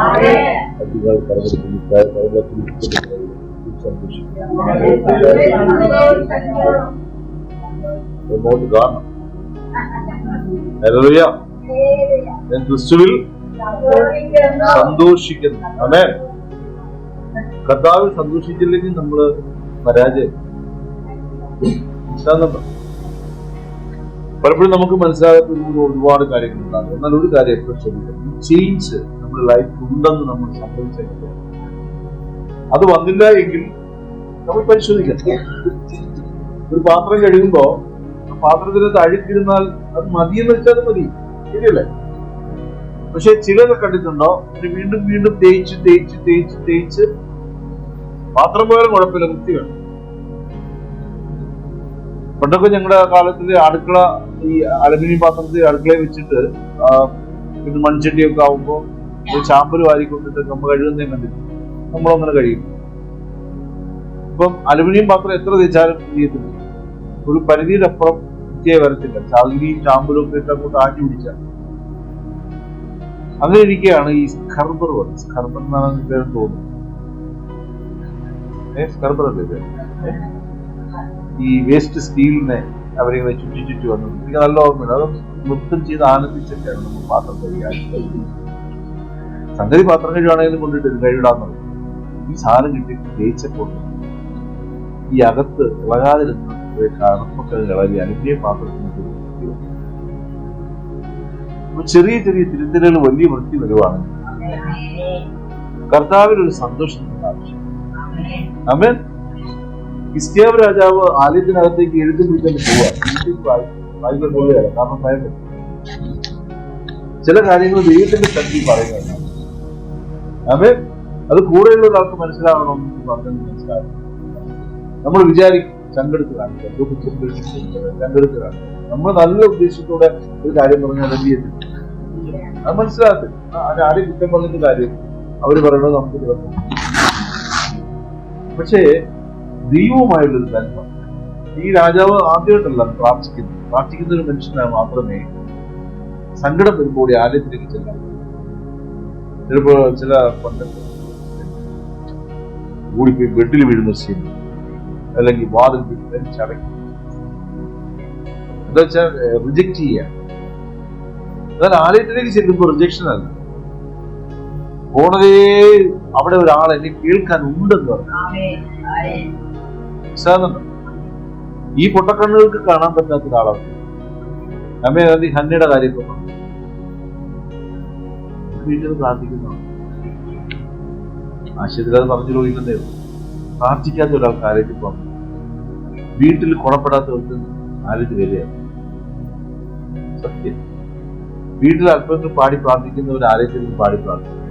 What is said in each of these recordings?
അധികാരി സന്തോഷിക്കും കാണണം. ഞാൻ ക്രിസ്തുവിൽ സന്തോഷിക്കുന്നു. ആമേൻ. കർത്താവിൽ സന്തോഷിച്ചില്ലെങ്കിൽ നമ്മള് പരാജയം. പലപ്പോഴും നമുക്ക് മനസ്സിലാകാത്ത ഒരുപാട് കാര്യങ്ങളുണ്ടാകും. എന്നാൽ ഒരു കാര്യം എപ്പോഴും ശ്രദ്ധിക്കണം, ഈ ചേഞ്ച് നമ്മുടെ ലൈഫിൽ ഉണ്ടെന്ന് നമ്മൾ സംഭവിച്ചേക്കാം. അത് വന്നില്ല എങ്കിൽ നമ്മൾ പരിശോധിക്കണം. ഒരു പാത്രം കഴുകുമ്പോ ആ പാത്രത്തിനകത്ത് അഴുക്കിരുന്നാൽ അത് മതിയെന്ന് വെച്ചാൽ മതി, ശരിയല്ലേ? പക്ഷെ ചിലരെ കണ്ടിട്ടുണ്ടോ, വീണ്ടും വീണ്ടും തേച്ച് തേച്ച് തേച്ച് തേച്ച് പാത്രം പോയാലും കുഴപ്പമില്ല, വൃത്തി വേണം. പണ്ടൊക്കെ ഞങ്ങളുടെ കാലത്തില് അടുക്കള ഈ അലുമിനിയം പാത്രത്തിൽ അടുക്കളയിൽ വെച്ചിട്ട് പിന്നെ മൺചട്ടിയൊക്കെ ആവുമ്പോ ചാമ്പല് വാരിക്കൊണ്ടിട്ട് നമ്മൾ കഴുകുന്നേ കണ്ടിട്ട് നമ്മളങ്ങനെ കഴിയും. ഇപ്പം അലുമിനിയം പാത്രം എത്ര തേച്ചാലും ചെയ്യത്തില്ല, ഒരു പരിധിയുടെ അപ്പുറം വൃത്തിയായി വരത്തില്ല. ചകിരിയും ചാമ്പലും ഒക്കെ ഇട്ട് അങ്ങോട്ട് ആറ്റി പിടിച്ചാൽ. അങ്ങനെ ഇരിക്കുകയാണ് ഈ സ്കർബർ എന്നാണ് പേര് തോന്നുന്നു. സ്കർബർ അല്ലേ ഈ വേസ്റ്റ് സ്റ്റീലിനെ അവരിങ്ങനെ ചുറ്റി ചുറ്റി വന്നു. എനിക്ക് നല്ല ഓർമ്മയുണ്ട്. അത് നൃത്തം ചെയ്ത് ആനന്ദിച്ചിട്ടാണ് നമ്മൾ പാത്രം കഴുകാൻ. സംഗതി പാത്രം കഴുകുകയാണെങ്കിലും കൊണ്ടിട്ട് കഴുകിടാന്നുള്ളത്. ഈ സാധനം കിട്ടിയിട്ട് തേച്ചപ്പോൾ ഈ അകത്ത് ഇളകാതിരുന്ന കറുപ്പൊക്കെ ഇളകി അലുമിനിയം പാത്രത്തിന് ചെറിയ ചെറിയ തിരുത്തലുകൾ വലിയ വൃത്തി വരുവാണ്. കർത്താവിനൊരു സന്തോഷത്തിന്റെ ആവശ്യം. ആമേൻ. ഹിസ്കിയാവ് രാജാവ് ആലയത്തിനകത്തേക്ക് എഴുതി പിടിക്കാൻ പോവുകയാണ്. പോവുകയല്ല, കാരണം ഭയങ്കര ചില കാര്യങ്ങൾ ദൈവത്തിന്റെ ശക്തി പറയുന്നത്. ആമേൻ. അത് കൂടെയുള്ള ഒരാൾക്ക് മനസ്സിലാകണമെന്ന് പറഞ്ഞത് മനസ്സിലാകും. നമ്മൾ വിചാരിക്കും ചങ്കെടുത്ത് കാണിക്കാം, ചങ്കെടുത്ത് കാണിക്കാം. നമ്മൾ നല്ല ഉദ്ദേശത്തോടെ ഒരു കാര്യം പറഞ്ഞാൽ എന്ത് ചെയ്തില്ല, അത് മനസ്സിലാകത്തില്ല. ആരെയും കുറ്റം പറഞ്ഞിട്ട് കാര്യം അവര് പറയുന്നത് നമുക്ക് ദിവസം. പക്ഷേ ദൈവവുമായുള്ളൊരു ബന്ധം ഈ രാജാവ് ആദ്യമായിട്ടല്ല പ്രാർത്ഥിക്കുന്ന ഒരു മനുഷ്യനാണ് മാത്രമേ സങ്കടം വരുമ്പോൾ ആലയത്തിലേക്ക് ചെല്ലാൻ. ചിലപ്പോ ചില പണ്ടൊക്കെ കൂടിപ്പോയി ബെഡിൽ വീഴുന്ന സീൻ, അല്ലെങ്കിൽ വാതിൽ ചടക്കി, എന്താ വെച്ചാൽ റിജക്ട് ചെയ്യാൻ. എന്നാൽ ആലയത്തിലേക്ക് ചെല്ലുമ്പോൾ റിജക്ഷൻ അല്ല, പോണതേ അവിടെ ഒരാൾ എന്നെ കേൾക്കാൻ ഉണ്ടെന്ന് പറഞ്ഞു. ഈ പൊട്ടക്കണ്ണുകൾക്ക് കാണാൻ പറ്റാത്ത ഒരാളാണ്. അമ്മേ ഗാന്ധി ഹന്നയുടെ കാര്യത്തിൽ വീട്ടിൽ പ്രാർത്ഥിക്കുന്നു. ആശയത്തിൽ അത് പറഞ്ഞു ചോദിക്കുന്നതേ ഉള്ളൂ. പ്രാർത്ഥിക്കാത്ത ഒരാൾക്ക് ആലയത്തിൽ പോകും. വീട്ടിൽ കുണപ്പെടാത്തവർക്ക് ആലയത്തിൽ വരികയാണ്. സത്യം. വീട്ടിൽ അല്പത്തിൽ പാടി പ്രാർത്ഥിക്കുന്നവർ ആലയത്തിൽ പാടി പ്രാർത്ഥിക്കും.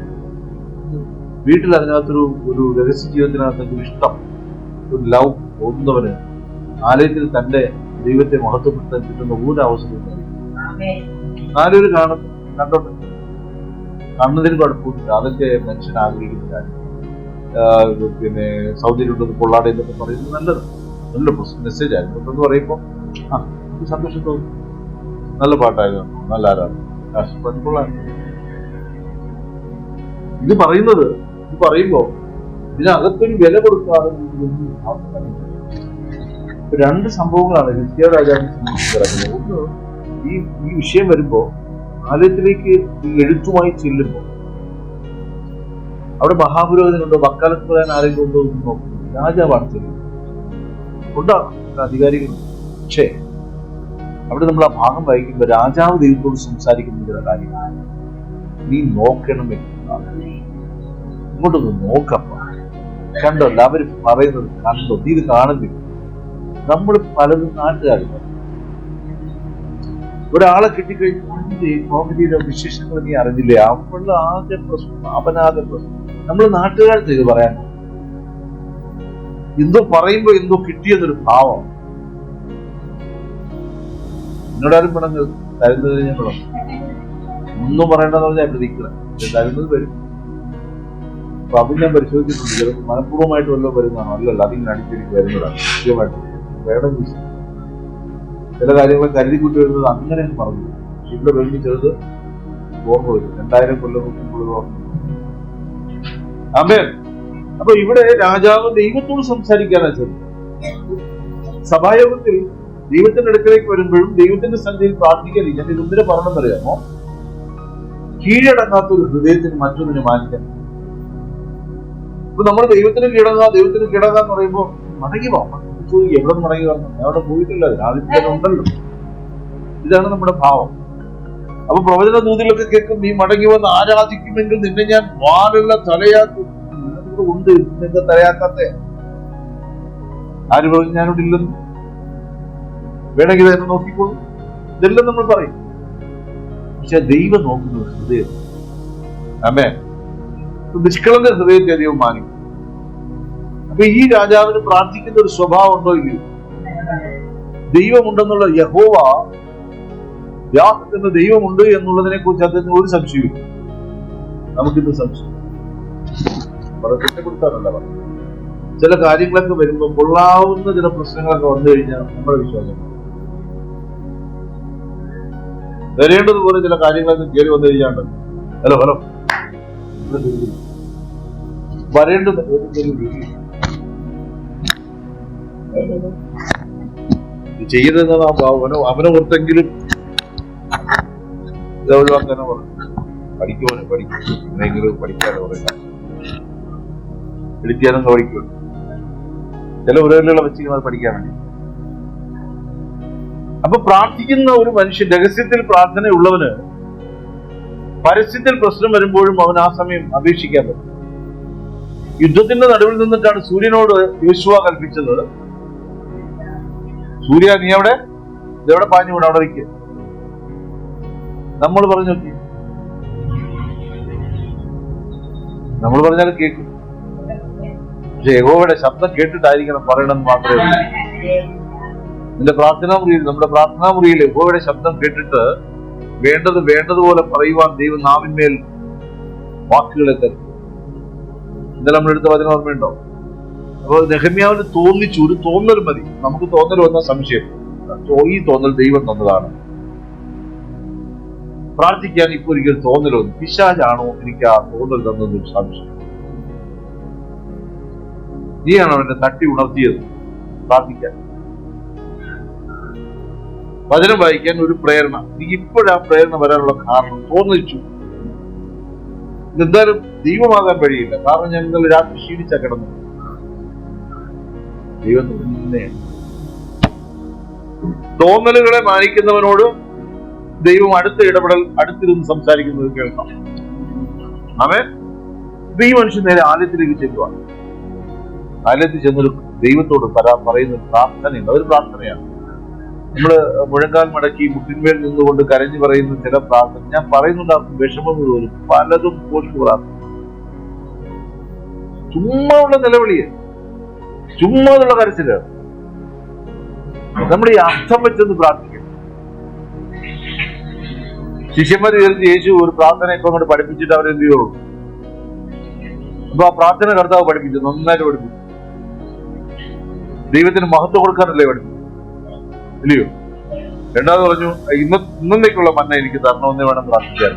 വീട്ടിൽ അതിനകത്തൊരു രഹസ്യ ജീവിതത്തിനകത്തൊരു ഇഷ്ടം, ഒരു ലവ് ഓടുന്നവന് ആലയത്തിൽ തന്റെ ദൈവത്തെ മഹത്വപ്പെടുത്താൻ കിട്ടുന്ന ഒരു അവസരവും നാലൊരു കണ്ടോട്ടെ, കണ്ണതിന് കുഴപ്പമില്ല. അതൊക്കെ മനുഷ്യൻ ആഗ്രഹിക്കുന്ന കാര്യം. പിന്നെ സൗദിയിലുള്ളത് കൊള്ളാടെ എന്നൊക്കെ പറയുന്നത് നല്ലത്, നല്ല മെസ്സേജ് ആയിരുന്നു എന്ന് പറയുമ്പോൾ സന്തോഷം തോന്നും. നല്ല പാട്ടായിരുന്നു, നല്ല ആരാധന, ഇത് പറയുമ്പോ ഇതിനകത്തൊരു വില കൊടുക്കാതെ രണ്ട് സംഭവങ്ങളാണ് ഹിസ്കിയാവ് രാജാവിനെ സംബന്ധിച്ച് കിടക്കുന്നത്. ഒന്ന്, ഈ വിഷയം വരുമ്പോ ആലയത്തിലേക്ക് ഈ എഴുത്തുമായി ചെല്ലുമ്പോ അവിടെ മഹാപുരോഹിതനുണ്ടോ, വക്കാലത്ത് പറയാൻ ആരെങ്കിലും ഉണ്ടോ എന്ന് നോക്കുന്നു. രാജാവാണ് ചെല്ലുന്നത്, ഉണ്ടാകും അധികാരികളുണ്ട്. പക്ഷേ അവിടെ നമ്മൾ ആ ഭാഗം വായിക്കുമ്പോൾ രാജാവ് ദൈവത്തോട് സംസാരിക്കുന്ന ചില കാര്യമാണ്. നീ നോക്കണമെന്ന്, ഇങ്ങോട്ടൊന്ന് നോക്കപ്പ, കണ്ടോ അവര് പറയുന്നത് കണ്ടോ, നീ ഇത് കാണുന്നില്ല. നമ്മൾ പലതും നാട്ടുകാരുണ്ട്. ഒരാളെ കിട്ടിക്കഴിഞ്ഞാൽ കോമഡിയുടെ വിശേഷങ്ങൾ നീ അറിഞ്ഞില്ലേ, അവളുടെ ആകെ പ്രശ്നം, അവനാകെ പ്രശ്നം. നമ്മൾ നാട്ടുകാർക്ക് ഇത് പറയാൻ എന്തോ പറയുമ്പോ എന്തോ കിട്ടിയെന്നൊരു ഭാവം. എന്നോടാരും പണം തരുന്നത് ഞാൻ പണം ഒന്നും പറയണ്ടെന്ന് പറഞ്ഞാൽ പ്രതിക്കുക, തരുന്നത് വരും. അപ്പൊ അത് ഞാൻ പരിശോധിച്ചിട്ടുണ്ട്. ചിലപ്പോൾ മനഃപൂർവ്വമായിട്ട് വല്ലതും വരുന്നതാണോ? അല്ലല്ല, അതിങ്ങനെ അടിക്കടിക്ക് വരുന്നതാണ്. കൃത്യമായിട്ട് വേണം. ചില കാര്യങ്ങൾ കരുതിക്കൂട്ടി വരുന്നത് അങ്ങനെ പറഞ്ഞു. ഇവിടെ വലിയ ചെറുത് ഓർമ്മ വരും. 2000 കൊല്ലം മുമ്പുള്ളത് ഓർമ്മ. ആമേൻ. അപ്പൊ ഇവിടെ രാജാവ് ദൈവത്തോട് സംസാരിക്കാനാണ് ശ്രമിച്ചത്. സഭായോഗത്തിൽ ദൈവത്തിന്റെ അടുക്കലേക്ക് വരുമ്പോഴും ദൈവത്തിന്റെ സന്നിധിയിൽ പ്രാർത്ഥിക്കലില്ല. ഞാൻ ഇതൊന്നിനെ പറഞ്ഞെന്നറിയാമോ? കീഴടങ്ങാത്ത ഒരു ഹൃദയത്തിന് മറ്റൊന്നിനെ മാനിക്കാൻ. ഇപ്പൊ നമ്മൾ ദൈവത്തിന് കീഴടങ്ങാന്ന് പറയുമ്പോ മടങ്ങി പോകാം. എവിടെ മടങ്ങി വരണം? ഞാൻ അവിടെ പോയിട്ടില്ല, ആദ്യം ഉണ്ടല്ലോ. ഇതാണ് നമ്മുടെ ഭാവം. അപ്പൊ പ്രവചന ദൂതിലൊക്കെ കേൾക്കും, നീ മടങ്ങി വന്ന് ആരാധിക്കുമെങ്കിൽ നിന്നെ ഞാൻ വാലല്ല തലയാക്കും. ഉണ്ട്, നിന്റെ തലയാക്കാത്ത ആര് പറഞ്ഞു ഞാനിവിടെ ഇല്ലെന്ന്? വേണമെങ്കിൽ തന്നെ നോക്കിക്കോളൂ. ഇതെല്ലാം നമ്മൾ പറയും. പക്ഷെ ദൈവം നോക്കുന്നത് ഹൃദയം. ആമേൻ. നിഷ്കളങ്ക ഹൃദയത്തെ ദൈവം മാനിക്കും. അപ്പൊ ഈ രാജാവിന് പ്രാർത്ഥിക്കുന്ന ഒരു സ്വഭാവം ഉണ്ടോ ഇല്ലയോ? ദൈവമുണ്ടെന്നുള്ള യഹോവ എന്ന ദൈവമുണ്ട് എന്നുള്ളതിനെ കുറിച്ച് അദ്ദേഹത്തിന് ഒരു സംശയമില്ല. നമുക്കിത് സംശയം കുറ്റപ്പെടുത്താനല്ല പറഞ്ഞു. ചില കാര്യങ്ങളൊക്കെ വരുമ്പോൾ കൊള്ളാവുന്ന ചില പ്രശ്നങ്ങളൊക്കെ വന്നു കഴിഞ്ഞാൽ നമ്മുടെ വിശ്വാസം വരേണ്ടതുപോലെ ചില കാര്യങ്ങളൊക്കെ കയറി വന്നു കഴിഞ്ഞാണ്ട് ഹലോ വരേണ്ടത് ചെയ്യരുതെന്നാണ് അവനെ ഓർത്തെങ്കിലും ഒഴിവാക്കാനോ പറഞ്ഞു. പഠിക്കുമെങ്കിലും പഠിക്കാനോ പറയില്ല, എടുക്കാനൊക്കെ പഠിക്കുമല്ലോ. ചില ഉരകളുകളെ വെച്ചിരിക്കുന്നത് പഠിക്കാൻ വേണ്ടി. അപ്പൊ പ്രാർത്ഥിക്കുന്ന ഒരു മനുഷ്യൻ, രഹസ്യത്തിൽ പ്രാർത്ഥനയുള്ളവന് പരസ്യത്തിൽ പ്രശ്നം വരുമ്പോഴും അവൻ ആ സമയം അപേക്ഷിക്കാൻ പറ്റും. യുദ്ധത്തിന്റെ നടുവിൽ നിന്നിട്ടാണ് സൂര്യനോട് യോശുവ കൽപ്പിച്ചത്, സൂര്യ നീ ഇതെവിടെ പാഞ്ഞു കൂടെ അവിടെ വയ്ക്കുക. നമ്മൾ പറഞ്ഞു നോക്കി, നമ്മൾ പറഞ്ഞാൽ കേൾക്കും. പക്ഷെ യഹോവയുടെ ശബ്ദം കേട്ടിട്ടായിരിക്കണം പറയണമെന്ന് മാത്രമേ ഉള്ളൂ. നിന്റെ പ്രാർത്ഥനാ മുറിയിൽ, നമ്മുടെ പ്രാർത്ഥനാ മുറിയിൽ യഹോവയുടെ ശബ്ദം കേട്ടിട്ട് വേണ്ടതുപോലെ പറയുവാൻ ദൈവം നാവിന്മേൽ വാക്കുകളെ തരും. ഇന്നലെ നമ്മളെടുത്ത വചനം ഓർമ്മയുണ്ടോ? അപ്പൊ നെഹമ്യാവിന് തോന്നിച്ചു, ഒരു തോന്നൽ മതി. നമുക്ക് തോന്നൽ വന്ന സംശയം, ഈ തോന്നൽ ദൈവം തന്നതാണ്. പ്രാർത്ഥിക്കാൻ ഇപ്പൊ ഒരിക്കൽ തോന്നൽ വന്നു, പിശാചാണോ എനിക്ക് ആ തോന്നൽ തന്നതൊരു സംശയം. നീയാണ് അവനെ തട്ടി ഉണർത്തിയത് പ്രാർത്ഥിക്കാൻ, വചനം വായിക്കാൻ ഒരു പ്രേരണ. നീ ഇപ്പോഴാ പ്രേരണ വരാനുള്ള കാരണം തോന്നിച്ചു. എന്തായാലും ദൈവമാകാൻ കഴിയില്ല, കാരണം ഞങ്ങൾ രാത്രി ക്ഷീണിച്ച കിടന്നു. ദൈവം തന്നെയാണ്. തോന്നലുകളെ മാനിക്കുന്നവനോട് ദൈവം അടുത്തിരുന്ന് സംസാരിക്കുന്നത് കേൾക്കാം. അവൻ ഈ മനുഷ്യൻ നേരെ ആലയത്തിലേക്ക് ചെല്ലുക. ആലയത്തിൽ ചെന്നൊരു ദൈവത്തോട് പറയുന്ന പ്രാർത്ഥനയുണ്ട്. അതൊരു പ്രാർത്ഥനയാണ്. നമ്മള് മുഴങ്കാൽ മടക്കി മുട്ടിന്മേൽ നിന്നുകൊണ്ട് കരഞ്ഞു പറയുന്ന ചില പ്രാർത്ഥന ഞാൻ പറയുന്നുണ്ടാകും. വിഷമം തോന്നും, പലതും പോസ്റ്റ് പ്രാർത്ഥന, ചുമ്മാ ഉള്ള നിലവിളിയെ, ചുമ്മാ ഉള്ള കരച്ചില്. നമ്മൾ ഈ അർത്ഥം വെച്ചൊന്ന് പ്രാർത്ഥിക്കണം. ശിഷ്യന്മാർ വിചാരിച്ച് യേശു ഒരു പ്രാർത്ഥനയൊക്കെ അങ്ങോട്ട് പഠിപ്പിച്ചിട്ട് അവരെന്ത് ചെയ്യുള്ളൂ. അപ്പൊ ആ പ്രാർത്ഥന കർത്താവ് പഠിപ്പിച്ചു, നന്നായിട്ട് പഠിപ്പിച്ചു. ദൈവത്തിന് മഹത്വം കൊടുക്കാനല്ലേ പഠിപ്പിച്ചു, ഇല്ലയോ? രണ്ടാമത് പറഞ്ഞു, ഇന്നേക്കുള്ള മന്ന എനിക്ക് തരണമെന്ന് വേണം പ്രാർത്ഥിക്കാൻ.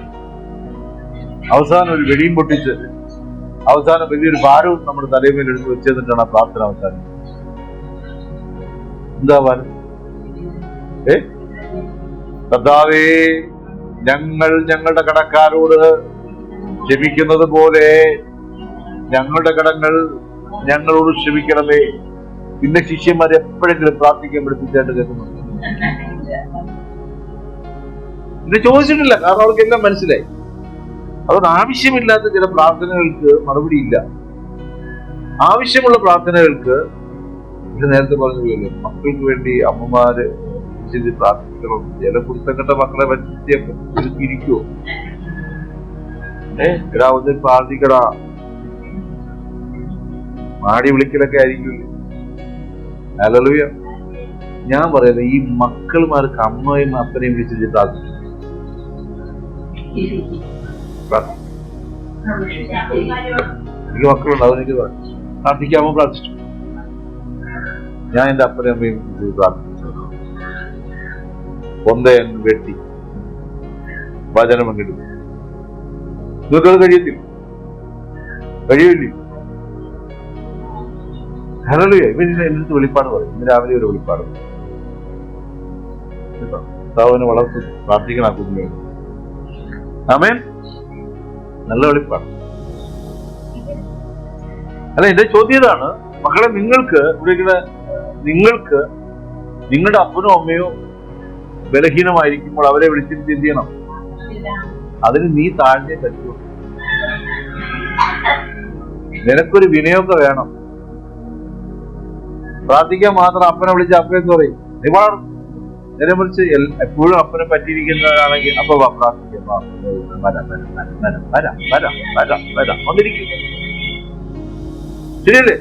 അവസാനം ഒരു വെടിയും പൊട്ടിച്ച് അവസാനം വലിയൊരു ഭാരവും നമ്മുടെ തലയിൽ എടുത്ത് വെച്ചെന്നിട്ടാണ് ആ പ്രാർത്ഥന അവസാനം. എന്താ ഭാരം? കർത്താവേ, ഞങ്ങൾ ഞങ്ങളുടെ കടക്കാരോട് ക്ഷമിക്കുന്നത് പോലെ ഞങ്ങളുടെ കടങ്ങൾ ഞങ്ങളോട് ക്ഷമിക്കണമേ. പിന്നെ ശിഷ്യന്മാർ എപ്പോഴെങ്കിലും പ്രാർത്ഥിക്കാൻ പഠിപ്പിച്ചായിട്ട് കേൾക്കുന്നുണ്ട്. പിന്നെ ചോദിച്ചിട്ടില്ല, കാരണം അവർക്കെല്ലാം മനസ്സിലായി. അതുകൊണ്ട് ആവശ്യമില്ലാത്ത ചില പ്രാർത്ഥനകൾക്ക് മറുപടിയില്ല. ആവശ്യമുള്ള പ്രാർത്ഥനകൾക്ക് നേരത്തെ പറഞ്ഞു പോയല്ലോ, മക്കൾക്ക് വേണ്ടി അമ്മമാര് ചെയ്ത് പ്രാർത്ഥിക്കണം. ചില കുരുത്തക്കെട്ട മക്കളെ പറ്റി ഇരിക്കുവോ? എടാ ഒന്ന് പ്രാർത്ഥിക്കടാ, മാടി വിളിക്കലൊക്കെ ആയിരിക്കും. ഹല്ലേലൂയ. ഞാൻ പറയുന്നത് ഈ മക്കൾമാർക്ക് അമ്മയും അപ്പനെയും വിളിച്ച് പ്രാർത്ഥിക്കും. എനിക്ക് മക്കളുണ്ടാവും, എനിക്ക് പ്രാർത്ഥിക്കാമോ? പ്രാർത്ഥിച്ചു. ഞാൻ എന്റെ അപ്പനെയും അമ്മയും പ്രാർത്ഥിച്ചു. പൊന്തയങ്ങ് വെട്ടി വചനം അങ്ങിടും. ഇതൊക്കെ കഴിയത്തില്ല. കഴിയില്ലേ? ഹല്ലേലൂയ. ഇവൻ എന്നിട്ട് വെളിപ്പാട് പറയും. ഇന്ന് രാവിലെ ഒരു വെളിപ്പാട് കർത്താവിനെ വളർത്തി പ്രാർത്ഥിക്കണം. കുഞ്ഞു ആമേൻ. നല്ല വെളിപ്പാട്. അല്ല, എന്റെ ചോദ്യം ഇതാണ്, മക്കളെ, നിങ്ങൾക്ക് നിങ്ങൾക്ക് നിങ്ങളുടെ അപ്പനോ അമ്മയോ ബലഹീനമായിരിക്കുമ്പോൾ അവരെ വിളിച്ചിട്ട് എന്ത് ചെയ്യണം? അതിന് നീ താഴ്ന്നേ പറ്റൂ. നിനക്കൊരു വിനയമൊക്കെ വേണം. പ്രാർത്ഥിക്കാൻ മാത്രം അപ്പനെ വിളിച്ച അപ്പനെന്ന് പറയും നീ വളർന്നു. നേരെ മറിച്ച് എപ്പോഴും അപ്പനെ പറ്റിയിരിക്കുന്നവരാണെങ്കിൽ അപ്പൊ പ്രാർത്ഥിക്കാം, വന്നിരിക്കും. ശരിയല്ലേ?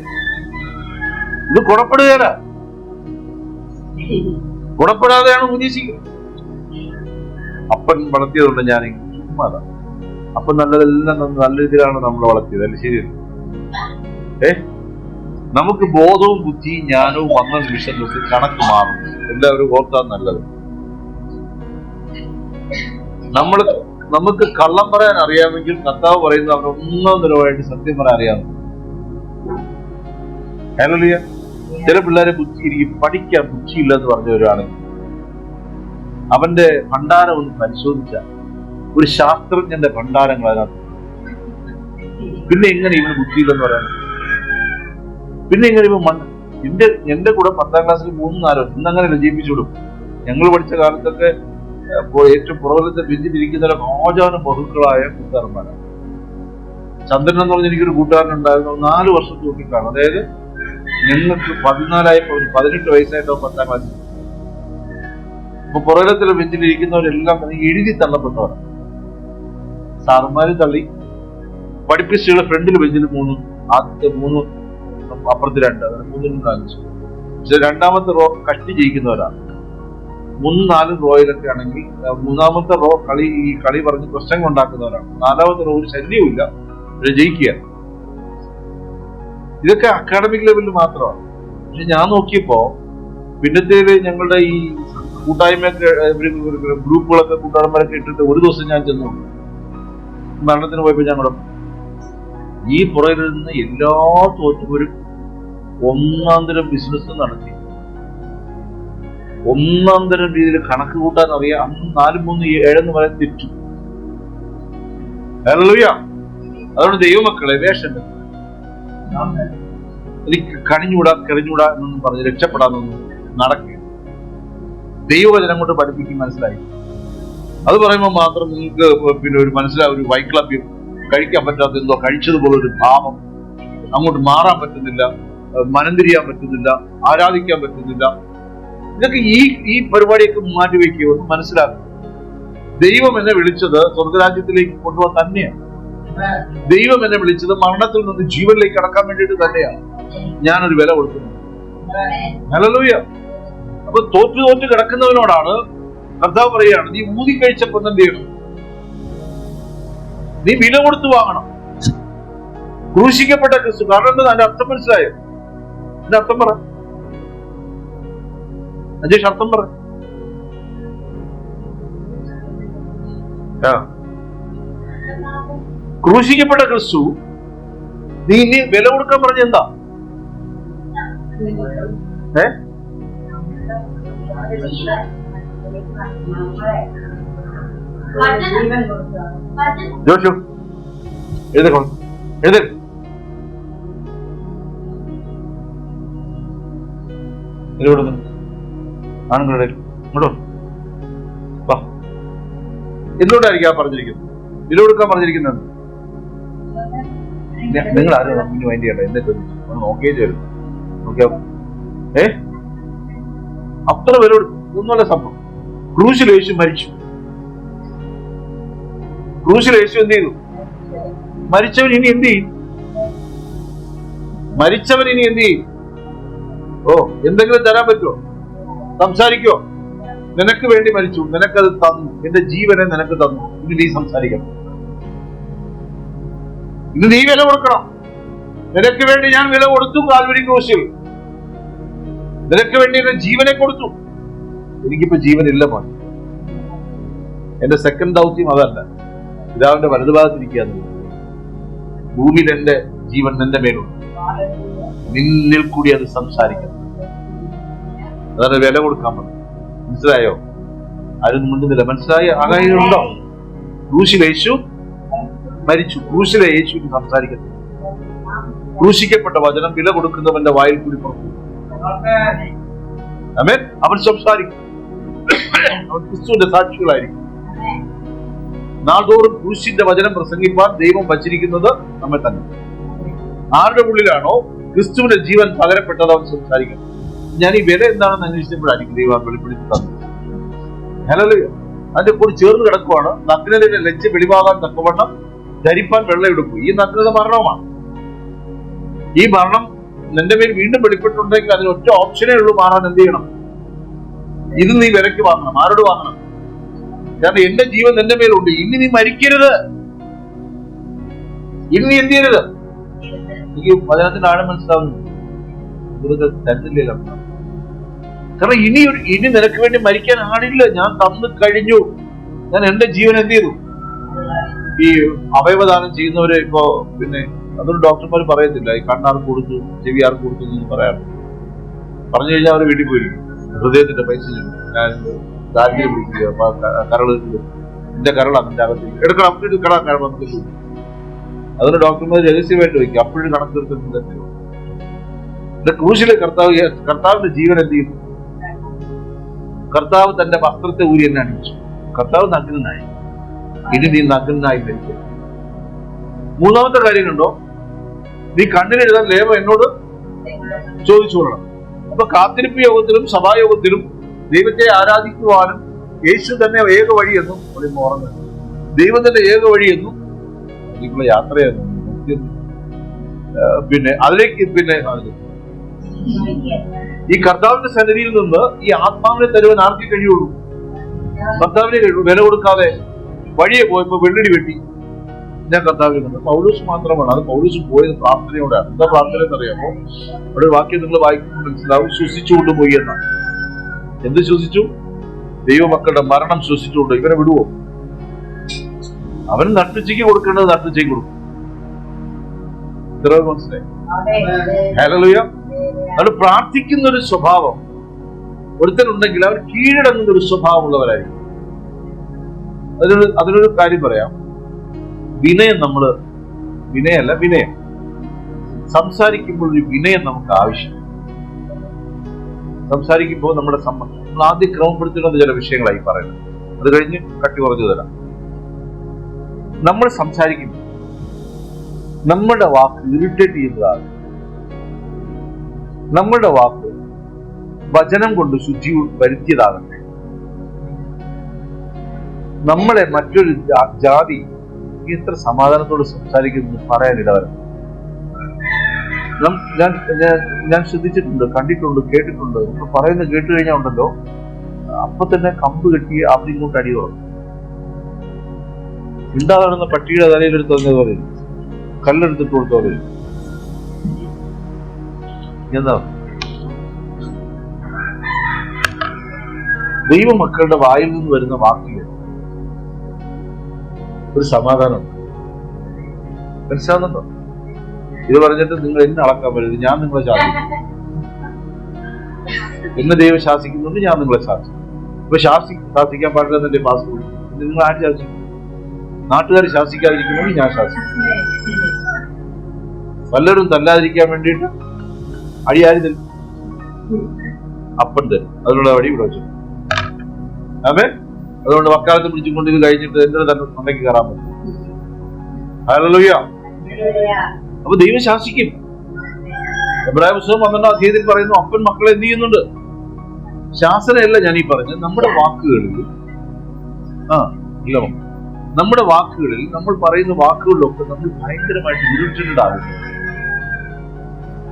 ഇത് ഗുണപ്പെടുകയല്ല, ഗുണപ്പെടാതെയാണ് ഉദ്ദേശിക്കുന്നത്. അപ്പൻ വളർത്തിയതുകൊണ്ട് ഞാൻ ചുമ്മാതാ. അപ്പൊ നല്ലതെല്ലാം നല്ല രീതിയിലാണ് നമ്മൾ വളർത്തിയത്, അല്ലേ? ശരിയല്ലേ? നമുക്ക് ബോധവും ബുദ്ധിയും ജ്ഞാനവും വന്ന നിമിഷം തൊട്ട് കണക്ക് മാറും. എല്ലാവരും ഓർത്താൻ നല്ലത്. നമുക്ക് കള്ളം പറയാൻ അറിയാമെങ്കിൽ കർത്താവ് പറയുന്നത് അവർ ഒന്നാം തരമായിട്ട് സത്യം പറയാൻ അറിയാമെന്ന്. ഹല്ലേലൂയ. ചില പിള്ളേരെ ബുദ്ധി ഇരിക്കും, പഠിക്കാൻ ബുദ്ധിയില്ല എന്ന് പറഞ്ഞവരാണെങ്കിൽ അവന്റെ ഭണ്ഡാരം ഒന്ന് പരിശോധിച്ചാൽ ഒരു ശാസ്ത്രജ്ഞന്റെ ഭണ്ഡാരങ്ങൾ അതിനകത്ത്. പിന്നെ എങ്ങനെ ഇവന് ബുദ്ധിയില്ലെന്ന് പറയാൻ? പിന്നെ എങ്ങനെ ഇവൻ എന്റെ കൂടെ 10ാം ക്ലാസ്സിൽ 3-4 ഇന്നങ്ങനെ രചയിപ്പിച്ചു വിടും. ഞങ്ങൾ പഠിച്ച കാലത്തൊക്കെ ഏറ്റവും പുറകിലത്തെ ബെഞ്ചിലിരിക്കുന്ന ആചാര ബഹുക്കളായ കൂട്ടുകാരന്മാരാണ്. ചന്ദ്രൻ എന്ന് പറഞ്ഞ എനിക്കൊരു കൂട്ടുകാരനുണ്ടായിരുന്നു. 4 വർഷം തൂക്കിക്കാണും. അതായത് ഞങ്ങൾക്ക് 14 18 വയസ്സായിട്ടോ 10ാം ക്ലാസ്സിൽ. അപ്പൊ പുറകിലത്തിലെ ബെഞ്ചിലിരിക്കുന്നവരെല്ലാം എഴുതി തള്ളപ്പെട്ടവരാണ്. സാറുമാര് തള്ളി, പഠിപ്പിച്ചുള്ള ഫ്രണ്ടിൽ ബെഞ്ചിൽ 3, ആദ്യത്തെ 3, അപ്പുറത്ത് 2, അങ്ങനെ 3-നും 5. പക്ഷെ 2ാമത്തെ റോ കഷ്ടി ജയിക്കുന്നവരാണ്. 3-4 റോയിലൊക്കെ ആണെങ്കിൽ 3ാമത്തെ റോ കളി പറഞ്ഞ് പ്രശ്നങ്ങൾ ഉണ്ടാക്കുന്നവരാണ്. 4ാമത്തെ റോ ഒരു ശല്യവുമില്ല, പക്ഷെ ജയിക്കുക. ഇതൊക്കെ അക്കാഡമിക് ലെവലിൽ മാത്രമാണ്. പക്ഷെ ഞാൻ നോക്കിയപ്പോ പിന്നത്തേല് ഞങ്ങളുടെ ഈ കൂട്ടായ്മയൊക്കെ ഗ്രൂപ്പുകളൊക്കെ കൂട്ടായ്മയൊക്കെ ഇട്ടിട്ട് ഒരു ദിവസം ഞാൻ ചെന്നു മരണത്തിന് പോയപ്പോ ഞങ്ങളുടെ ഈ പുറകിൽ നിന്ന് എല്ലാ തോറ്റുപോരും ഒന്നാന്തരം ബിസിനസ് നടത്തി, ഒന്നാന്തരം രീതിയിൽ കണക്ക് കൂട്ടാൻ അറിയാം. അന്ന് 4, 3, 7 എന്ന് പറയാൻ തെറ്റു. ഹല്ലേലൂയ. അതുകൊണ്ട് ദൈവമക്കളെ വേഷം എനിക്ക് കണിഞ്ഞൂടാ കെറിഞ്ഞൂടാ എന്നൊന്നും പറഞ്ഞ് രക്ഷപ്പെടാനൊന്നും നടക്കുക. ദൈവവചനം കൊണ്ട് പഠിപ്പിക്കും. മനസ്സിലായി? അത് പറയുമ്പോൾ മാത്രം നിങ്ങൾക്ക് പിന്നെ ഒരു ഒരു വൈക്ലഭ്യം, കഴിക്കാൻ പറ്റാത്ത എന്തോ കഴിച്ചതുപോലെ ഒരു ഭാവം, അങ്ങോട്ട് മാറാൻ പറ്റുന്നില്ല, മനം തിരിയാൻ പറ്റുന്നില്ല, ആരാധിക്കാൻ പറ്റുന്നില്ല. ഇതൊക്കെ ഈ പരിപാടിയൊക്കെ മാറ്റിവെക്കുക. ഒന്ന് മനസ്സിലാക്കുക, ദൈവം എന്നെ വിളിച്ചത് സ്വർഗരാജ്യത്തിലേക്ക് കൊണ്ടുപോകാൻ തന്നെയാണ്. ദൈവം എന്നെ വിളിച്ചത് മരണത്തിൽ നിന്ന് ജീവനിലേക്ക് കടക്കാൻ വേണ്ടിയിട്ട് തന്നെയാണ് ഞാനൊരു വില കൊടുക്കുന്നത്. ഹല്ലേലൂയ. അപ്പൊ തോറ്റു കിടക്കുന്നവനോടാണ് കർത്താവ് പറയുകയാണ്, നീ ഊതി കഴിച്ചപ്പോ എന്ത് ചെയ്യണം? നീ വില കൊടുത്തു വാങ്ങണം. ക്രൂശിക്കപ്പെട്ട ക്രിസ്തു. കാരണം എന്താ? അതിന്റെ അർത്ഥം മനസ്സിലായോ? അതിന്റെ അർത്ഥം പറ അജേഷ്, അർത്ഥം പറ. ക്രൂശിക്കപ്പെട്ട ക്രിസ്തു, നീ ഇനി വില കൊടുക്കാൻ പറഞ്ഞ എന്താ? ജോഷു എഴുതേക്കോ, എഴുതേ. ആണുങ്ങളുടെ ഇങ്ങോട്ടോ വാ. എന്തുകൊണ്ടായിരിക്കും ആ പറഞ്ഞിരിക്കുന്നത്? വില കൊടുക്കാൻ പറഞ്ഞിരിക്കുന്നത്? നിങ്ങൾ ആരും നമുക്ക് മൈൻഡ് ചെയ്യണ്ട. എന്നെ ചോദിച്ചു നോക്കിയേ വരും. നോക്കിയാ അത്ര വില ഒന്നുമല്ല സംഭവം. ക്രൂശിൽ യേശു മരിച്ചു. ക്രൂശിൽ യേശു എന്ത് ചെയ്തു? മരിച്ചവൻ ഇനി എന്ത് ചെയ്യും? മരിച്ചവൻ ഇനി എന്ത് ചെയ്യും? ഓ, എന്തെങ്കിലും തരാൻ പറ്റുമോ? സംസാരിക്കോ? നിനക്ക് വേണ്ടി മരിച്ചു, നിനക്കത് തന്നു, എന്റെ ജീവനെ നിനക്ക് തന്നു. ഇനി നീ സംസാരിക്കണം. ഇന്ന് നീ വില കൊടുക്കണം. നിനക്ക് വേണ്ടി ഞാൻ വില കൊടുത്തു. കാൽവരി ക്രൂശിൽ നിനക്ക് വേണ്ടി എന്റെ ജീവനെ കൊടുത്തു. എനിക്കിപ്പോ ജീവനില്ല മോൻ. എന്റെ സെക്കൻഡ് ദൗത്യം അതല്ല, പിതാവിന്റെ വലതുഭാഗത്തിരിക്കുക. ഭൂമിയിൽ എന്റെ ജീവൻ നിന്റെ മേലുണ്ട്. നിന്നിൽ കൂടി അത് സംസാരിക്കണം. അതാണ് വില കൊടുക്കാൻ പറ്റും. മനസ്സിലായോ? ആരും മിണ്ടുന്നില്ല. മനസ്സിലായി? ആകായുണ്ടോ? ക്രൂശിലെ യേശു മരിച്ചു. ക്രൂശിലെ യേശു സംസാരിക്കത്തില്ല. ക്രൂശിക്കപ്പെട്ട വചനം വില കൊടുക്കുന്നവന്റെ വായിൽ കൂടി പുറത്തു. ആമേൻ. അവൻ സംസാരിക്കും. അവൻ ക്രിസ്തുവിന്റെ സാക്ഷികളായിരിക്കും. നാൾതോറും ക്രൂശിന്റെ വചനം പ്രസംഗിപ്പാൻ ദൈവം വച്ചിരിക്കുന്നത് നമ്മെ തന്നെ. ആരുടെ ഉള്ളിലാണോ ക്രിസ്തുവിന്റെ ജീവൻ പകരപ്പെട്ടത് അവൻ സംസാരിക്കണം. ഞാൻ ഈ വില എന്താണെന്ന് അന്വേഷിച്ചപ്പോഴായിരിക്കും ദൈവം വെളിപ്പെടുത്തി തന്നത്. ഹല്ലേലൂയ. അതിന്റെ കൂടി ചേർന്ന് കിടക്കുവാണ് നഗ്നതയുടെ ലജ്ജ വെളിവാകാൻ തക്കവണ്ണം ധരിപ്പാൻ വെള്ളയെടുക്കും. ഈ നഗ്നത മരണവുമാണ്. ഈ മരണം നിന്റെ മേൽ വീണ്ടും വെളിപ്പെട്ടുണ്ടെങ്കിൽ അതിന് ഒറ്റ ഓപ്ഷനേ ഉള്ളൂ, മാറാൻ. എന്ത് ചെയ്യണം? ഇത് നീ വിലക്ക് വാങ്ങണം. ആരോട് വാങ്ങണം? കാരണം എന്റെ ജീവൻ നിന്റെ മേലുണ്ട്. ഇനി നീ മരിക്കരുത്. ഇനി നീ എന്ത് ചെയ്യരുത്? എനിക്ക് വചനത്തിന്റെ ആഴം മനസ്സിലാവുന്നു. ഇതൊക്കെ തരുന്നില്ല. കാരണം ഇനി നിനക്ക് വേണ്ടി മരിക്കാൻ ആളില്ല. ഞാൻ തന്നു കഴിഞ്ഞു. ഞാൻ എന്റെ ജീവൻ എന്ത് ചെയ്തു? ഈ അവയവദാനം ചെയ്യുന്നവര് ഇപ്പോ പിന്നെ അതൊരു ഡോക്ടർമാർ പറയത്തില്ല, ഈ കണ്ണാർക്ക് കൊടുത്തു ചെവിയാർക്ക് കൊടുത്തു എന്ന് പറയാറുണ്ട്. പറഞ്ഞു കഴിഞ്ഞാൽ അവർ വീട്ടിൽ പോയിരിക്കും. ഹൃദയത്തിന്റെ പൈസ ഞാൻ ദാരിദ്ര്യം പിടിക്കുക, കരൾ എന്റെ കരളാ നിന്റെ അകത്ത് എടുക്കണം, അപ്പോഴും കടാ നമുക്ക് ചോദിക്കും. അതിന് ഡോക്ടർമാർ രഹസ്യമായിട്ട് വയ്ക്കും. അപ്പോഴും കണക്ക് തീർക്കുന്നത് ക്രൂശിലെ കർത്താവിന്റെ ജീവൻ എന്ത് ചെയ്യുന്നു? കർത്താവ് തന്റെ വസ്ത്രത്തെ ഊരി എന്നെ അണിയിച്ചു. കർത്താവ് നഗ്നനായി. ഇനി നീ നഗ്നനായി മരിക്കും. മൂന്നാമത്തെ കാര്യം കണ്ടോ? നീ കണ്ണിനെഴുതാൻ ലേവം എന്നോട് ചോദിച്ചോളണം. അപ്പൊ കാത്തിരിപ്പ് യോഗത്തിലും സഭായോഗത്തിലും ദൈവത്തെ ആരാധിക്കുവാനും യേശു തന്നെ ഏക വഴിയെന്നും ഓർമ്മ. ദൈവം തന്നെ ഏക വഴിയെന്നും അതിനുള്ള യാത്രയായിരുന്നു. പിന്നെ അതിലേക്ക് ഈ കർത്താവിന്റെ സന്നിധിയിൽ നിന്ന് ഈ ആത്മാവിനെ തരുവാൻ ആർക്കേ കഴിയുള്ളൂ? കർത്താവിനെ കഴിയുള്ളൂ. വില കൊടുക്കാതെ വഴിയെ പോയപ്പോ വെള്ളടി വെട്ടി ഞാൻ കർത്താവിനെ കണ്ടു. പൗലോസ് മാത്രമാണ്. അത് പൗലോസ് പോയത് പ്രാർത്ഥനയോടെയാണ്. എന്താ പ്രാർത്ഥന എന്നറിയാമോ? അവിടെ വാക്യം നിങ്ങൾ വായിക്കുമ്പോൾ മനസ്സിലാവും. ശ്വസിച്ചുകൊണ്ട് പോയി എന്നാണ്. എന്ത് ശ്വസിച്ചു? ദൈവമക്കളുടെ മരണം ശ്വസിച്ചുകൊണ്ട്. ഇവനെ വിടുവോ? അവൻ നട്ടുച്ചയ്ക്ക് കൊടുക്കേണ്ടത് നട്ടുച്ചയ്ക്ക് കൊടുക്കും. ഇത്ര മനസ്സിലായി? ഹല്ലേലൂയ. അത് പ്രാർത്ഥിക്കുന്ന ഒരു സ്വഭാവം ഒരുത്തനുണ്ടെങ്കിൽ അവർ കീഴടങ്ങുന്ന ഒരു സ്വഭാവമുള്ളവരായിരിക്കും. അതിനൊരു കാര്യം പറയാം. വിനയം വിനയം സംസാരിക്കുമ്പോൾ ഒരു വിനയം നമുക്ക് ആവശ്യം. സംസാരിക്കുമ്പോൾ നമ്മുടെ നമ്മൾ ആദ്യം ക്രമപ്പെടുത്തുന്നത് ചില വിഷയങ്ങളായി പറയുന്നത്. അത് കഴിഞ്ഞ് കട്ടി കുറഞ്ഞു തരാം. നമ്മൾ സംസാരിക്കുമ്പോൾ നമ്മുടെ വാക്ക് ഇറിറ്റേറ്റ് ചെയ്യുന്നതാണ്. നമ്മുടെ വാക്ക് വചനം കൊണ്ട് ശുദ്ധി വരുത്തിയതാകട്ടെ. നമ്മളെ മറ്റൊരു ജാതി എത്ര സമാധാനത്തോട് സംസാരിക്കുന്നു പറയാനിടവരും. ഞാൻ ശ്രദ്ധിച്ചിട്ടുണ്ട്, കണ്ടിട്ടുണ്ട്, കേട്ടിട്ടുണ്ട്. നമ്മൾ പറയുന്നത് കേട്ട് കഴിഞ്ഞാൽ ഉണ്ടല്ലോ, അപ്പൊ തന്നെ കമ്പ് കെട്ടി അവിടെ ഇങ്ങോട്ട് അടി തുറന്നു. ഉണ്ടാകുന്ന പട്ടിയുടെ തലയിലെടുത്ത് പറഞ്ഞതുപോലെ കല്ലെടുത്തിട്ട് കൊടുത്തവരെ എന്താ? ദൈവമക്കളുടെ വായിൽ നിന്ന് വരുന്ന വാക്കുകൾ ഒരു സമാധാനമുണ്ട്. മനസ്സിലാവുന്നുണ്ടോ? ഇത് പറഞ്ഞിട്ട് നിങ്ങൾ എന്നെ അളക്കാൻ പറ്റരുത്, ഞാൻ നിങ്ങളെ ശാസിക്കും. എന്നെ ദൈവം ശാസിക്കുന്നുണ്ട്, ഞാൻ നിങ്ങളെ ശാസിക്കും. ഇപ്പൊ ശാസിക്കാൻ പാടില്ല എന്റെ പാസ്പോർട്ട്. നിങ്ങൾ ആര് ശാസിക്കും? നാട്ടുകാർ ശാസിക്കാതിരിക്കുമെങ്കിൽ ഞാൻ ശാസിക്കും. പലരും തല്ലാതിരിക്കാൻ വേണ്ടിയിട്ട് അടിയാരി തരും, അപ്പം തരും. അതിനുള്ള വഴി ഇവിടെ വെച്ചു. അതെ, അതുകൊണ്ട് വക്കാലത്ത് പിടിച്ചുകൊണ്ട് ഇത് കഴിഞ്ഞിട്ട് എന്തിനു തന്നെ മണ്ടയ്ക്ക് കയറാൻ പറ്റും. ഹല്ലേലൂയ. അപ്പൊ ദൈവം ശാസിക്കും. എബ്രായ പുസ്തകം 12-ാം അധ്യായത്തിൽ പറയുന്നു, അപ്പൻ മക്കളെ എന്ത് ചെയ്യുന്നുണ്ട്? ശാസനയല്ല ഞാൻ ഈ പറഞ്ഞത്. നമ്മുടെ വാക്കുകളിൽ നമ്മുടെ വാക്കുകളിൽ നമ്മൾ പറയുന്ന വാക്കുകളിലൊക്കെ നമ്മൾ ഭയങ്കരമായിട്ട് ഇറിറ്റേറ്റഡ് ആകുന്നു.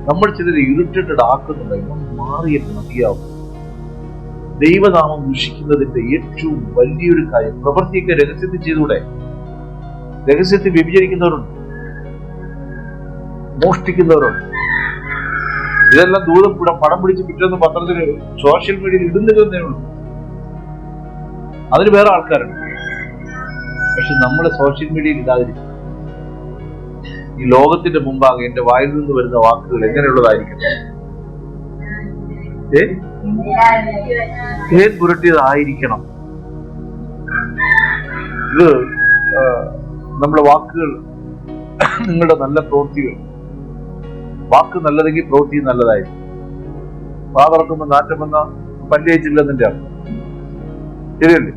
നമ്മൾ ചിലർ ഇറിറ്റേറ്റഡ് ആക്കുന്നുണ്ടെങ്കിൽ നമ്മൾ മാറിയിട്ട് മതിയാവും. ദൈവനാമം ദുഷിക്കുന്നതിന്റെ ഏറ്റവും വലിയൊരു കാര്യം, പ്രവൃത്തിയൊക്കെ രഹസ്യത്തിൽ ചെയ്തൂടെ? രഹസ്യത്തിൽ വ്യഭിചരിക്കുന്നവരുണ്ട്, മോഷ്ടിക്കുന്നവരുണ്ട്. ഇതെല്ലാം ദൂരം കൂടെ പടം പിടിച്ച് പിറ്റേന്ന് പത്രത്തിൽ സോഷ്യൽ മീഡിയയിൽ ഇടുന്നില്ലെന്നേ ഉള്ളൂ. അതിന് വേറെ ആൾക്കാരുണ്ട്. പക്ഷെ നമ്മളെ സോഷ്യൽ മീഡിയയിൽ ഇടാതിരിക്കും. ഈ ലോകത്തിന്റെ മുമ്പാകെ എന്റെ വായിൽ നിന്ന് വരുന്ന വാക്കുകൾ എങ്ങനെയുള്ളതായിരിക്കണം? തേൻ പുരട്ടിയതായിരിക്കണം. ഇത് നമ്മുടെ വാക്കുകൾ, നിങ്ങളുടെ നല്ല പ്രവൃത്തികൾ. വാക്ക് നല്ലതെങ്കിൽ പ്രവൃത്തി നല്ലതായിരിക്കും. വാ തുറക്കുമ്പോൾ നാറ്റം വന്ന പല്ലേച്ചില്ലെന്നതിന്റെ അർത്ഥം. ശരിയല്ലേ?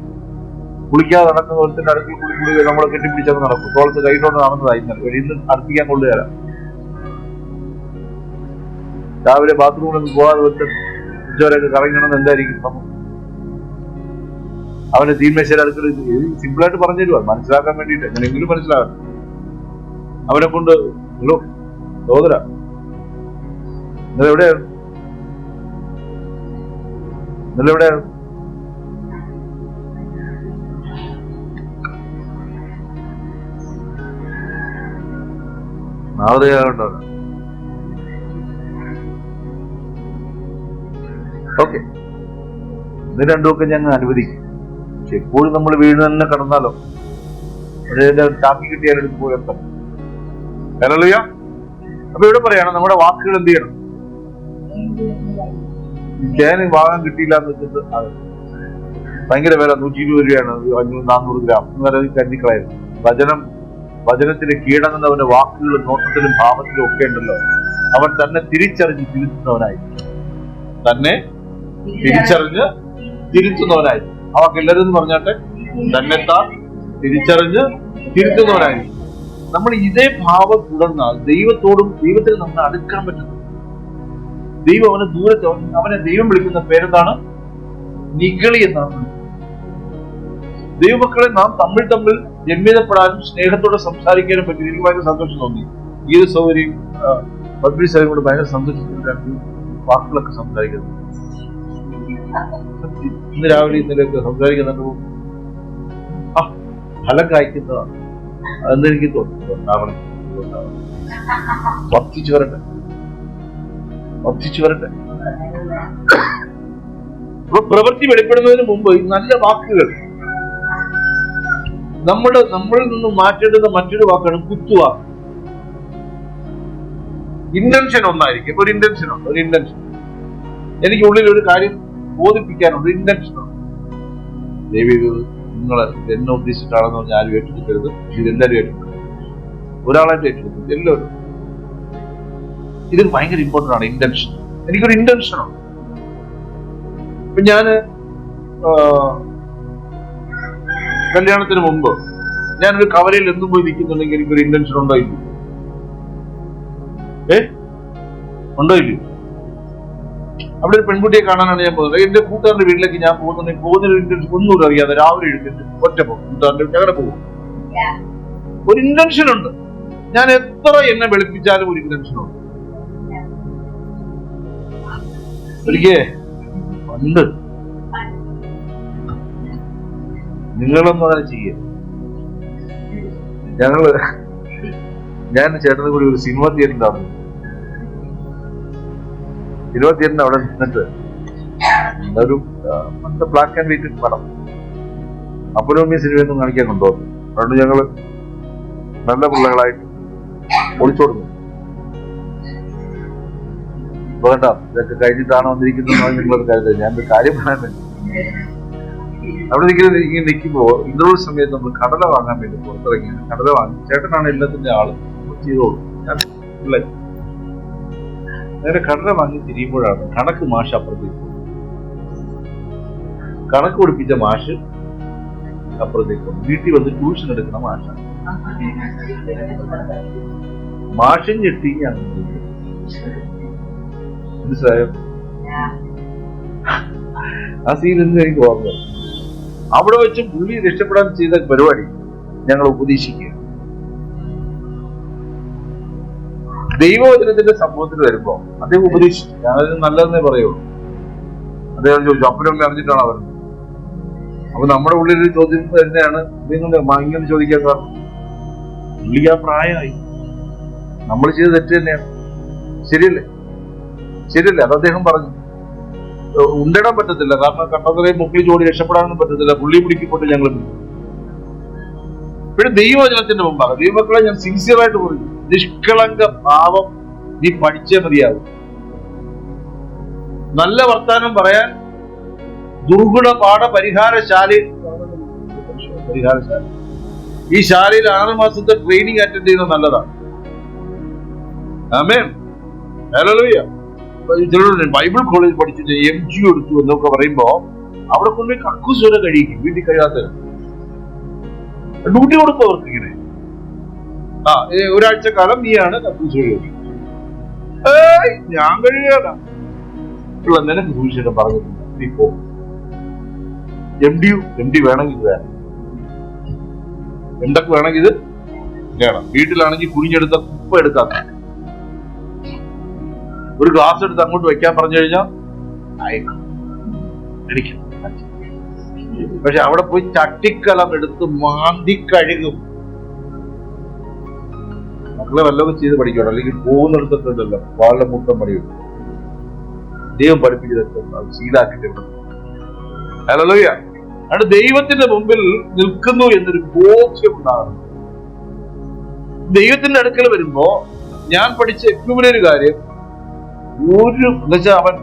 കുളിക്കാതെ നടക്കുന്ന ഒരുത്തിന്റെ അടുത്ത് കുളി നമ്മളെ കെട്ടിപ്പിടിച്ചൊക്കെ നടക്കും. തോളത്ത് കൈകൊണ്ട് നടന്നതായി ഇന്ന് അടുപ്പിക്കാൻ കൊണ്ടുവരാം. രാവിലെ ബാത്റൂമിലൊന്നും പോകാതെ വെച്ച് ഉച്ചവരൊക്കെ കറങ്ങണമെന്ന് എന്തായിരിക്കും സമയം? അവന്റെ തീന്മേശയുടെ അടുത്ത് സിമ്പിളായിട്ട് പറഞ്ഞു തരുവാ, മനസ്സിലാക്കാൻ വേണ്ടിയിട്ട്. എങ്ങനെയെങ്കിലും മനസ്സിലാകണം. അവനെ കൊണ്ട് ഹലോ സഹോദര, നിങ്ങളെവിടെയാണ്? നിങ്ങളെവിടെയാണ്? മാതൃകയുണ്ടോ? ഓക്കെ, ഇത് രണ്ടുമൊക്കെ ഞങ്ങൾ അനുവദിക്കും. പക്ഷെ എപ്പോഴും നമ്മൾ വീട് തന്നെ കിടന്നാലോ, അതിന്റെ ചാക്കി കിട്ടിയാലും പോലും ഹല്ലേലൂയ. അപ്പൊ ഇവിടെ പറയാണ് നമ്മുടെ വാക്കുകൾ എന്ത് ചെയ്യണം? തേന് വാങ്ങാൻ കിട്ടിയില്ല എന്ന് വെച്ചിട്ട് ഭയങ്കര വില, 120 രൂപയാണ്, 500-400 ഗ്രാം വരെ കഞ്ഞിക്കളയായിരുന്നു. വചനത്തിന് കീഴടങ്ങുന്നവന്റെ വാക്കുകളും നോട്ടത്തിലും ഭാവത്തിലും ഒക്കെ ഉണ്ടല്ലോ, അവൻ തന്നെ തിരിച്ചറിഞ്ഞ് തിരുത്തുന്നവനായി. തന്നെ തിരിച്ചറിഞ്ഞ് തിരുത്തുന്നവനായി. അവർക്ക് എല്ലാവരും പറഞ്ഞാട്ടെ, തന്നെത്താൻ തിരിച്ചറിഞ്ഞ് തിരുത്തുന്നവനായി. നമ്മൾ ഇതേ ഭാവം തുടർന്നാൽ ദൈവത്തിൽ നമ്മൾ അടുക്കാൻ പറ്റുന്നു. ദൈവം അവനെ ദൂരത്ത്, അവനെ ദൈവം വിളിക്കുന്ന പേരെന്താണ്? നിഗളി എന്നാണ്. ദൈവമക്കളെ നാം തമ്മിൽ ജന്മിതപ്പെടാനും സ്നേഹത്തോടെ സംസാരിക്കാനും പറ്റി. എനിക്ക് ഭയങ്കര സന്തോഷം തോന്നി. ഗീത സൗകര്യം പബ്ലിക് സൗകര്യം കൊണ്ട് ഭയങ്കര സന്തോഷത്തിലാണ് വാക്കുകളൊക്കെ സംസാരിക്കുന്നത്. ഇന്ന് രാവിലെ ഇന്നലെയൊക്കെ സംസാരിക്കുന്നുണ്ട്, ഫലം കായ്ക്കുന്നതാണ്. അതെന്നെനിക്ക് തോന്നുന്നു. വർദ്ധിച്ചു വരട്ടെ. അപ്പൊ പ്രവൃത്തി വെളിപ്പെടുന്നതിന് മുമ്പ് ഈ നല്ല വാക്കുകൾ, നമ്മളിൽ നിന്ന് മാറ്റേണ്ടുന്ന മറ്റൊരു വാക്കാണ് കുത്തുവാക്ക്. ഇന്റൻഷൻ ഒന്നായിരിക്കും. ഒരു ഇന്റൻഷൻ ഉണ്ട്. എനിക്ക് ഉള്ളിൽ ഒരു കാര്യം ബോധിപ്പിക്കാനുണ്ട്. ഇന്റൻഷനുണ്ട്. ദൈവം നിങ്ങൾ എന്നെ ഉദ്ദേശിച്ചിട്ടാണെന്ന് പറഞ്ഞാൽ ആരും ഏറ്റെടുക്കരുത്. ഇതെല്ലാവരും ഏറ്റെടുക്കും. ഒരാളായിട്ട് ഏറ്റെടുക്കും. എല്ലാവരും. ഇത് ഭയങ്കര ഇമ്പോർട്ടന്റ് ആണ്. ഇന്റൻഷൻ. എനിക്കൊരു ഇന്റൻഷനുണ്ട്. ഇപ്പൊ ഞാന് കല്യാണത്തിന് മുമ്പ് ഞാനൊരു കവലയിൽ എന്നും പോയി നിൽക്കുന്നുണ്ടെങ്കിൽ എനിക്കൊരു ഇന്റൻഷൻ ഉണ്ടോ ഇല്ല? ഉണ്ടോ ഇല്ല? അവിടെ ഒരു പെൺകുട്ടിയെ കാണാനാണ് ഞാൻ പോകുന്നത്. എന്റെ കൂട്ടുകാരന്റെ വീട്ടിലേക്ക് ഞാൻ പോകുന്നൊരു ഇന്റൻഷൻ ഒന്നും അറിയാതെ രാവിലെ എഴുതിട്ട് ഒറ്റ പോകും. കൂട്ടുകാരന്റെ വീട്ടിൽ അങ്ങനെ പോകും. ഒരു ഇന്റൻഷൻ ഉണ്ട്. ഞാൻ എത്ര എന്നെ വെളുപ്പിച്ചാലും ഒരു ഇന്റൻഷൻ ഉണ്ട്. ഒരിക്കേ ഉണ്ട്. നിങ്ങളൊന്നും അങ്ങനെ ചെയ്യ. ഞാൻ ചേട്ടനെ കൂടി ഒരു സിനിമ തിയേറ്ററിലാണ്. സിനിമ തിയേറ്ററിന് അവിടെ നിന്നിട്ട് ഒരു ബ്ലാക്ക് ആൻഡ് വൈറ്റ് പടം അപ്പനോമി സിനിമയൊന്നും കാണിക്കാൻ കൊണ്ടുപോകുന്നു. അതുകൊണ്ട് ഞങ്ങള് നല്ല പിള്ളകളായിട്ട് ഒളിച്ചോടുന്നു. വേണ്ട, ഇതൊക്കെ കഴിഞ്ഞിട്ടാണ് വന്നിരിക്കുന്നത് നിങ്ങളത് കരുതരുത്. ഞാനൊരു കാര്യം പറയാൻ വേണ്ടി അവിടെ ഇങ്ങനെ നിൽക്കുമ്പോ ഇന്റർവ്യൂ സമയത്ത് നമ്മൾ കടല വാങ്ങാൻ വേണ്ടി പുറത്തിറങ്ങിയാണ്. കടല വാങ്ങി ചേട്ടനാണ് എല്ലാത്തിന്റെ ആള്, ചെയ്തോളൂ. ഞാൻ നേരെ കടല വാങ്ങി തിരിയുമ്പോഴാണ് കണക്ക് മാഷ് അപ്പുറത്തേക്ക്. കണക്ക് പഠിപ്പിച്ച മാഷ് അപ്പുറത്തേക്ക് വീട്ടിൽ വന്ന് ട്യൂഷൻ എടുക്കുന്ന മാഷാണ്. മാഷും ഞെട്ടി. ഞാൻ മനസ്സിലായോ? ആ സീൻ എന്ന് എനിക്ക് ഓർമ്മ. അവിടെ വെച്ച് പുള്ളി രക്ഷപ്പെടാൻ ചെയ്ത പരിപാടി ഞങ്ങൾ ഉപദേശിക്കുക. ദൈവവചനത്തിന്റെ സംഭവത്തിൽ വരുമ്പോ അദ്ദേഹം ഉപദേശിച്ചു. ഞാനത് നല്ലതെന്നേ പറയുള്ളൂ. അദ്ദേഹം ചോദിച്ചു, അപ്പനും അറിഞ്ഞിട്ടാണ് അവർ. അപ്പൊ നമ്മുടെ ഉള്ളിൽ ചോദ്യം തന്നെയാണ്, നിങ്ങൾ ഇങ്ങനെ ചോദിക്കാൻ കാരണം പുള്ളിക്ക് ആ പ്രായമായി. നമ്മൾ ചെയ്ത് തെറ്റ് തന്നെയാണ്. ശരിയല്ലേ? അത് അദ്ദേഹം പറഞ്ഞു. ഉണ്ടിടാൻ പറ്റത്തില്ല, കാരണം കട്ടത്തറയും മുക്കിൽ ചോടി രക്ഷപ്പെടാനൊന്നും പറ്റത്തില്ല. പുള്ളി പിടിക്കപ്പെട്ട് ഞങ്ങൾ പിന്നെ ദൈവവചനത്തിന്റെ മുമ്പാണ്. ദൈവമക്കളെ ഞാൻ സിൻസിയറായിട്ട് പറഞ്ഞു, നിഷ്കളങ്ക ഭാവം നീ പഠിച്ചേ മതിയാവും. നല്ല വർത്താനം പറയാൻ ദുർഗുണപാഠ പരിഹാരശാല. ഈ ശാലയിൽ 6 മാസത്തെ ട്രെയിനിങ് അറ്റൻഡ് ചെയ്യുന്നത് നല്ലതാണ്. ആമേൻ. ഹല്ലേലൂയ. ബൈബിൾ കോളേജ് പഠിച്ചിട്ട് MG എടുത്തു എന്നൊക്കെ പറയുമ്പോ അവിടെ കൊണ്ടുപോയി കക്കൂസ് കഴിക്കും. വീട്ടിൽ കഴിയാത്ത ഡ്യൂട്ടി കൊടുക്കും അവർക്ക്. ഇങ്ങനെ ഒരാഴ്ച കാലം നീയാണ് കക്കൂസ് കഴിയുക. ഞാൻ കഴിയുകയാണ്. നിനക്ക് സുവിശേഷം പറഞ്ഞിട്ടുണ്ട്. നീ പോ. MD വേണമെങ്കിൽ വേണം, എന്തൊക്കെ വേണമെങ്കിൽ ഇത് വേണം. വീട്ടിലാണെങ്കിൽ കുഴിഞ്ഞെടുത്ത കുപ്പ എടുക്കാം. ഒരു ഗ്ലാസ് എടുത്ത് അങ്ങോട്ട് വെക്കാൻ പറഞ്ഞു കഴിഞ്ഞാൽ അയക്കും. പക്ഷെ അവിടെ പോയി ചട്ടിക്കലം എടുത്ത് മാന്തി കഴുകും. മക്കളെ വല്ലതും ചെയ്ത് പഠിക്കണം. അല്ലെങ്കിൽ പോകുന്നിടത്തൊക്കെ ഉണ്ടല്ലോ വളരെ മുട്ടം പണിയുണ്ട്. ദൈവം പഠിപ്പിച്ചതൊക്കെ ശീലാക്കിട്ടുണ്ട്. ഹല്ലേലൂയ. അത് ദൈവത്തിന്റെ മുമ്പിൽ നിൽക്കുന്നു എന്നൊരു ബോധ്യം ഉണ്ടാകണം. ദൈവത്തിന്റെ അടുക്കൽ വരുമ്പോ ഞാൻ പഠിച്ച ഏറ്റവും വലിയൊരു കാര്യം, അവൻ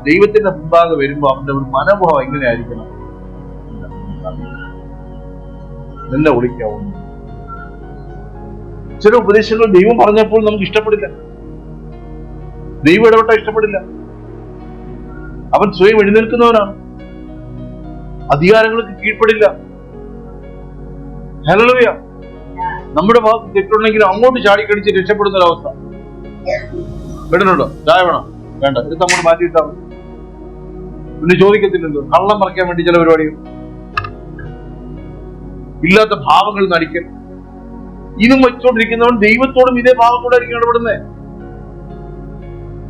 ദൈവത്തിന്റെ മുമ്പാകെ വരുമ്പോ അവന്റെ ഒരു മനോഭാവം എങ്ങനെയായിരിക്കണം? നല്ല വിളിക്കാവുന്നു. ചില ഉപദേശങ്ങൾ ദൈവം പറഞ്ഞപ്പോൾ നമുക്ക് ഇഷ്ടപ്പെടില്ല. ദൈവം ഇടപെട്ട ഇഷ്ടപ്പെടില്ല. അവൻ സ്വയം എഴുന്നേൽക്കുന്നവനാണ്. അധികാരങ്ങൾക്ക് കീഴ്പ്പെടില്ല. ഹല്ലേലൂയ. നമ്മുടെ ഭാഗത്ത് തെറ്റുണ്ടെങ്കിലും അങ്ങോട്ട് ചാടിക്കടിച്ച് രക്ഷപ്പെടുന്ന ഒരവസ്ഥ. കേട്ടിട്ടുണ്ടോ? ചായ വേണം, വേണ്ട, ഇത് അങ്ങോട്ട് മാറ്റിയിട്ടാ പിന്നെ ചോദിക്കത്തില്ലല്ലോ. കള്ളം പറിക്കാൻ വേണ്ടി ചില പരിപാടികൾ, ഇല്ലാത്ത ഭാവങ്ങൾ നടിക്കൽ, ഇതും വെച്ചോണ്ടിരിക്കുന്നവൻ ദൈവത്തോടും ഇതേ ഭാവം കൂടെ ആയിരിക്കും ഇടപെടുന്നേ.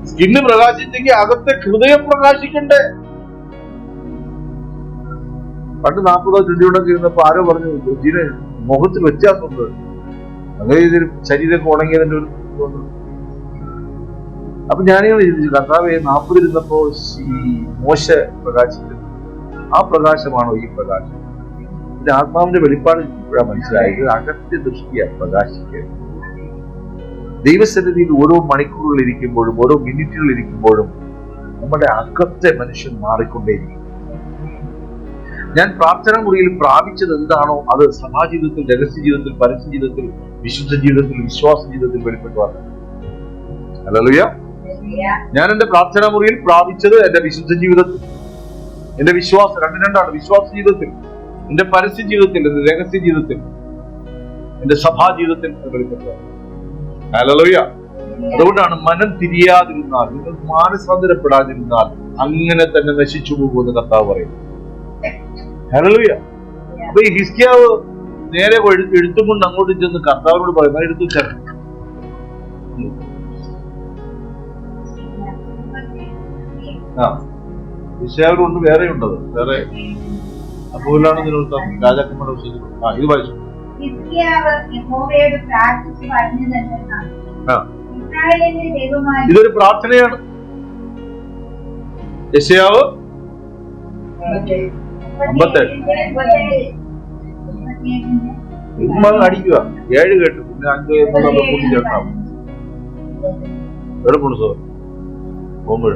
സ്കിന്ന് പ്രകാശിച്ചെങ്കിൽ അകത്തെ ഹൃദയം പ്രകാശിക്കണ്ടേ? പണ്ട് 40 ചുണ്ടിയുണ്ടൊക്കെ ഇരുന്നപ്പോ ആരോ പറഞ്ഞു, ഇതിന് മുഖത്തിൽ വ്യത്യാസമുണ്ട്. അങ്ങനെ ഇതിൽ ശരീരമൊക്കെ ഉണങ്ങിയതിന്റെ ഒരു തോന്നുന്നു. അപ്പൊ ഞാനിങ്ങനെ ചിന്തിച്ചു, കർത്താവേ 40 ഇരുന്നപ്പോ മോശ പ്രകാശിച്ചത് ആ പ്രകാശമാണോ ഈ പ്രകാശം? ഇത് ആത്മാവിന്റെ വെളിപ്പാട് ഇപ്പോഴാണ് മനസ്സിലായത്. അകത്തെ ദൃഷ്ടിയാണ് പ്രകാശിക്കുന്നത്. ദൈവസന്നിധിയിൽ ഓരോ മണിക്കൂറുകൾ ഇരിക്കുമ്പോഴും ഓരോ മിനിറ്റുകൾ ഇരിക്കുമ്പോഴും നമ്മുടെ അകത്തെ മനുഷ്യൻ മാറിക്കൊണ്ടേയിരിക്കും. ഞാൻ പ്രാർത്ഥനാ മുറിയിൽ പ്രാപിച്ചത് എന്താണോ അത് സഭാജീവിതത്തിൽ, രഹസ്യ ജീവിതത്തിൽ, പരസ്യ ജീവിതത്തിൽ, വിശുദ്ധ ജീവിതത്തിൽ, വിശ്വാസ ജീവിതത്തിൽ വെളിപ്പെട്ടു വന്നു. ഹല്ലേലൂയ. ഞാൻ എന്റെ പ്രാർത്ഥനാ മുറിയിൽ പ്രാപിച്ചത് എന്റെ വിശുദ്ധ ജീവിതത്തിൽ, എന്റെ വിശ്വാസം രണ്ടാണ്. വിശ്വാസ ജീവിതത്തിൽ, എന്റെ പരസ്യ ജീവിതത്തിൽ, എന്റെ രഹസ്യ ജീവിതത്തിൽ, എന്റെ സഭാ ജീവിതത്തിൽ വെളിപ്പെട്ടു വന്നു. ഹല്ലേലൂയ. അതുകൊണ്ടാണ് മനം തിരിയാതിരുന്നാൽ, നിങ്ങൾ മാനസാന്തരപ്പെടാതിരുന്നാൽ അങ്ങനെ തന്നെ നശിച്ചു പോകുമെന്ന് കർത്താവ് പറയുന്നു. ഹല്ലേലൂയ. അപ്പൊ ഈ ഹിസ്കിയാവ് നേരെ എഴുത്തും കൊണ്ട് അങ്ങോട്ട് ചെന്ന് കർത്താവിനോട് പറയുന്ന എഴുത്തു ചേർന്ന് ഹിസ്കിയാവിനോട് വേറെ ഉണ്ടത്, വേറെ അപ്പോഴാണ് നിങ്ങൾക്ക് രാജാക്കന്മാരുടെ വിഷയത്തിൽ. ഇത് വായിച്ചു. ഇതൊരു പ്രാർത്ഥനയാണ്. യെശയ്യാവ് 57 അടിക്കുക. 7 കേട്ടു, പിന്നെ 5 കൂട്ടി ചേർക്കാം. എളുപ്പമാണ് സോ പോകുമ്പോഴ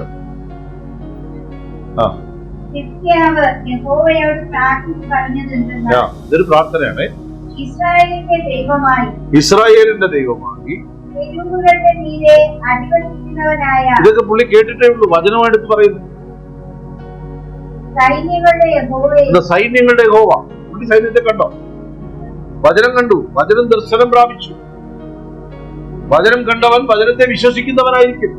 ഇതൊരു പ്രാർത്ഥനയാണ്. ഇസ്രായേലിന്റെ ദൈവമായി. ഇതൊക്കെ പുള്ളി കേട്ടിട്ടേ ഉള്ളൂ, വചനമായിട്ട് പറയുന്നു. സൈന്യങ്ങളുടെ യഹോവ. പുള്ളി സൈന്യത്തെ കണ്ടോ? വചനം കണ്ടു, വചനം ദർശനം പ്രാപിച്ചു. വചനം കണ്ടവൻ വചനത്തെ വിശ്വസിക്കുന്നവനായിരിക്കും.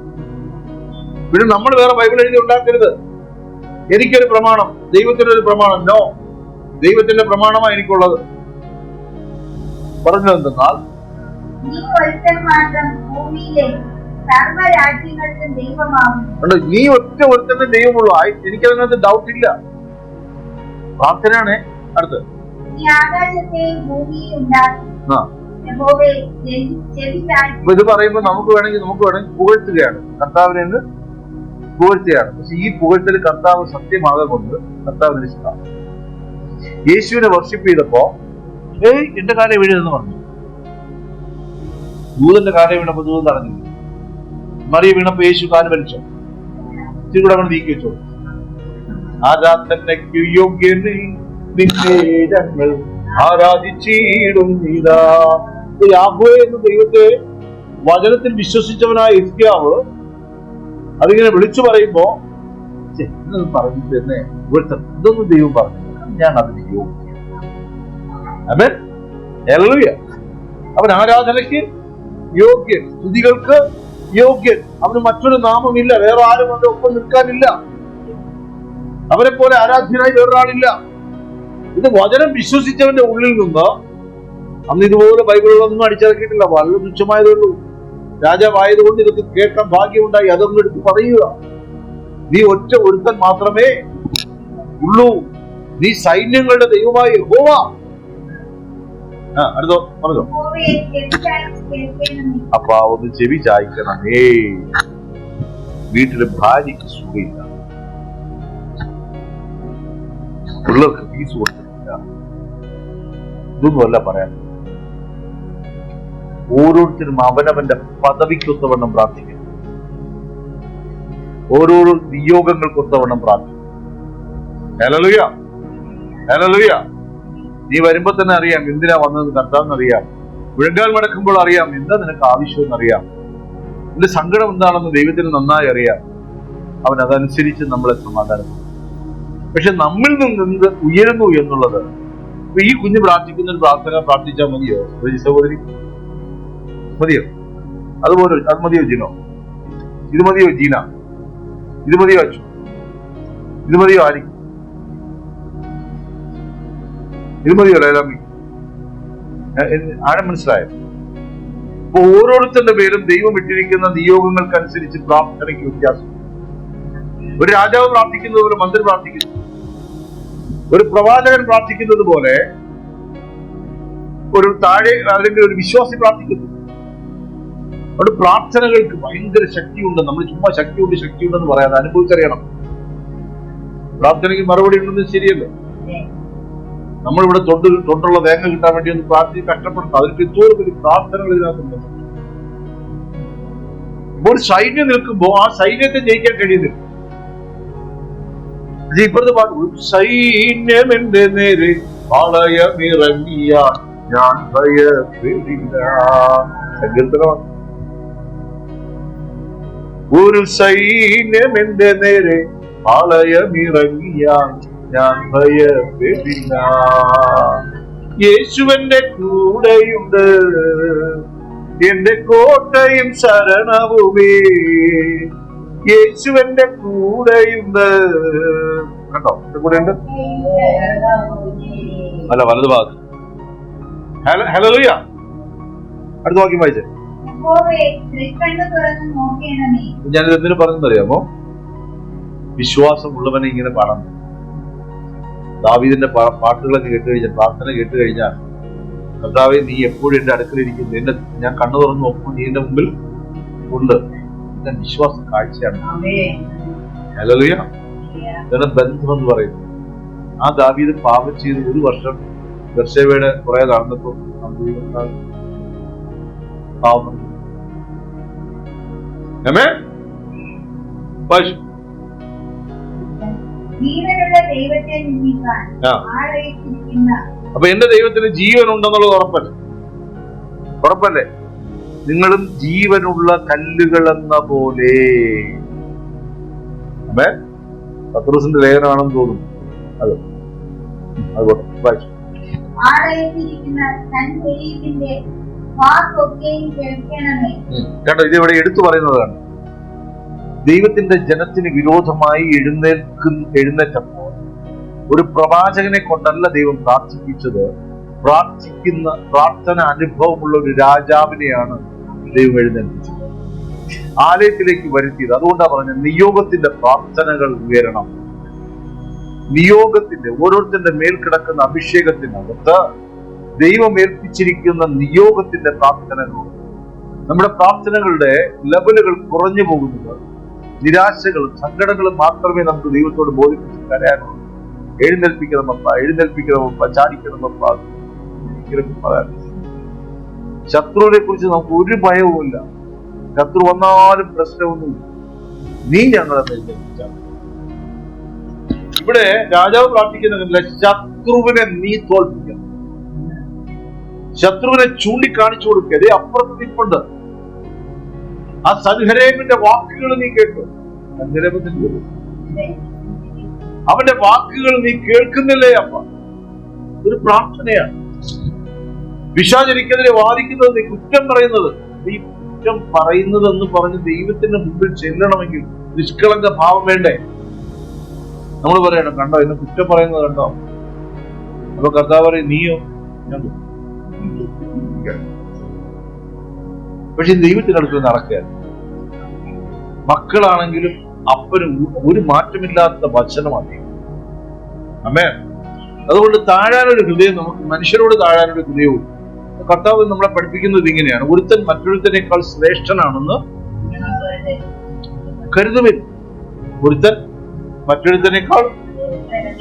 പിന്നെ നമ്മൾ വേറെ ബൈബിൾ എഴുതി ഉണ്ടാക്കരുത്. എനിക്കൊരു പ്രമാണം, ദൈവത്തിന്റെ ഒരു പ്രമാണം. നോ, ദൈവത്തിന്റെ പ്രമാണമാണ് എനിക്കുള്ളത്. പറഞ്ഞത് എന്തെന്നാൽ നീ ഒറ്റ ഒരുത്തന്നെ ദൈവമുള്ളൂ. എനിക്കതിനകത്ത് ഡൗട്ട് ഇല്ല. പ്രാർത്ഥനയാണ് അടുത്ത്. ഇത് പറയുമ്പോ നമുക്ക് വേണമെങ്കിൽ പുകഴ്ത്തുകയാണ്, കർത്താവിനെ പുകഴ്ത്തുകയാണ്. പക്ഷെ ഈ പുകഴ്ത്തൽ കർത്താവ് സത്യമാകെ കൊണ്ട് കർത്താവിന് ഇഷ്ടമാണ്. യേശുവിനെ വർഷിപ്പ് ചെയ്തപ്പോ എന്റെ കാലം എഴുതെന്ന് പറഞ്ഞു. ദൂതന്റെ കാലം വീണപ്പോ ദൂതൻ തടഞ്ഞില്ല. മറിയ വീണപ്പോ യേശു കാല് വലിച്ചോ, ഇത്തിരി കൂടെ അങ്ങനെ നീക്കി വെച്ചോ. ആരാധനയ്ക്കു യോഗ്യനേ നിന്നെ ഞങ്ങൾ ആരാധിച്ചിടും ഇതാ. യാഹ്വേ എന്ന ദൈവത്തെ വചനത്തിൽ വിശ്വസിച്ചവനായ ഹിസ്കിയാവ് അതിങ്ങനെ വിളിച്ചു പറയുമ്പോ പറഞ്ഞിട്ട് തന്നെ ഇതൊന്നും ദൈവം പറഞ്ഞു, ഞാൻ അതിന് യോഗ്യൻ. ആമേൻ. ഹല്ലേലൂയ. അവൻ ആരാധനയ്ക്ക് യോഗ്യൻ, സ്തുതികൾക്ക് യോഗ്യൻ. അവന് മറ്റൊരു നാമമില്ല, വേറെ ആരും അവന്റെ ഒപ്പം നിൽക്കാനില്ല. അവനെ പോലെ ആരാധ്യനായി വേറൊരാളില്ല. ഇത് വചനം വിശ്വസിച്ചവന്റെ ഉള്ളിൽ നിന്ന്. അന്ന് ഇതുപോലെ ബൈബിളിലൊന്നും അടിച്ചിറക്കിയിട്ടില്ല, വളരെ തുച്ഛമായതേ ഉള്ളൂ. രാജാവായതുകൊണ്ട് ഇതൊക്കെ കേട്ട ഭാഗ്യമുണ്ടായി. അതൊന്നും എടുത്ത് പറയുക. നീ ഒറ്റ ഒരുത്തൻ മാത്രമേ ഉള്ളൂ, നീ സൈന്യങ്ങളുടെ ദൈവമായ യഹോവ. അടുത്തോ പറഞ്ഞോ. അപ്പൊ ഒന്ന് ചെവി ചായ്ക്കണമേ. വീട്ടില് ഭാര്യക്ക് സുഖമില്ല, പിള്ളേർക്ക് ഫീസ് കൊടുത്തിട്ടില്ല, ഇതൊന്നുമല്ല പറയാൻ. ഓരോരുത്തരും അവനവന്റെ പദവിക്കൊത്തവണ്ണം പ്രാർത്ഥിക്കും, ഓരോരോ നിയോഗങ്ങൾക്കൊത്തവണ്ണം പ്രാർത്ഥിക്കും. Hallelujah, hallelujah. നീ വരുമ്പോ തന്നെ അറിയാം എന്തിനാ വന്നത് കർത്താവെന്ന് അറിയാം. മുഴങ്കാൽ മടക്കുമ്പോൾ അറിയാം എന്താ നിനക്ക് ആവശ്യമെന്ന് അറിയാം. നിന്റെ സങ്കടം എന്താണെന്ന് ദൈവത്തിന് നന്നായി അറിയാം. അവൻ അതനുസരിച്ച് നമ്മളെ സമാധാനിക്കും. പക്ഷെ നമ്മിൽ നിന്ന് ഉയരുന്നു എന്നുള്ളത്, ഈ കുഞ്ഞ് പ്രാർത്ഥിക്കുന്ന ഒരു പ്രാർത്ഥന പ്രാർത്ഥിച്ചാൽ മതിയോ സഹോദരി? മതിയോ? അതുപോലെ അത് മതിയോ ജീനോ? ഇത് മതിയോ ജീന? ഇത് മതിയോ അച്ചു? ഇത് മതിയോ ആരി? ഇത് മതിയോ ലൈലാമി? ആഴം മനസ്സിലായോ? അപ്പൊ ഓരോരുത്തരുടെ പേരും ദൈവം ഇട്ടിരിക്കുന്ന നിയോഗങ്ങൾക്കനുസരിച്ച് പ്രാർത്ഥനയ്ക്ക് വ്യത്യാസം. ഒരു രാജാവ് പ്രാർത്ഥിക്കുന്നത് പോലെ മന്ത്രി പ്രാർത്ഥിക്കുന്നു, ഒരു പ്രവാചകൻ പ്രാർത്ഥിക്കുന്നത് പോലെ ഒരു താഴെ അല്ലെങ്കിൽ ഒരു വിശ്വാസി പ്രാർത്ഥിക്കുന്നു. അവിടെ പ്രാർത്ഥനകൾക്ക് ഭയങ്കര ശക്തിയുണ്ട്. നമ്മൾ ചുമ്മാ ശക്തിയുണ്ടെന്ന് പറയാതെ അനുഭവിച്ചറിയണം. പ്രാർത്ഥനയ്ക്ക് മറുപടി ഉണ്ടെന്ന് ശരിയല്ലേ? നമ്മളിവിടെ തൊണ്ടുള്ള തേങ്ങ കിട്ടാൻ വേണ്ടി ഒന്ന് പ്രാർത്ഥിച്ച് കഷ്ടപ്പെടുന്നത്, അതിற்கு ഇത്തോളം പ്രാർത്ഥനകൾ ഇതിനകത്തുണ്ട്. ഒരു സൈന്യം നിൽക്കുമ്പോ ആ സൈന്യത്തെ ജയിക്കാൻ കഴിയുന്നില്ല. ഇപ്പോഴത്തെ പാട്ട്, സൈന്യം എന്റെ നേരെ പാളയമിറങ്ങിയ ഞാൻ ഭയപ്പെടില്ല. സങ്കീർത്തനമാണ്. ഒരു സൈന്യം എന്റെ നേരെ പാളയമിറങ്ങിയ ഞാൻ ഭയപ്പെടില്ല. യേശുവന്റെ കൂടെയുണ്ട്, എന്റെ കോട്ടയും ശരണവുമേ. യേശുവന്റെ കൂടെയുണ്ട്. കണ്ടോ കൂടെയുണ്ട്? അല്ല വലത് ഭാഗത്ത്. ഹല്ലേലൂയ. അടുത്ത വാക്യം വായിച്ചേ. ഞാനിത് എന്തിനു പറഞ്ഞറിയാമോ? വിശ്വാസമുള്ളവനെ ഇങ്ങനെ പാടാൻ. ദാവീദിന്റെ പാട്ടുകളൊക്കെ കേട്ടുകഴിഞ്ഞാൽ, പ്രാർത്ഥന കേട്ടുകഴിഞ്ഞാൽ, കർത്താവേ നീ എപ്പോഴും എന്റെ അടുക്കലിരിക്കുന്നു, എന്നെ ഞാൻ കണ്ണു തുറന്നു നോക്കുമ്പോൾ നീ എന്റെ മുമ്പിൽ ഉണ്ട്. ഞാൻ വിശ്വാസം കാഴ്ചയാണ്. ഹല്ലേലൂയ. ഇതാണ് ബന്ധം എന്ന് പറയുന്നത്. ആ ദാവീദ് പാപം ചെയ്ത് 1 വർഷം ബത്ശേബയുടെ കുറെ നടന്നപ്പോൾ പാവം. അപ്പൊ എന്റെ ദൈവത്തിന് ജീവൻ ഉണ്ടെന്നുള്ളത് ഉറപ്പല്ലേ? നിങ്ങളും ജീവനുള്ള കല്ലുകൾ എന്ന പോലെ. പത്രോസിന്റെ ലേഖനമാണെന്ന് തോന്നുന്നു. കേട്ടോ, ഇതിവിടെ എടുത്തു പറയുന്നതാണ്. ദൈവത്തിന്റെ ജനത്തിന് വിരോധമായി എഴുന്നേറ്റപ്പോൾ ഒരു പ്രവാചകനെ കൊണ്ടല്ല ദൈവം പ്രാർത്ഥിപ്പിച്ചത്. പ്രാർത്ഥിക്കുന്ന പ്രാർത്ഥന അനുഭവമുള്ള ഒരു രാജാവിനെയാണ് ദൈവം എഴുന്നേൽപ്പിച്ചത്, ആലയത്തിലേക്ക് വരുത്തിയത്. അതുകൊണ്ടാണ് പറഞ്ഞത് നിയോഗത്തിന്റെ പ്രാർത്ഥനകൾ ഉയരണം. നിയോഗത്തിന്റെ ഓരോരുത്തരുടെ മേൽ കിടക്കുന്ന അഭിഷേകത്തിനകത്ത് ദൈവം ഏൽപ്പിച്ചിരിക്കുന്ന നിയോഗത്തിന്റെ പ്രാർത്ഥനകളുണ്ട്. നമ്മുടെ പ്രാർത്ഥനകളുടെ ലെവലുകൾ കുറഞ്ഞു പോകുന്നത് നിരാശകളും സങ്കടങ്ങളും മാത്രമേ നമുക്ക് ദൈവത്തോട് ബോധിപ്പിച്ച് കരയാനുള്ളൂ. എഴുന്നേൽപ്പിക്കണമപ്പ, ചാടിക്കണമപ്പ. ശത്രുവിനെ കുറിച്ച് നമുക്ക് ഒരു ഭയവുമില്ല. ശത്രു വന്നാലും പ്രശ്നമൊന്നുമില്ല. നീ ഞങ്ങളെ നെഞ്ചേൽപ്പിച്ചാൽ. ഇവിടെ രാജാവ് പ്രാർത്ഥിക്കുന്നില്ല, ശത്രുവിനെ നീ തോൽപ്പിക്കണം. ശത്രുവിനെ ചൂണ്ടിക്കാണിച്ചു കൊടുക്കരുത്. അപ്പുറത്ത് നിൽപ്പുണ്ട്. ആ സൻഹേരീബിന്റെ വാക്കുകൾ നീ കേട്ടു. അവന്റെ വാക്കുകൾ നീ കേൾക്കുന്നില്ലേ അപ്പ? ഒരു പ്രാർത്ഥനയാണ്. പിശാചിനെതിരെ വാദിക്കുന്നത്, നീ കുറ്റം പറയുന്നത്, നീ കുറ്റം പറയുന്നത് എന്ന് പറഞ്ഞ് ദൈവത്തിന്റെ മുമ്പിൽ ചെല്ലണമെങ്കിൽ നിഷ്കളങ്ക ഭാവം വേണ്ടേ? നമ്മൾ പറയണം, കണ്ടോ എന്നെ കുറ്റം പറയുന്നത് കണ്ടോ? അപ്പൊ കർത്താവ് പറയും, നീയോ? പക്ഷെ ദൈവത്തിനടുത്ത് നടക്കുക. മക്കളാണെങ്കിലും അപ്പന് ഒരു മാറ്റമില്ലാത്ത വചനമാണ്. ആമേൻ. അതുകൊണ്ട് താഴാനൊരു ഹൃദയം, നമുക്ക് മനുഷ്യരോട് താഴാനൊരു ഹൃദയവും. കർത്താവ് നമ്മളെ പഠിപ്പിക്കുന്നത് ഇങ്ങനെയാണ്: ഒരുത്തൻ മറ്റൊരുത്തനേക്കാൾ ശ്രേഷ്ഠനാണെന്ന് കരുതുവിൻ. ഒരുത്തൻ മറ്റൊരുത്തനേക്കാൾ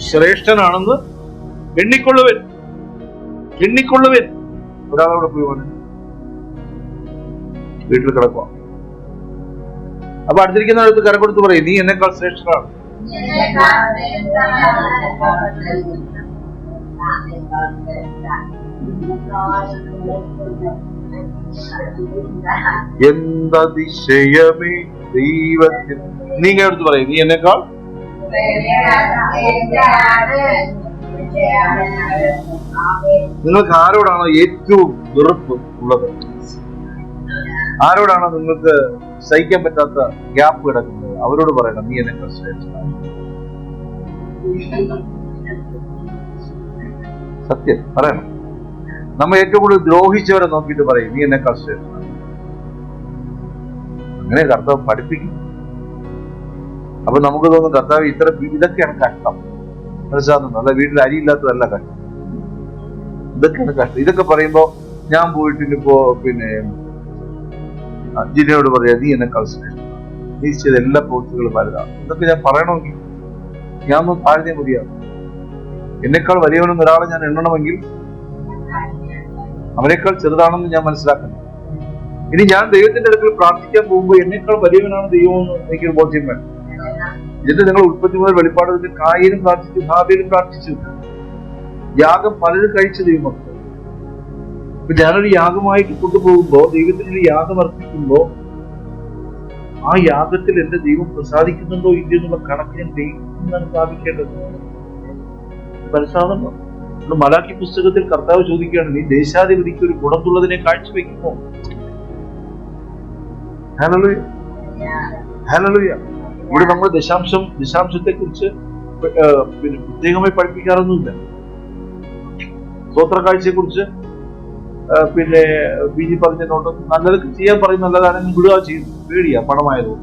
ശ്രേഷ്ഠനാണെന്ന് എണ്ണിക്കൊള്ളുവിൻ. ഒരാളവിടെ പോയി പറഞ്ഞു, വീട്ടിൽ കിടക്കുക. അപ്പൊ അടുത്തിരിക്കുന്നവർക്ക് കരം കൊടുത്ത് പറയും, നീ എന്നെക്കാൾ ശ്രേഷ്ഠനാണ്. എന്തതിശയമേ ദൈവത്തിൽ. നീ ഇങ്ങനെ എടുത്ത് പറയും, നീ എന്നെക്കാൾ. നിങ്ങൾക്ക് ആരോടാണോ ഏറ്റവും വെറുപ്പ് ഉള്ളത്? ആരോടാണോ നിങ്ങൾക്ക് സഹിക്കാൻ പറ്റാത്ത ഗ്യാപ്പ് കിടക്കുന്നത്? അവരോട് പറയണം, നീ എന്നെക്കാൾ ശ്രേഷ്ഠനാണ്. സത്യം പറയണം. നമ്മ ഏറ്റവും കൂടുതൽ ദ്രോഹിച്ചവരെ നോക്കിയിട്ട് പറയും, നീ എന്നെക്കാൾ ശ്രേഷ്ഠനാണ്. അങ്ങനെ കർത്താവ് പഠിപ്പിക്കും. അപ്പൊ നമുക്ക് തോന്നും, കർത്താവ് ഇതൊക്കെയാണ് കഷ്ടം. മനസ്സിലാകുന്നു? അല്ല, വീട്ടിൽ അരിയില്ലാത്തതല്ല കഷ്ടം, ഇതൊക്കെയാണ് കഷ്ടം. ഇതൊക്കെ പറയുമ്പോ ഞാൻ പോയിട്ടിപ്പോ ജിനയോട് പറയാ, നീ എന്നെക്കാൾ ശ്രേഷ്ഠനാണ്, നീ ചെയ്ത എല്ലാ പ്രവൃത്തികളും വലുതാണ്. ഇതൊക്കെ ഞാൻ പറയണമെങ്കിൽ ഞാൻ ഒന്ന് താഴ്ന്നേ മതിയാകും. എന്നെക്കാൾ വലിയവനെന്ന് ഒരാളെ ഞാൻ എണ്ണണമെങ്കിൽ അവനേക്കാൾ ചെറുതാണെന്ന് ഞാൻ മനസ്സിലാക്കണം. ഇനി ഞാൻ ദൈവത്തിന്റെ അടുക്കൽ പ്രാർത്ഥിക്കാൻ പോകുമ്പോൾ എന്നേക്കാൾ വലിയവനാണ് ദൈവമെന്ന് എനിക്ക് ബോധ്യം വേണം. എന്നിട്ട് നിങ്ങൾ ഉൽപ്പത്തി മുതൽ വെളിപ്പാട് കായനും പ്രാർത്ഥിച്ചു, ഹാബേലും പ്രാർത്ഥിച്ചു. യാഗം പലരും കഴിച്ച ദൈവമക്കൾ. ഇപ്പൊ ഞാനൊരു യാഗമായിട്ട് കൊണ്ടുപോകുമ്പോ, ദൈവത്തിനൊരു യാഗം അർപ്പിക്കുമ്പോ, ആ യാഗത്തിൽ എന്റെ ദൈവം പ്രസാദിക്കുന്നുണ്ടോ ഇല്ലയോ എന്നുള്ള കണക്ക് ഞാൻ ദൈവത്തിനാണ് സ്ഥാപിക്കേണ്ടത്. മനസ്സിലാകുന്നുണ്ടോ? മലാക്കി പുസ്തകത്തിൽ കർത്താവ് ചോദിക്കുകയാണ്, നീ ദേശാധിപതിക്ക് ഒരു ഗുണത്തുള്ളതിനെ കാഴ്ചവെക്കുമോ? Hallelujah, hallelujah. ഇവിടെ നമ്മൾ ദശാംശത്തെ കുറിച്ച് പ്രത്യേകമായി പഠിപ്പിക്കാറൊന്നുമില്ല. സ്വോത്ര കാഴ്ചയെ കുറിച്ച് ബിജി പറഞ്ഞിട്ടുണ്ട്. നല്ലതൊക്കെ ചെയ്യാൻ പറയും, നല്ലതാണെങ്കിൽ വിടുക ചെയ്യും. പേടിയാ, പണമായത്.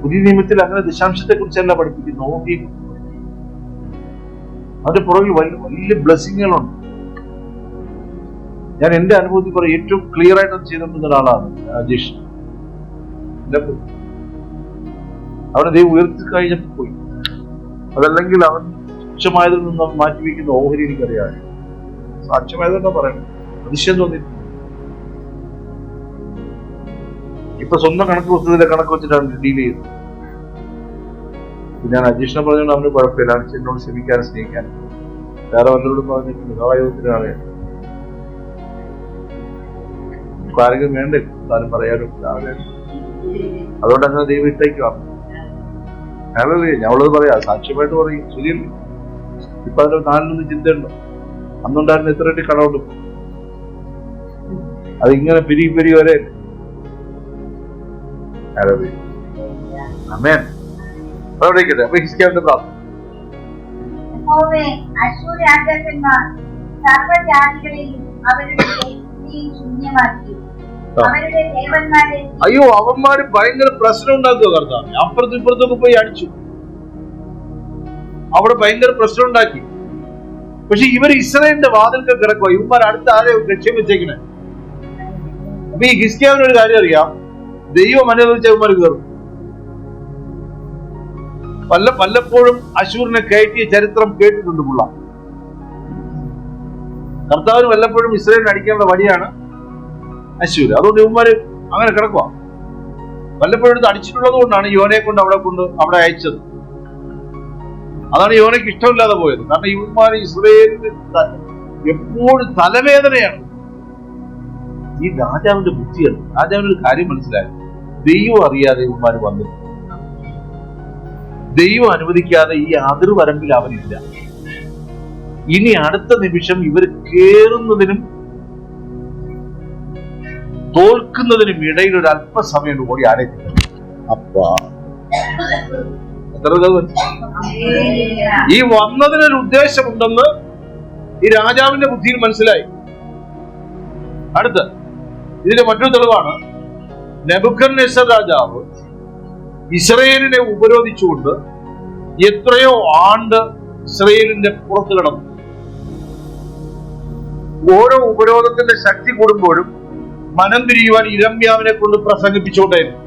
പുതിയ നിയമത്തിൽ അങ്ങനെ ദശാംശത്തെ കുറിച്ചല്ല പഠിപ്പിക്കുന്നു, ഓഹരിയെ കുറിച്ച്. അതിന്റെ പുറകിൽ വലിയ ബ്ലെസ്സിങ്ങുകളുണ്ട്. ഞാൻ എന്റെ അനുഭവത്തിൽ പറയും, ഏറ്റവും ക്ലിയർ ആയിട്ട് ചെയ്തിട്ടുള്ള ഒരാളാണ് രാജേഷ്. അവനെ ദൈവം ഉയർത്തി കഴിഞ്ഞപ്പോൾ പോയി. അതല്ലെങ്കിൽ അവൻ തുച്ഛമായതിൽ നിന്ന് മാറ്റിവെക്കുന്ന ഓഹരി എനിക്കറിയാം. സാക്ഷ്യമായതെന്നാ പറയണം, അതിശയം തോന്നിയിട്ടുണ്ട്. ഇപ്പൊ സ്വന്തം കണക്ക് പുസ്തകത്തിന്റെ കണക്ക് വെച്ചിട്ടാണ് ഡീൽ ചെയ്തത്. ഞാൻ അജീഷിനെ പറഞ്ഞുകൊണ്ട് അവന് കുഴപ്പമില്ല, എന്നോട് ക്ഷമിക്കാനും സ്നേഹിക്കാനും. വേറെ വല്ലവരോടും പറഞ്ഞിട്ട് വിവാഹയോഗത്തിനാണ് ആരെങ്കിലും വേണ്ടേ ആരും പറയാനും. അതുകൊണ്ട് അങ്ങനെ ദൈവം ഇട്ടേക്കുവാ. അതല്ലേ ഞമ്മളത് പറയാ, സാക്ഷ്യമായിട്ട് പറയും, ശരിയല്ലേ? ഇപ്പൊ അതിന്റെ നാലിലൊന്നും ചിന്തയുണ്ടോ? അന്നുണ്ടായിരുന്ന എത്ര വേണ്ടി കടമുണ്ട്. അതിങ്ങനെ പിരി വരെ. ആമേൻ. അവിടേക്കട്ടെ. അപ്പൊ ഹിസ്കിയാവിന്റെ പ്രാർത്ഥന. അയ്യോ, അവന്മാര് ഭയങ്കര പ്രശ്നം ഉണ്ടാക്കുക കർത്താവ്. അപ്പുറത്തും ഇപ്പുറത്തൊക്കെ പോയി അടിച്ചു, അവിടെ ഭയങ്കര പ്രശ്നം ഉണ്ടാക്കി. പക്ഷെ ഇവർ ഇസ്രായേലിന്റെ വാതിൽക്ക് കിടക്കുക. ഇവന്മാർ അടുത്ത ആരെ ലക്ഷ്യം വെച്ചേക്കണേ? അപ്പൊ ഈ ഹിസ്കിയാവിനൊരു കാര്യം അറിയാം, ദൈവം അനുവദിച്ച ഇവന്മാർ കയറും. വല്ലപ്പോഴും അശൂറിനെ കയറ്റിയ ചരിത്രം കേട്ടിട്ടുണ്ട് പുള്ള. കർത്താവിന് വല്ലപ്പോഴും ഇസ്രായേലിനെ അടിക്കാനുള്ള വഴിയാണ് അശ്ശൂര്. അതുകൊണ്ട് ഇവന്മാര് അങ്ങനെ കിടക്കുക. വല്ലപ്പോഴും അടിച്ചിട്ടുള്ളത് കൊണ്ടാണ് യോനയെ കൊണ്ട് അവിടെ അയച്ചത്. അതാണ് യോനയ്ക്ക് ഇഷ്ടമില്ലാതെ പോയത്. കാരണം ഇവന്മാർ ഇസ്രായേലിന് എപ്പോഴും തലവേദനയാണ്. ഈ രാജാവിന്റെ ബുദ്ധിയാണ്. രാജാവിനൊരു കാര്യം മനസ്സിലായി, ദൈവം അറിയാതെ ഇവന്മാർ വന്നിട്ടുണ്ട്. ദൈവം അനുവദിക്കാതെ ഈ അതിർവരമ്പിൽ അവനില്ല. ഇനി അടുത്ത നിമിഷം ഇവർ കേറുന്നതിനും തോൽക്കുന്നതിനും ഇടയിൽ ഒരു അല്പസമയം കൂടി ആരംഭിക്കും. ഈ വന്നതിനൊരു ഉദ്ദേശമുണ്ടെന്ന് ഈ രാജാവിന്റെ ബുദ്ധിയിൽ മനസ്സിലായി. അടുത്ത് ഇതിന്റെ മറ്റൊരു തെളിവാണ്, നെബൂഖദ്നേസർ രാജാവ് ഇസ്രായേലിനെ ഉപരോധിച്ചുകൊണ്ട് എത്രയോ ആണ്ട് ഇസ്രായേലിന്റെ പുറത്ത് കിടന്നു. ഓരോ ഉപരോധത്തിന്റെ ശക്തി കൂടുമ്പോഴും മനം തിരിയുവാൻ ഇരമ്യാവിനെ കൊണ്ട് പ്രസംഗിപ്പിച്ചുകൊണ്ടായിരുന്നു.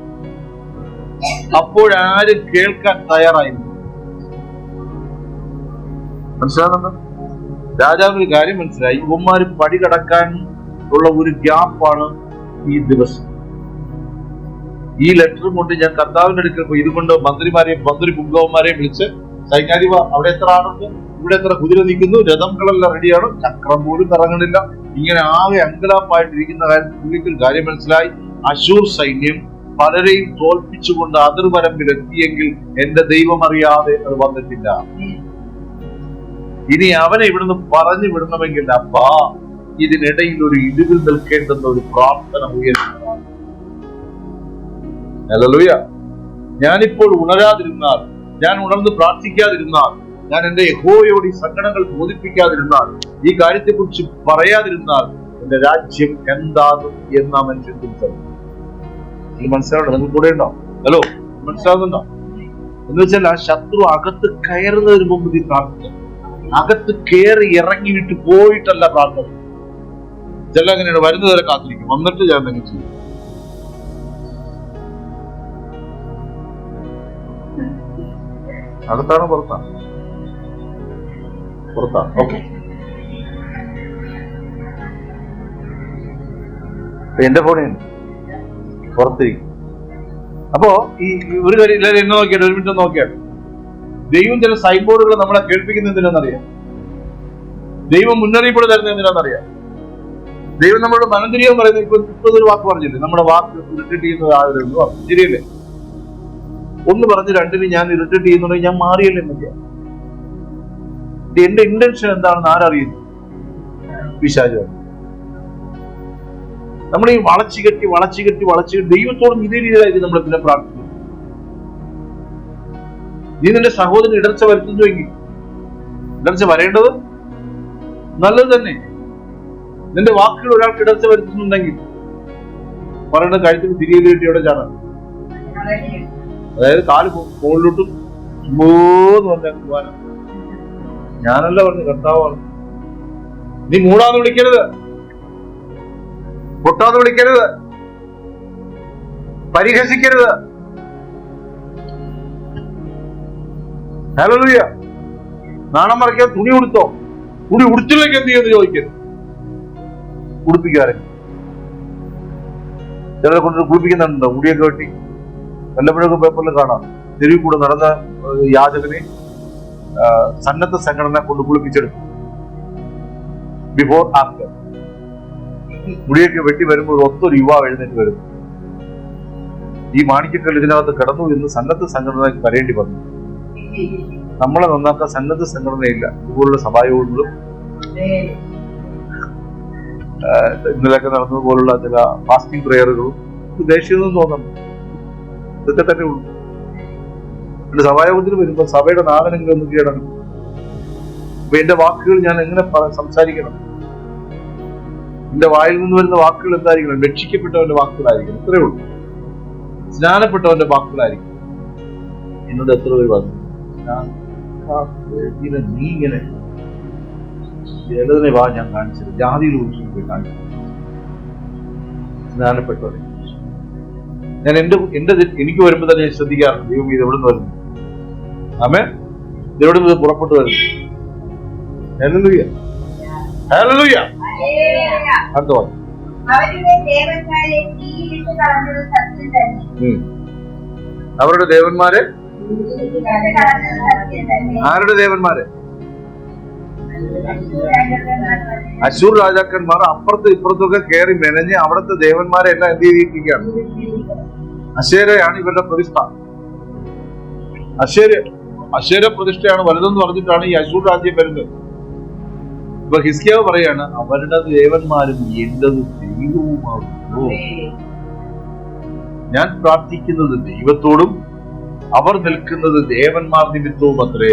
അപ്പോഴാരും കേൾക്കാൻ തയ്യാറായിരുന്നു. മനസ്സിലാകുന്നുണ്ടോ? രാജാവിന് കാര്യം മനസ്സിലായി, ഇവന്മാര് പടി കടക്കാൻ ഉള്ള ഒരു ഗ്യാപ്പാണ് ഈ ദിവസം. ഈ ലെറ്ററും കൊണ്ട് ഞാൻ കർത്താവിന്റെ അടുക്കൽ പോയി ഇതുകൊണ്ട് മന്ത്രി പുങ്കവന്മാരെയും വിളിച്ച്, സൈന്യാധിപ അവിടെ എത്ര ആളുണ്ട്, ഇവിടെ എത്ര കുതിര നിൽക്കുന്നു, രഥങ്ങളെല്ലാം റെഡിയാണ്, ചക്രം പോലും കറങ്ങണില്ല. ഇങ്ങനെ ആകെ അങ്കലാപ്പായിട്ടിരിക്കുന്ന കാര്യത്തിൽ കാര്യം മനസ്സിലായി. അശൂർ സൈന്യം പലരെയും തോൽപ്പിച്ചുകൊണ്ട് അതിർവരമ്പിൽ എത്തിയെങ്കിൽ എന്റെ ദൈവം അറിയാതെ അത് വന്നിട്ടില്ല. ഇനി അവനെ ഇവിടുന്ന് പറഞ്ഞു വിടണമെങ്കിൽ അപ്പാ ഇതിനിടയിൽ ഒരു ഇടിവിൽ നിൽക്കേണ്ടുന്ന ഒരു പ്രാർത്ഥന ഉയരുന്നതാണ്. ഹല്ലേലൂയ. ഞാനിപ്പോൾ ഉണരാതിരുന്നാൽ, ഞാൻ ഉണർന്ന് പ്രാർത്ഥിക്കാതിരുന്നാൽ, ഞാൻ എന്റെ യഹോവയോട് ഈ സങ്കടങ്ങൾ ബോധിപ്പിക്കാതിരുന്നാൽ, ഈ കാര്യത്തെക്കുറിച്ച് പറയാതിരുന്നാൽ എന്റെ രാജ്യം എന്താകും എന്ന് അവൻ ചിന്തിച്ചത്. ഇത് മനസ്സിലാവണം. നിങ്ങൾ കൂടെ ഉണ്ടോ? ഹലോ, മനസ്സിലാകുന്നുണ്ടോ? എന്ന് വെച്ചാൽ ആ ശത്രു അകത്ത് കയറുന്നതിന് മുമ്പ് ഈ പ്രാർത്ഥന, അകത്ത് കയറി ഇറങ്ങിയിട്ട് പോയിട്ടല്ല പ്രാർത്ഥന. ചില അങ്ങനെയാണ്, വരുന്നവരെ കാത്തിരിക്കും, വന്നിട്ട് ഞാൻ എന്തെങ്കിലും ചെയ്യും. അകത്താണോ പുറത്താണ്? പുറത്താണ്. ഓക്കെ. എന്റെ ഫോണിൽ പുറത്തിരിക്കും. അപ്പോ ഈ ഒരു കാര്യം എല്ലാവരും എന്നെ നോക്കിയാൽ, ഒരു മിനിറ്റ് നോക്കിയാൽ, ദൈവം ചില സൈൻ ബോർഡുകൾ നമ്മളെ കേൾപ്പിക്കുന്ന എന്തിനാണെന്നറിയാം. ദൈവം മുന്നറിയിപ്പ് തരുന്ന എന്തിനാണെന്നറിയാം. ദൈവം നമ്മളോട് മനംതിരിയാൻ പറയുന്നത്, ഇപ്പൊ ഒരു വാക്ക് പറഞ്ഞില്ലേ, നമ്മുടെ വാക്ക് ഇറിറ്റേറ്റ് ചെയ്യുന്നത് ആളുകളുണ്ട്, ശരിയല്ലേ? ഒന്ന് പറഞ്ഞ് രണ്ടിന് ഞാൻ ഇറിറ്റേറ്റ് ചെയ്യുന്നുണ്ടെങ്കിൽ ഞാൻ മാറിയല്ലേ എന്നൊക്കെ. എന്റെ ഇന്റൻഷൻ എന്താണെന്ന് ആരറിയുന്നു? പിശാച്. നമ്മൾ ഈ വളച്ചു കെട്ടി ദൈവത്തോടും ഇതേ രീതിയിലായിരിക്കും നമ്മൾ പിന്നെ പ്രാർത്ഥിക്കുന്നത്. നീ നിന്റെ സഹോദരൻ ഇടർച്ച വരുത്തുന്നുവെങ്കിൽ, ഇടർച്ച വരേണ്ടത് നല്ലത് തന്നെ. നിന്റെ വാക്കുകൾ ഒരാൾക്ക് ഇടർച്ച വരുത്തുന്നുണ്ടെങ്കിൽ പറയേണ്ട കാര്യത്തിൽ തിരികെ കെട്ടിയോടെ ചാടാൻ. അതായത് കാല് മുകളിലോട്ടും ചുമ്പോന്ന് പറഞ്ഞാൽ പോകാനാണ്. ഞാനല്ല പറഞ്ഞു, കർത്താവാണ്. നീ മൂടാന്ന് വിളിക്കരുത്, പൊട്ടാന്ന് വിളിക്കരുത്, പരിഹസിക്കരുത്. ഹല്ലേലൂയ. നാണം മറയ്ക്കാൻ തുണി ഉടുത്തോ, തുണി ഉടുത്തില്ലെങ്കിൽ എന്ത് ചെയ്യുമെന്ന് ചോദിക്കരുത്. ഉടുപ്പിക്കാരെ ചിലരെ കൊണ്ട് കുളിപ്പിക്കുന്നുണ്ടോ? മുടിയൊക്കെ വെട്ടി വല്ലപ്പോഴൊക്കെ പേപ്പറിൽ കാണാം. തെരുവിൽ കൂടെ നടന്ന യാചകനെ സന്നദ്ധ സംഘടന കൊണ്ട് കുളിപ്പിച്ചെടുക്കും. ബിഫോർ ആഫ്റ്റർ മുടിയൊക്കെ വെട്ടി വരുമ്പോൾ ഒത്തൊരു യുവാവ് എഴുന്നേറ്റ് വരും. ഈ മാണിക്യക്കൽ ഇതിനകത്ത് കിടന്നു എന്ന് സന്നദ്ധ സംഘടനയ്ക്ക് വരേണ്ടി വന്നു. നമ്മളെ നന്നാക്കാൻ സന്നദ്ധ സംഘടനയില്ല. ഇതുപോലുള്ള സഭായോഗങ്ങളും ഇന്നലെയൊക്കെ നടന്നതുപോലുള്ള ചില ഫാസ്റ്റിംഗ് പ്രേയറുകളും ദേഷ്യമൊന്നും തോന്നുന്നു. ഇതൊക്കെ തന്നെ ഉള്ളൂ. എന്റെ സഭായോഗത്തിന് വരുമ്പോൾ സഭയുടെ നാഥനെങ്കിലും ഒന്ന് കീഴടങ്ങും. അപ്പൊ എന്റെ വാക്കുകൾ ഞാൻ എങ്ങനെ സംസാരിക്കണം? എന്റെ വായിൽ നിന്ന് വരുന്ന വാക്കുകൾ എന്തായിരിക്കണം? രക്ഷിക്കപ്പെട്ടവന്റെ വാക്കുകളായിരിക്കണം. ഇത്രയേ ഉള്ളൂ. സ്നാനപ്പെട്ടവന്റെ വാക്കുകളായിരിക്കും. എന്നോട് എത്ര പേര് പറഞ്ഞു, നീ ഇങ്ങനെ ജലതിനെ വാ ഞാൻ കാണിച്ചത്, ജാതിയിൽ ഒഴിച്ചു പോയി കാണിച്ചു. സ്നാനപ്പെട്ടവരെ ഞാൻ എനിക്ക് വരുമ്പോൾ തന്നെ ശ്രദ്ധിക്കാറുണ്ട്, ദൈവം ഇത് എവിടെ നിന്ന് വരുന്നു, ആമേൻ, എവിടെ നിന്ന് പുറപ്പെട്ടു വരുന്നു. ഹല്ലേലൂയ. അടുത്ത വാക്യം. അവരുടെ ദേവന്മാരെ തീയിലിട്ട് കളഞ്ഞത് സത്യം തന്നെ. അവരുടെ ദേവന്മാരെ, കളഞ്ഞത് സത്യം തന്നെ. ആരുടെ ദേവന്മാരെ? അശൂർ രാജാക്കന്മാർ അപ്പുറത്തും ഇപ്പുറത്തൊക്കെ കയറി മെനഞ്ഞ് അവിടുത്തെ ദേവന്മാരെ എല്ലാം എന്ത് ചെയ്തിരിക്കുകയാണ്? അശേരയാണ് ഇവരുടെ പ്രതിഷ്ഠ. അശേര പ്രതിഷ്ഠയാണ് വലുതെന്ന് പറഞ്ഞിട്ടാണ് ഈ അശൂർ രാജ്യം വരുന്നത്. ഇപ്പൊ ഹിസ്കിയാവ് പറയാണ്, അവരുടെ ദേവന്മാരും എന്റത് ദൈവവുമാകുന്നു. ഞാൻ പ്രാർത്ഥിക്കുന്നത് ദൈവത്തോടും അവർ നിൽക്കുന്നത് ദേവന്മാർ നിമിത്തവും അത്രേ.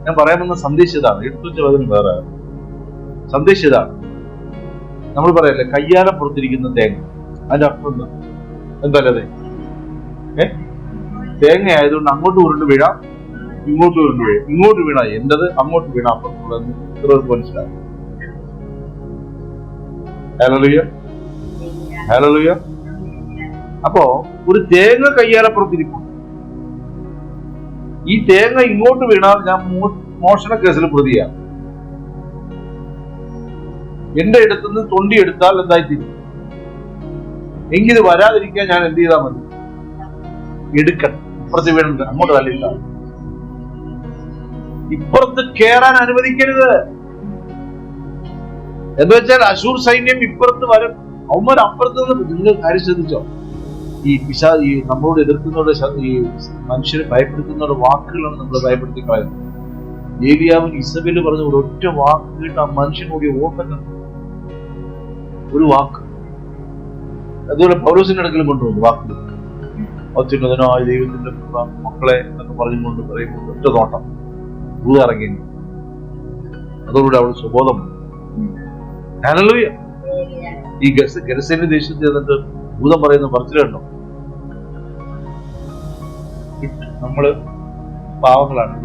ഞാൻ പറയാമെന്ന സന്ദേശം ഇതാണ്. എടുത്തുവെച്ച വചനം വേറെ സന്ദേശം ഇതാണ്. നമ്മൾ പറയല്ലേ, കയ്യാല പുറത്തിരിക്കുന്ന തേങ്ങ. അതിന്റെ അർത്ഥം എന്തല്ലേ? തേങ്ങ ആയതുകൊണ്ട് അങ്ങോട്ട് ഉരുണ്ട് വീഴാം, ഇങ്ങോട്ട് ഉരുണ്ട് വീഴാം. ഇങ്ങോട്ട് വീണ എന്റത്, അങ്ങോട്ട് വീണ അപ്പുറത്തുള്ളത്. ഇത്രയൊക്കെ മനസ്സിലാവും. Hallelujah, hallelujah. അപ്പോ ഒരു തേങ്ങ കയ്യാലപ്പുറത്തിരിക്കും. ഈ തേങ്ങ ഇങ്ങോട്ട് വീണാൽ ഞാൻ മോഷണ കേസിൽ പ്രതിയാണ്. എന്റെ അടുത്തുനിന്ന് തൊണ്ടി എടുത്താൽ എന്തായിത്തീരും? എങ്കിത് വരാതിരിക്കാൻ ഞാൻ എന്ത് ചെയ്താൽ മതി? എടുക്കണം. ഇപ്പുറത്ത് വീണുണ്ട്, അങ്ങോട്ട് തള്ളിയില്ല. ഇപ്പുറത്ത് കേറാൻ അനുവദിക്കരുത്. എന്ന് വെച്ചാൽ അശൂർ സൈന്യം ഇപ്പുറത്ത് വരും. അവന്മാർ അപ്പുറത്ത് നിന്ന്. നിങ്ങൾ കാര്യം ശ്രദ്ധിച്ചോ? ഈ നമ്മളോട് എതിർക്കുന്നവരുടെ, ഈ മനുഷ്യരെ ഭയപ്പെടുത്തുന്നവരുടെ വാക്കുകളാണ് നമ്മൾ ഭയപ്പെടുത്തി കളയുന്നത്. ഏലിയാവിൻ ഇസബേല് പറഞ്ഞ ഒരൊറ്റ വാക്ക് കേട്ട് ആ മനുഷ്യനോട് ഓട്ടങ്ങൾ, ഒരു വാക്ക്. അതുപോലെ പൗലോസിന്റെ അടുക്കലും കൊണ്ടുവന്നു വാക്കുകൾ. അത്യുന്നതനായ ദൈവത്തിന്റെ മക്കളെ എന്നൊക്കെ പറഞ്ഞുകൊണ്ട് പറയുമ്പോൾ ഒറ്റ നോട്ടം ഭൂതറങ്ങി. അതോടുകൂടി അവൾ സുബോധം. ഹല്ലേലൂയ. ഈ ഗെരസേനി ദേശത്ത് എന്നിട്ട് ഭൂതം പറയുന്ന പറച്ചിലുണ്ടോ? നമ്മള് പാവങ്ങളാണ്.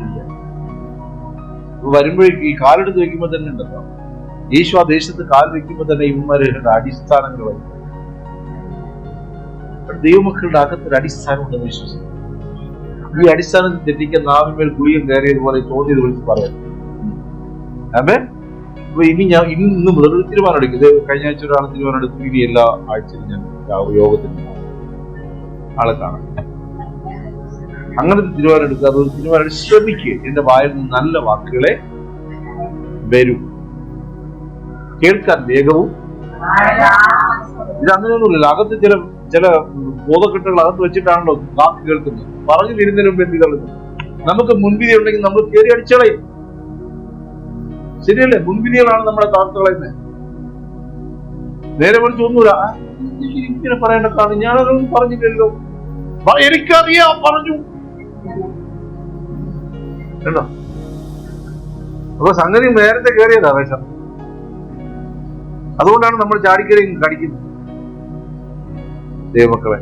വരുമ്പോഴേക്ക് ഈ കാലെടുത്ത് വെക്കുമ്പോ തന്നെ ഉണ്ടല്ലോ, യേശു ആ ദേശത്ത് കാൽ വെക്കുമ്പോ തന്നെ ഇവന്മാരുടെ അടിസ്ഥാനങ്ങൾ വരും. ദൈവമക്കളുടെ അകത്തൊരു അടിസ്ഥാനം ഉണ്ടെന്ന് വിശ്വസിക്കും. ഈ അടിസ്ഥാനത്തിൽ തെറ്റിക്കാൻ നാവിന്മേൽ ഗുളിയും കയറിയതുപോലെ തോന്നിയത് വിളിച്ച് പറയാം. അതെ. അപ്പൊ ഇന്ന് മുതൽ ഒരു തീരുമാനം എടുക്കും. കഴിഞ്ഞ ആഴ്ച ഒരാൾ തീരുമാനം എടുത്തു, ഇനി എല്ലാ ആഴ്ചയിലും ഞാൻ യോഗത്തിന് ആളെ കാണാം. അങ്ങനത്തെ തീരുമാനം എടുക്കുക. അതൊരു തീരുമാനം ശ്രമിക്കുക. എന്റെ വായിൽ നിന്ന് നല്ല വാക്കുകളെ വരും. കേൾക്കാൻ വേഗവും. ഇത് അങ്ങനെയൊന്നുമില്ല. അകത്ത് ചില ബോധക്കെട്ടുകൾ അകത്ത് വെച്ചിട്ടാണല്ലോ വാക്ക് കേൾക്കുന്നത്. പറഞ്ഞു വരുന്നതിന് മുമ്പ് എന്ത് കളയുന്നു? നമുക്ക് മുൻവിധി ഉണ്ടെങ്കിൽ നമ്മൾ കയറി അടിച്ചളയും. ശരിയല്ലേ? മുൻവിധികളാണ് നമ്മളെ താഴ്ത്തു കളയുന്നത്. നേരെ വിളിച്ച് ഒന്നുമില്ല, ഇങ്ങനെ പറയേണ്ട കാരണം ഞാനതൊന്നും പറഞ്ഞില്ലല്ലോ, എനിക്കറിയാം പറഞ്ഞു കേട്ടോ. അപ്പൊ സംഗതി നേരത്തെ കയറിയതാ വേഷം. അതുകൊണ്ടാണ് നമ്മൾ ചാടിക്കറി കടിക്കുന്നത്. ദൈവമക്കളെ,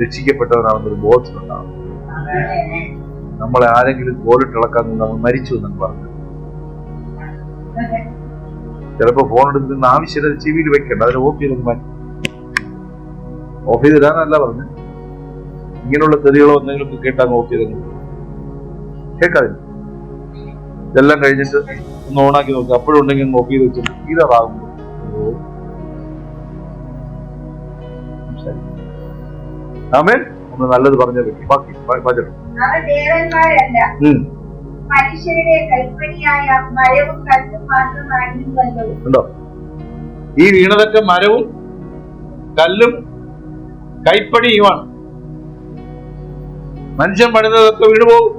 രക്ഷിക്കപ്പെട്ടവരാണെന്നൊരു ബോധത്തിലുണ്ടാവും. നമ്മളെ ആരെങ്കിലും കോലിട്ടിളക്കാൻ നമ്മൾ മരിച്ചു എന്നൊക്കെ പറഞ്ഞു. ചിലപ്പോ ഫോൺ എടുക്കുന്ന ആവശ്യമില്ല, ചെവിയിൽ വെക്കണ്ട, അതിന് ഓഫ് ചെയ്ത് മാറ്റി. ഓഫ് ചെയ്തിടാനല്ല പറഞ്ഞു. ഇങ്ങനെയുള്ള തെറികളോ എന്തെങ്കിലും കേട്ടാൽ ഓഫ് ചെയ്തെങ്കിൽ കേൾക്കാതില്ല. ഇതെല്ലാം കഴിഞ്ഞിട്ട് ഒന്ന് ഓണാക്കി നോക്കുക. അപ്പോഴും ഉണ്ടെങ്കിൽ ഓഫ് ചെയ്ത് വെച്ചിട്ട് ഇതാകുമ്പോൾ ആമേൻ. ഒന്ന് നല്ലത് പറഞ്ഞ വ്യക്തി ബാക്കി വചനം. ഉണ്ടോ? ഈ വീണതൊക്കെ മരവും കല്ലും കൈപ്പണിയുമാണ്. മനുഷ്യൻ പണിതൊക്കെ വീണുപോകും.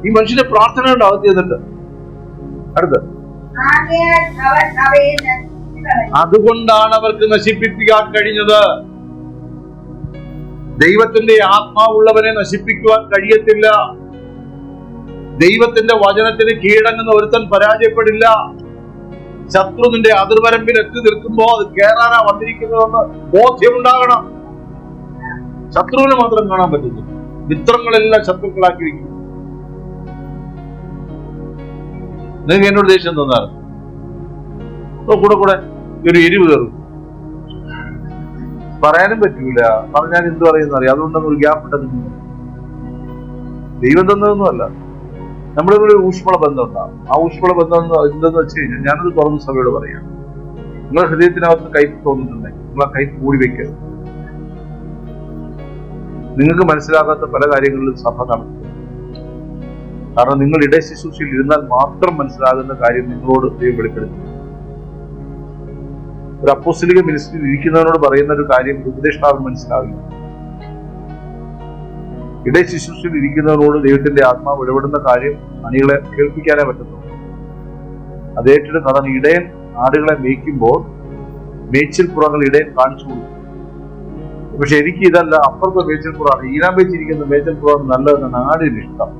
ഈ മനുഷ്യന്റെ പ്രാർത്ഥന ഉണ്ട് അകത്ത് ചെയ്തിട്ട്. അടുത്ത്, അതുകൊണ്ടാണ് അവർക്ക് നശിപ്പിക്കാൻ കഴിഞ്ഞത്. ദൈവത്തിന്റെ ആത്മാവുള്ളവനെ നശിപ്പിക്കുവാൻ കഴിയത്തില്ല. ദൈവത്തിന്റെ വചനത്തിന് കീഴടങ്ങുന്ന ഒരുത്തൻ പരാജയപ്പെടില്ല. ശത്രു നിന്റെ അതിർവരമ്പിൽ എത്തി നിൽക്കുമ്പോ അത് കേറാനാ വന്നിരിക്കുന്നതെന്ന് ബോധ്യമുണ്ടാകണം. ശത്രുവിനെ മാത്രം കാണാൻ പറ്റുന്നു. മിത്രങ്ങളെല്ലാം ശത്രുക്കളാക്കി വയ്ക്കും. നിങ്ങൾക്ക് എന്നോട് ദേഷ്യം തോന്നാറ് കൂടെ കൂടെ ഒരു എരിവ് കയറും. പറയാനും പറ്റൂല, പറഞ്ഞാൽ എന്ത് പറയുന്ന അറിയാം. അതുകൊണ്ടൊന്നും ഒരു ഗ്യാപ്പ് ഇട്ടത് ദൈവം തന്നതൊന്നുമല്ല. നമ്മളിവിടെ ഊഷ്മള ബന്ധം ഉണ്ടാകും. ആ ഊഷ്മള ബന്ധം എന്തെന്ന് വെച്ച് കഴിഞ്ഞാൽ, ഞാനത് തുറന്ന് സഭയോട് പറയാം, നിങ്ങളുടെ ഹൃദയത്തിനകത്ത് കയ്പ് തോന്നിയിട്ടുണ്ടെങ്കിൽ നിങ്ങൾ ആ കയ്പ് മൂടി വെക്കരുത്. നിങ്ങൾക്ക് മനസ്സിലാകാത്ത പല കാര്യങ്ങളിലും സഭ നടത്തും. കാരണം നിങ്ങൾ ഇടയ ശുശ്രൂഷയിൽ ഇരുന്നാൽ മാത്രം മനസ്സിലാകുന്ന കാര്യം നിങ്ങളോട് ദൈവം വെളിപ്പെടുത്തും. ഒരു അപ്പോസ്തലിക മിനിസ്ട്രിയിൽ ഇരിക്കുന്നവരോട് പറയുന്ന ഒരു കാര്യം ഉപദേഷ്ടാവിന് മനസ്സിലാവില്ല. ഇടയ ശുശ്രൂഷയിൽ ഇരിക്കുന്നവരോട് ദൈവത്തിന്റെ ആത്മാവ് ഇടപെടുന്ന കാര്യം അണികളെ കേൾപ്പിക്കാനേ പറ്റുന്നു. അത് ഏറ്റെടുത്ത് അതാണ് ഇടയൻ ആടുകളെ മേയ്ക്കുമ്പോൾ മേച്ചിൽ പുറങ്ങൾ ഇടയൻ കാണിച്ചു കൊടുക്കും. പക്ഷെ എനിക്ക് ഇതല്ല, അപ്പുറത്തെ മേച്ചിൽ പുറമാണ്, ഈനാൻ വെച്ചിരിക്കുന്ന മേച്ചിൽ പുറം നല്ലതെന്നാണ് ആടിന് ഇഷ്ടം.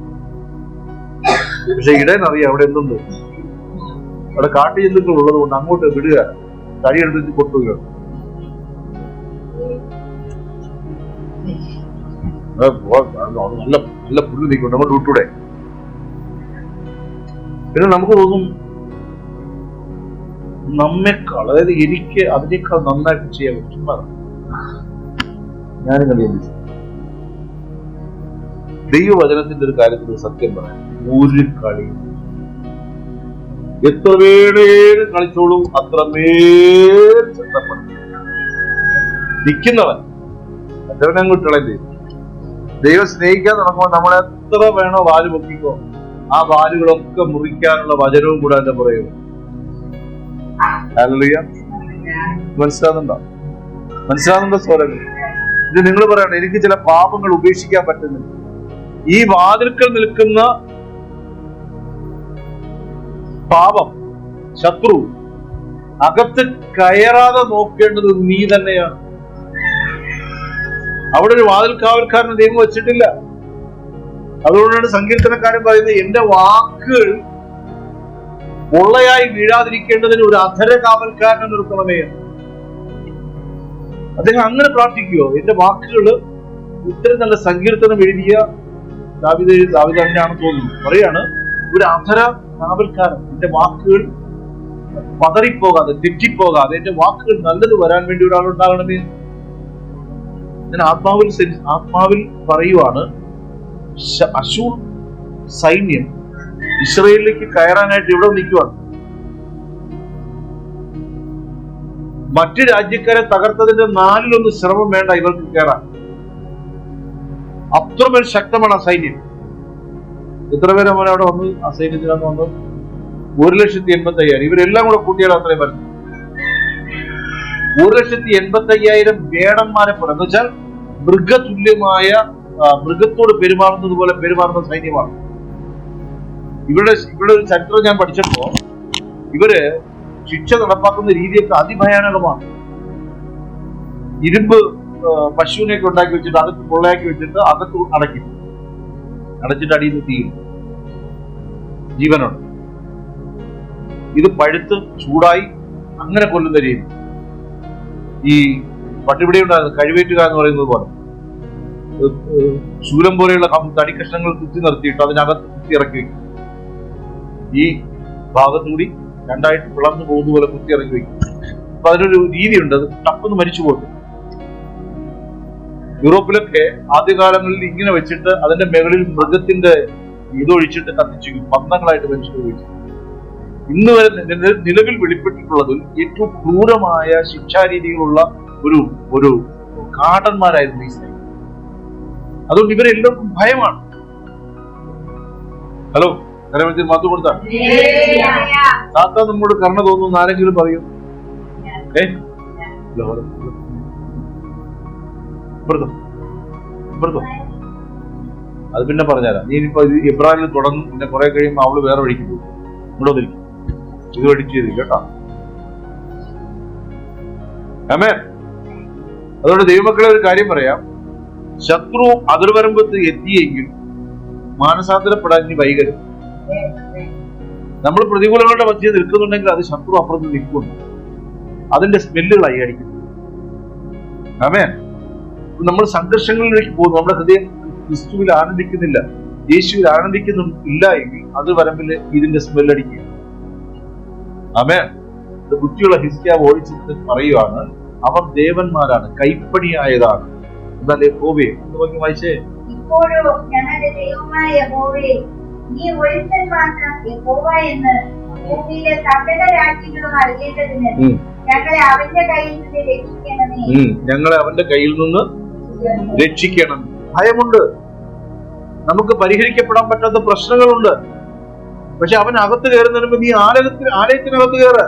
പക്ഷെ ഇടയൻ അറിയാം അവിടെ എന്തുണ്ട്, അവിടെ കാട്ടുജന്തുക്കൾ ഉള്ളത് കൊണ്ട് അങ്ങോട്ട് വിടുക, തടിയെടുത്ത് കൊട്ടുക. നല്ല നല്ല പുല്ല് നിൽക്കുന്നുണ്ട്, നമ്മൾ വിട്ടൂടെ. പിന്നെ നമുക്ക് തോന്നും നമ്മെക്കാൾ, അതായത് എനിക്ക് അതിനേക്കാൾ നന്നായിട്ട് ചെയ്യാൻ പറ്റും. ഞാനും കണ്ടില്ല. ദൈവവചനത്തിന്റെ ഒരു കാര്യത്തിൽ സത്യം പറയാം, ഒരു കളി എത്ര വേണേലും കളിച്ചോളൂ, അത്രമേൽ ചിന്തപ്പെടും. നിൽക്കുന്നവൻ മറ്റവനെ അങ്ങോട്ട് കളയല്ലേ. ദൈവം സ്നേഹിക്കാൻ തുടങ്ങുമ്പോൾ നമ്മൾ എത്ര വേണോ വാല് പൊക്കിക്കോ, ആ വാലുകളൊക്കെ മുറിക്കാനുള്ള വചനവും കൂടെ അതിന്റെ പുറകെ. ഹല്ലേലൂയ. മനസ്സിലാകുന്നുണ്ടോ? മനസ്സിലാകുന്നുണ്ടോ സോദരൻ? ഇത് നിങ്ങൾ പറയണം, എനിക്ക് ചില പാപങ്ങൾ ഉപേക്ഷിക്കാൻ പറ്റുന്നില്ല. ഈ വാതിൽക്കൽ നിൽക്കുന്ന പാപം, ശത്രു, അകത്ത് കയറാതെ നോക്കേണ്ടത് നീ തന്നെയാണ്. അവിടെ ഒരു വാതിൽ കാവൽക്കാരനെ ദൈവം വെച്ചിട്ടില്ല. അതുകൊണ്ടാണ് സങ്കീർത്തനക്കാരൻ പറയുന്നത്, എന്റെ വാക്കുകൾ പൊള്ളയായി വീഴാതിരിക്കേണ്ടതിന് ഒരു അധര കാവൽക്കാരനെ നിർത്തണമേ. അദ്ദേഹം അങ്ങനെ പ്രാർത്ഥിക്കുവോ? എന്റെ വാക്കുകൾ, ഇത്രയും നല്ല സങ്കീർത്തനം എഴുതിയ ദാവീദ് തന്നെയാണെന്ന് തോന്നുന്നു. പറയാണ്, ഒരു അധര കാവൽക്കാരൻ, എന്റെ വാക്കുകൾ പതറിപ്പോകാതെ, തെറ്റിപ്പോകാതെ, എന്റെ വാക്കുകൾ നല്ലത് വരാൻ വേണ്ടി ഒരാളുണ്ടാകണമേ. ഞാൻ ആത്മാവിൽ പറയുവാണ്, അശൂർ സൈന്യം ഇസ്രായേലിലേക്ക് കയറാനായിട്ട് ഇവിടെ നിൽക്കുവാണ്. മറ്റു രാജ്യക്കാരെ തകർത്തതിന്റെ 4/1 ശ്രമം വേണ്ട ഇവർക്ക് കയറാൻ. അത്രമേൽ ശക്തമാണ് ആ സൈന്യം. എത്ര പേരെ മോനെ അവിടെ വന്നു? ആ സൈന്യത്തിനകത്ത് വന്നു 1,85,000. ഇവരെല്ലാം കൂടെ കൂട്ടിയാൽ അത്രയും വരുന്നു. 1,85,000 വേടന്മാരെ പോലെ, എന്ന് വെച്ചാൽ മൃഗതുല്യമായ, മൃഗത്തോട് പെരുമാറുന്നത് പോലെ പെരുമാറുന്ന സൈന്യമാണ്. ഇവിടെ ഒരു ചരിത്രം ഞാൻ പഠിച്ചപ്പോ, ഇവര് ശിക്ഷ നടപ്പാക്കുന്ന രീതിയൊക്കെ അതിഭയാനകമാണ്. ഇരുമ്പ് പശുവിനെയൊക്കെ ഉണ്ടാക്കി വെച്ചിട്ട് അകത്ത് പൊള്ളയാക്കി വെച്ചിട്ട് അകത്ത് അടച്ചിട്ട് അടിയിൽ തീയും ജീവനുണ്ട്. ഇത് പഴുത്ത് ചൂടായി അങ്ങനെ കൊല്ലുന്ന രീതി. ഈ പട്ടിപിടി ഉണ്ടായിരുന്നു, കഴിവേറ്റുക എന്ന് പറയുന്നത് പോലെ ശൂലം പോലെയുള്ള തടിക്കഷ്ണങ്ങൾ കുത്തി നിർത്തിയിട്ട് അതിനകത്ത് കുത്തി ഇറക്കി വയ്ക്കും. ഈ ഭാഗത്തുകൂടി രണ്ടായിട്ട് പിളർന്നു പോകുന്ന പോലെ കുത്തി ഇറക്കി വയ്ക്കും. അപ്പൊ അതിനൊരു രീതിയുണ്ട്, അത് ടപ്പെന്ന് മരിച്ചു പോകും. യൂറോപ്പിലൊക്കെ ആദ്യകാലങ്ങളിൽ ഇങ്ങനെ വെച്ചിട്ട് അതിന്റെ മുകളിൽ മൃഗത്തിന്റെ ഇതൊഴിച്ചിട്ട് കത്തിച്ചു പന്തങ്ങളായിട്ട് മനുഷ്യർ ഉപയോഗിച്ചു. ഇന്ന് വരെ നിലവിൽ വെളിപ്പെട്ടിട്ടുള്ളതിൽ ഏറ്റവും ക്രൂരമായ ശിക്ഷാരീതികളുള്ള ഒരു കാടന്മാരായിരുന്നു ഈ സൈന്യം. അതുകൊണ്ട് ഇവരെല്ലാവർക്കും ഭയമാണ്. ഹലോ, കരമത്തിൽ മാത്തു കൊടുത്താണ് താത്ത നമ്മോട് കരുണ തോന്നുന്നു ആരെങ്കിലും പറയൂ? അത് പിന്നെ പറഞ്ഞുതരാം. നീ ഇനിയിപ്പോ ഇബ്രാഹിമിൽ തുടങ്ങും, പിന്നെ കുറെ കഴിയുമ്പോൾ അവള് വേറെ വഴിക്ക് പോകും. ഇവിടെ വന്നിരിക്കും, ഇത് വഴിക്ക് ചെയ്തില്ല കേട്ടോ. ആമേൻ. അതുകൊണ്ട് ദൈവമക്കളെ ഒരു കാര്യം പറയാം, ശത്രു അതിർവരമ്പത്ത് എത്തിയെങ്കിൽ മാനസാന്തരപ്പെടാൻ ഇനി വൈകരുത്. നമ്മൾ പ്രതികൂലങ്ങളുടെ മധ്യേ നിൽക്കുന്നുണ്ടെങ്കിൽ അത് ശത്രു അപ്പുറത്ത് നിൽക്കുന്നു, അതിന്റെ സ്മെല്ലുകളായി അടിക്കുന്നു. ആമേൻ. നമ്മൾ സംഘർഷങ്ങളിലേക്ക് പോകുന്നു, നമ്മുടെ ഹൃദയം ക്രിസ്തുവിൽ ആനന്ദിക്കുന്നില്ല, യേശുവിൽ ആനന്ദിക്കുന്നില്ല എങ്കിൽ അത് വരമ്പില് ഇതിന്റെ സ്മെല്ലടിക്കുക. ആമേൻ. ബുദ്ധിയുള്ള ഹിസ്കിയാവ് ഓടിച്ചിട്ട് പറയുവാണ്, അവർ ദേവന്മാരാണ്, കൈപ്പണിയായതാണ്. എന്നല്ലേ ഹോവേ എന്ന് വായിച്ചേ. ഇപ്പോഴോ ഞങ്ങളുടെ ദൈവമായ യഹോവേ, നീ ഒരുത്തൻ മാത്രം യഹോവ എന്ന് ഭൂമിയിലെ സകല രാജ്യങ്ങളും അറിയേണ്ടതിന് ഞങ്ങളെ അവന്റെ കയ്യിൽ നിന്ന് രക്ഷിക്കണമേ. ഞങ്ങളെ അവന്റെ കയ്യിൽ നിന്ന് രക്ഷിക്കണം. ഭയമുണ്ട്, നമുക്ക് പരിഹരിക്കപ്പെടാൻ പറ്റാത്ത പ്രശ്നങ്ങളുണ്ട്. പക്ഷെ അവൻ അകത്ത് കയറുന്നതിന് മുമ്പ് നീ ആലയത്തിനകത്ത് കയറ.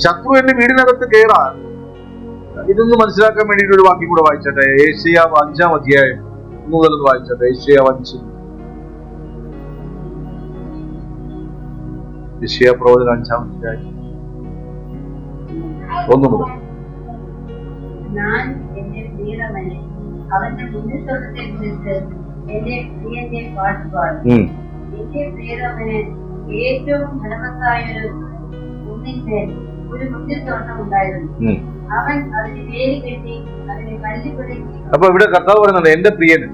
ശത്രു എന്റെ വീടിനകത്ത് കയറാൻ ഇതൊന്ന് മനസ്സിലാക്കാൻ വേണ്ടിയിട്ട് ഒരു വാക്യം കൂടെ വായിച്ചട്ടെ. ഏശയ്യാ 5-ാം അധ്യായം മുതൽ വായിച്ചട്ടെ. ഏശയ്യാ 5. ഏശയ്യാ പ്രവചനം 5-ാം അധ്യായം 1 മുതൽ. ഞാൻ എന്റെ പ്രിയതമനെ അവന്റെ മുന്നിൽ കുറിച്ച് എന്റെ പ്രിയന്റെ പാട്ട് പാടും. എന്റെ പ്രിയതമന് ഏറ്റവും ഫലവത്തായൊരു കുന്നിന്മേൽ ഒരു മുന്തിരിത്തോട്ടം ഉണ്ടായിരുന്നു. അവൻ അതിന് വേലി കെട്ടി അതിനെ കല്ലുപിടുക്കി. അപ്പൊ ഇവിടെ കർത്താവ് പറയുന്നുണ്ട് എന്റെ പ്രിയന്.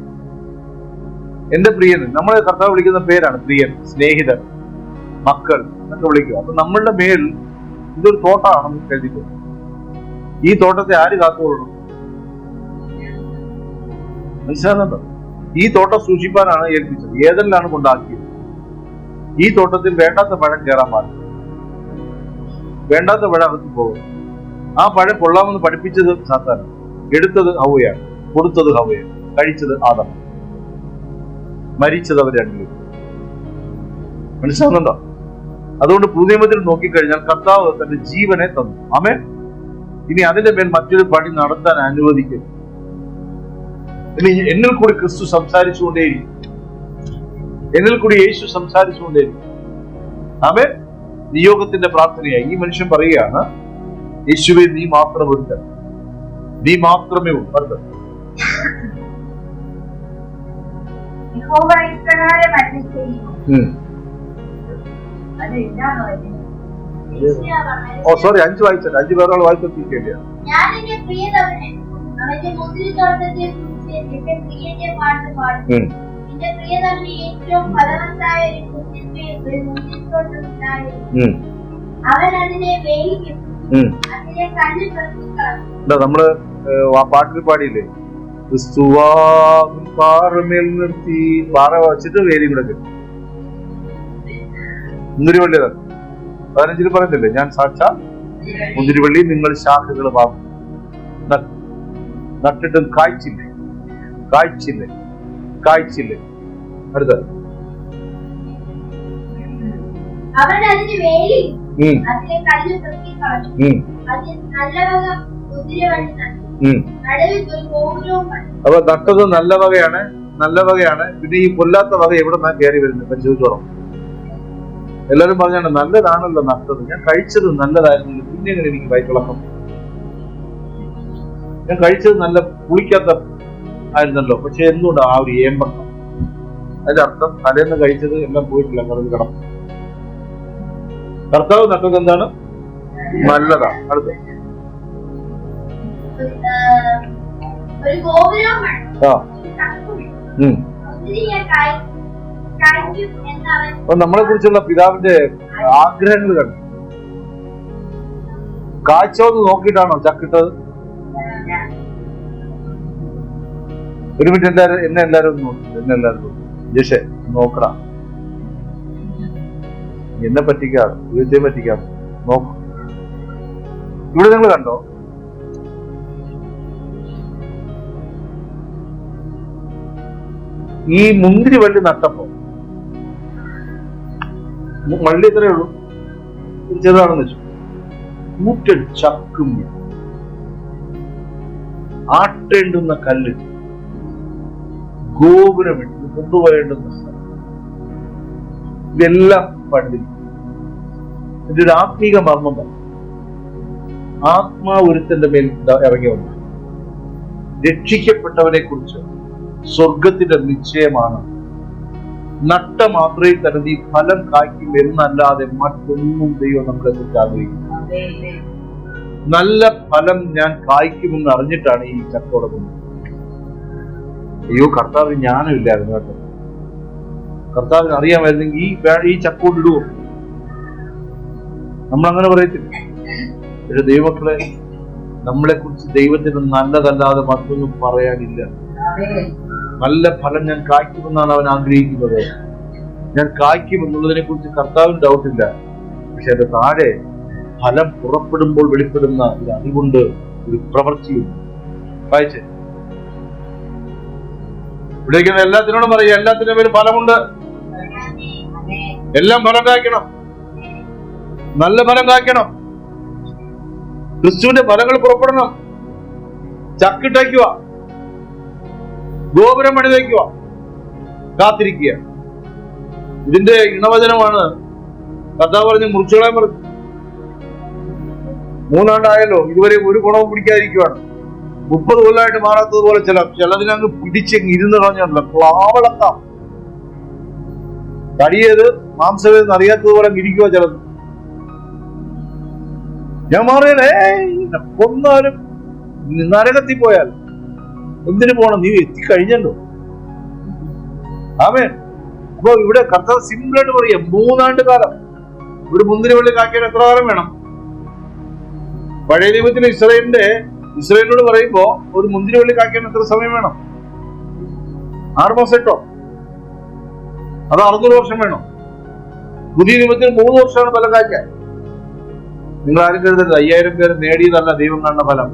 എന്റെ പ്രിയന് നമ്മളെ കർത്താവ് വിളിക്കുന്ന പേരാണ് പ്രിയൻ, സ്നേഹിതൻ, മക്കൾ എന്നൊക്കെ വിളിക്കുക. അപ്പൊ നമ്മളുടെ മേൽ ഇതൊരു തോട്ടമാണെന്ന് കരുതിക്കും. ഈ തോട്ടത്തെ ആര് കാത്തുകൊള്ളണം? മനസ്സിലാകുന്നുണ്ടോ? ഈ തോട്ടം സൂക്ഷിപ്പാനാണ് ഏൽപ്പിച്ചത്. ഏതെല്ലാം കൊണ്ടാക്കിയത്. ഈ തോട്ടത്തിൽ വേണ്ടാത്ത പഴം കയറാൻ പാടില്ല, വേണ്ടാത്ത പഴം അകത്ത് പോകും. ആ പഴം കൊള്ളാമെന്ന് പഠിപ്പിച്ചത് സാത്താൻ, എടുത്തത് ഹവ്വയാണ്, കൊടുത്തത് ഹവ്വയാണ്, കഴിച്ചത് ആദം, മരിച്ചത് അവർ രണ്ടുപേരും. മനസ്സിലാകുന്നുണ്ടോ? അതുകൊണ്ട് പുതിയ നിയമത്തിൽ നോക്കിക്കഴിഞ്ഞാൽ കർത്താവ് തന്റെ ജീവനെ തന്നു. ആമേൻ. ഇനി അതിന്റെ മേൽ മറ്റൊരു പണി നടത്താൻ അനുവദിക്കും. ഇനി എന്നിൽ കൂടി ക്രിസ്തു സംസാരിച്ചുകൊണ്ടേയിരിക്കും, എന്നിൽ കൂടി യേശു സംസാരിച്ചുകൊണ്ടേയിരിക്കും. ആമേൻ. നിയോഗത്തിന്റെ പ്രാർത്ഥനയായി ഈ മനുഷ്യൻ പറയുകയാണ്, യേശുവേ നീ മാത്രം ഒരുത്തൻ, നീ മാത്രമേ ഉള്ളൂ. യഹോവ ഇപ്രകാരം അരുളിച്ചെയ്യുന്നു. അത് എന്താണോ? ഓ സോറി, 5 വായിച്ചത്. 5 വേറെ വായിച്ചില്ല. ഞാൻ എന്റെ പ്രിയതമനെ അവന്റെ മുന്തിരിത്തോട്ടത്തെ കുറിച്ച് എന്റെ പ്രിയന്റെ പാട്ട് പാടും. എന്റെ പ്രിയതമന് ഏറ്റവും ഫലവത്തായ ഒരു മുന്തിരിത്തോട്ടം ഉണ്ടായിരുന്നു. അവൻ അതിനെ വേലിക്കും അതിനെ കല്ലിൽ പ്രവർത്തിക്കും. നമ്മള് ആ പാട്ടിൽ പാടിയില്ലേ, ക്രിസ്തുവാ പാറമേൽ നിർത്തി, പാറ വച്ചിട്ട് വേലി കൂടെ കിട്ടും. മുന്തിരിവള്ളിയതാണ് 15 പറയുന്നില്ലേ, ഞാൻ സാക്ഷാൽ മുന്തിരിവള്ളി, നിങ്ങൾ ശാഖകൾ വാങ്ങും. നട്ടിട്ടും കായ്ച്ചില്ലേ, കായ്ച്ചില്ലേ, കായ്ച്ചില്ലേ. അടുത്ത അവൻ അതിന് വേലി അതിനെ കല്ലിൽ പ്രവർത്തിക്കും. അപ്പൊ നട്ടത് നല്ല വകയാണ്, നല്ല വകയാണ്. പിന്നെ ഈ കൊല്ലാത്ത വക എവിടെ നിന്നാ കയറി വരുന്നത് പരിശോധിച്ചോളാം. എല്ലാരും പറഞ്ഞാണ് നല്ലതാണല്ലോ നട്ടത്, ഞാൻ കഴിച്ചത് നല്ലതായിരുന്നു, പിന്നെ എങ്ങനെ എനിക്ക് വയറ്റിളക്കം? ഞാൻ കഴിച്ചത് നല്ല പുളിക്കാത്ത ആയിരുന്നല്ലോ, പക്ഷെ എന്തുകൊണ്ട് ആ ഒരു ഏമ്പക്കം? അതിന്റെ അർത്ഥം തലേന്ന് കഴിച്ചത് എല്ലാം പോയിട്ടില്ല, കടൽ കിടന്നു. കർത്താവ് നട്ടത് എന്താണ്? നല്ലതാണ്. അടുത്ത അപ്പൊ നമ്മളെ കുറിച്ചുള്ള പിതാവിന്റെ ആഗ്രഹങ്ങൾ കണ്ടു. കാഴ്ചയൊന്ന് നോക്കിയിട്ടാണോ ചക്കിട്ടത്? ഒരു മിനിറ്റ്, എല്ലാരും ജഷേ നോക്കടാ, എന്നെ പറ്റിക്കാതെ ദൈവത്തെ പറ്റിക്കാതെ നോക്കും. ഇവിടെ നിങ്ങൾ കണ്ടോ, ഈ മുന്തിരി വള്ളി നട്ടപ്പോ വള്ളി എത്രയേ ഉള്ളൂ, ചെറുതാണെന്ന് വെച്ചു, കൂറ്റൻ ചക്കും ആട്ടേണ്ടുന്ന കല്ല്, ഗോപുരമിട്ട് കൊണ്ടുപോയേണ്ടുന്ന സ്ഥലം, ഇതെല്ലാം പണ്ടില്ല. ഇതിന്റെ ഒരു ആത്മീക മർമ്മം തന്നെ. ആത്മാവൊരുത്തന്റെ മേൽ ഇറങ്ങി വന്നു. രക്ഷിക്കപ്പെട്ടവനെ കുറിച്ച് സ്വർഗത്തിന്റെ നിശ്ചയമാണ്. നട്ട മാത്രയിൽ തന്നെ നീ ഫലം കായ്ക്കും എന്നല്ലാതെ മറ്റൊന്നും ദൈവം നമ്മളെ കുറിച്ച് ആഗ്രഹിക്കുന്നു. നല്ല ഫലം ഞാൻ കായ്ക്കുമെന്ന് അറിഞ്ഞിട്ടാണ് ഈ ചക്കോടെ കൊണ്ടത്. അയ്യോ കർത്താവിന് ജ്ഞാനമില്ലായിരുന്നു കേട്ടോ. കർത്താവിന് അറിയാമായിരുന്നെങ്കിൽ ഈ ചക്കോട് ഇടുവോ? നമ്മളങ്ങനെ പറയത്തില്ല. പക്ഷെ ദൈവമക്കളെ, നമ്മളെ കുറിച്ച് ദൈവത്തിന് നല്ലതല്ലാതെ മറ്റൊന്നും പറയാനില്ല. നല്ല ഫലം ഞാൻ കായ്ക്കുമെന്നാണ് അവൻ ആഗ്രഹിക്കുന്നത്. ഞാൻ കായ്ക്കും എന്നുള്ളതിനെ കുറിച്ച് കർത്താവിന് ഡൗട്ടില്ല. പക്ഷെ അത് താഴെ ഫലം പുറപ്പെടുമ്പോൾ വെളിപ്പെടുന്ന ഒരു അറിവുണ്ട്, ഒരു പ്രവൃത്തിയുണ്ട്. വായിച്ചേ, ഇവിടേക്ക് എല്ലാത്തിനോടും പറയുക, എല്ലാത്തിനും ഒരു ഫലമുണ്ട്. എല്ലാം ഫലം കായ്ക്കണം, നല്ല ഫലം കായ്ക്കണം. ക്രിസ്തുവിന്റെ ഫലങ്ങൾ പുറപ്പെടണം. ചക്കിട്ടയ്ക്കുക, ഗോപുരം പണിതയ്ക്കുക, കാത്തിരിക്കുക. ഇതിന്റെ ഇണവചനമാണ് കർത്താവ് പറഞ്ഞ് മുറിച്ചുകളയാൻ പറഞ്ഞു. 3 ആണ്ടായല്ലോ, ഇതുവരെ ഒരു ഗുണവും പിടിക്കാതിരിക്കുവാണ്. 30 കൊല്ലമായിട്ട് മാറാത്തതുപോലെ ചിലതിനങ്ങ് പിടിച്ചങ്ങ് ഇരുന്ന് കളഞ്ഞല്ല, പ്ലാവളത്താം തടിയത് മാംസവേദന അറിയാത്തതുപോലെ ഇരിക്കുക. ചിലത് ഞാൻ മാറിയാലേ കൊന്നാലും നരകത്തിൽ പോയാൽ എന്തിനു പോണം, നീ എത്തിക്കഴിഞ്ഞല്ലോ. ആമേൻ. അപ്പൊ ഇവിടെ കർത്താവ് സിമ്പിളായിട്ട് പറയാം, 3 ആണ്ട് കാലം. ഒരു മുന്തിരിവള്ളി കായ്ക്കാൻ എത്ര കാലം വേണം? പഴയ നിയമത്തിൽ ഇസ്രായേലിനോട് പറയുമ്പോ ഒരു മുന്തിരിവള്ളി കായ്ക്കാൻ എത്ര സമയം വേണം? 6 മാസം ഇട്ടോ? അത് 600 വർഷം വേണം. പുതിയ നിയമത്തിൽ 3 വർഷമാണ് ഫലം കായ്ക്കാൻ. നിങ്ങൾ ആരും കരുതരുത് 5000 പേര് നേടിയതല്ല ദൈവം കാണുന്ന ഫലം.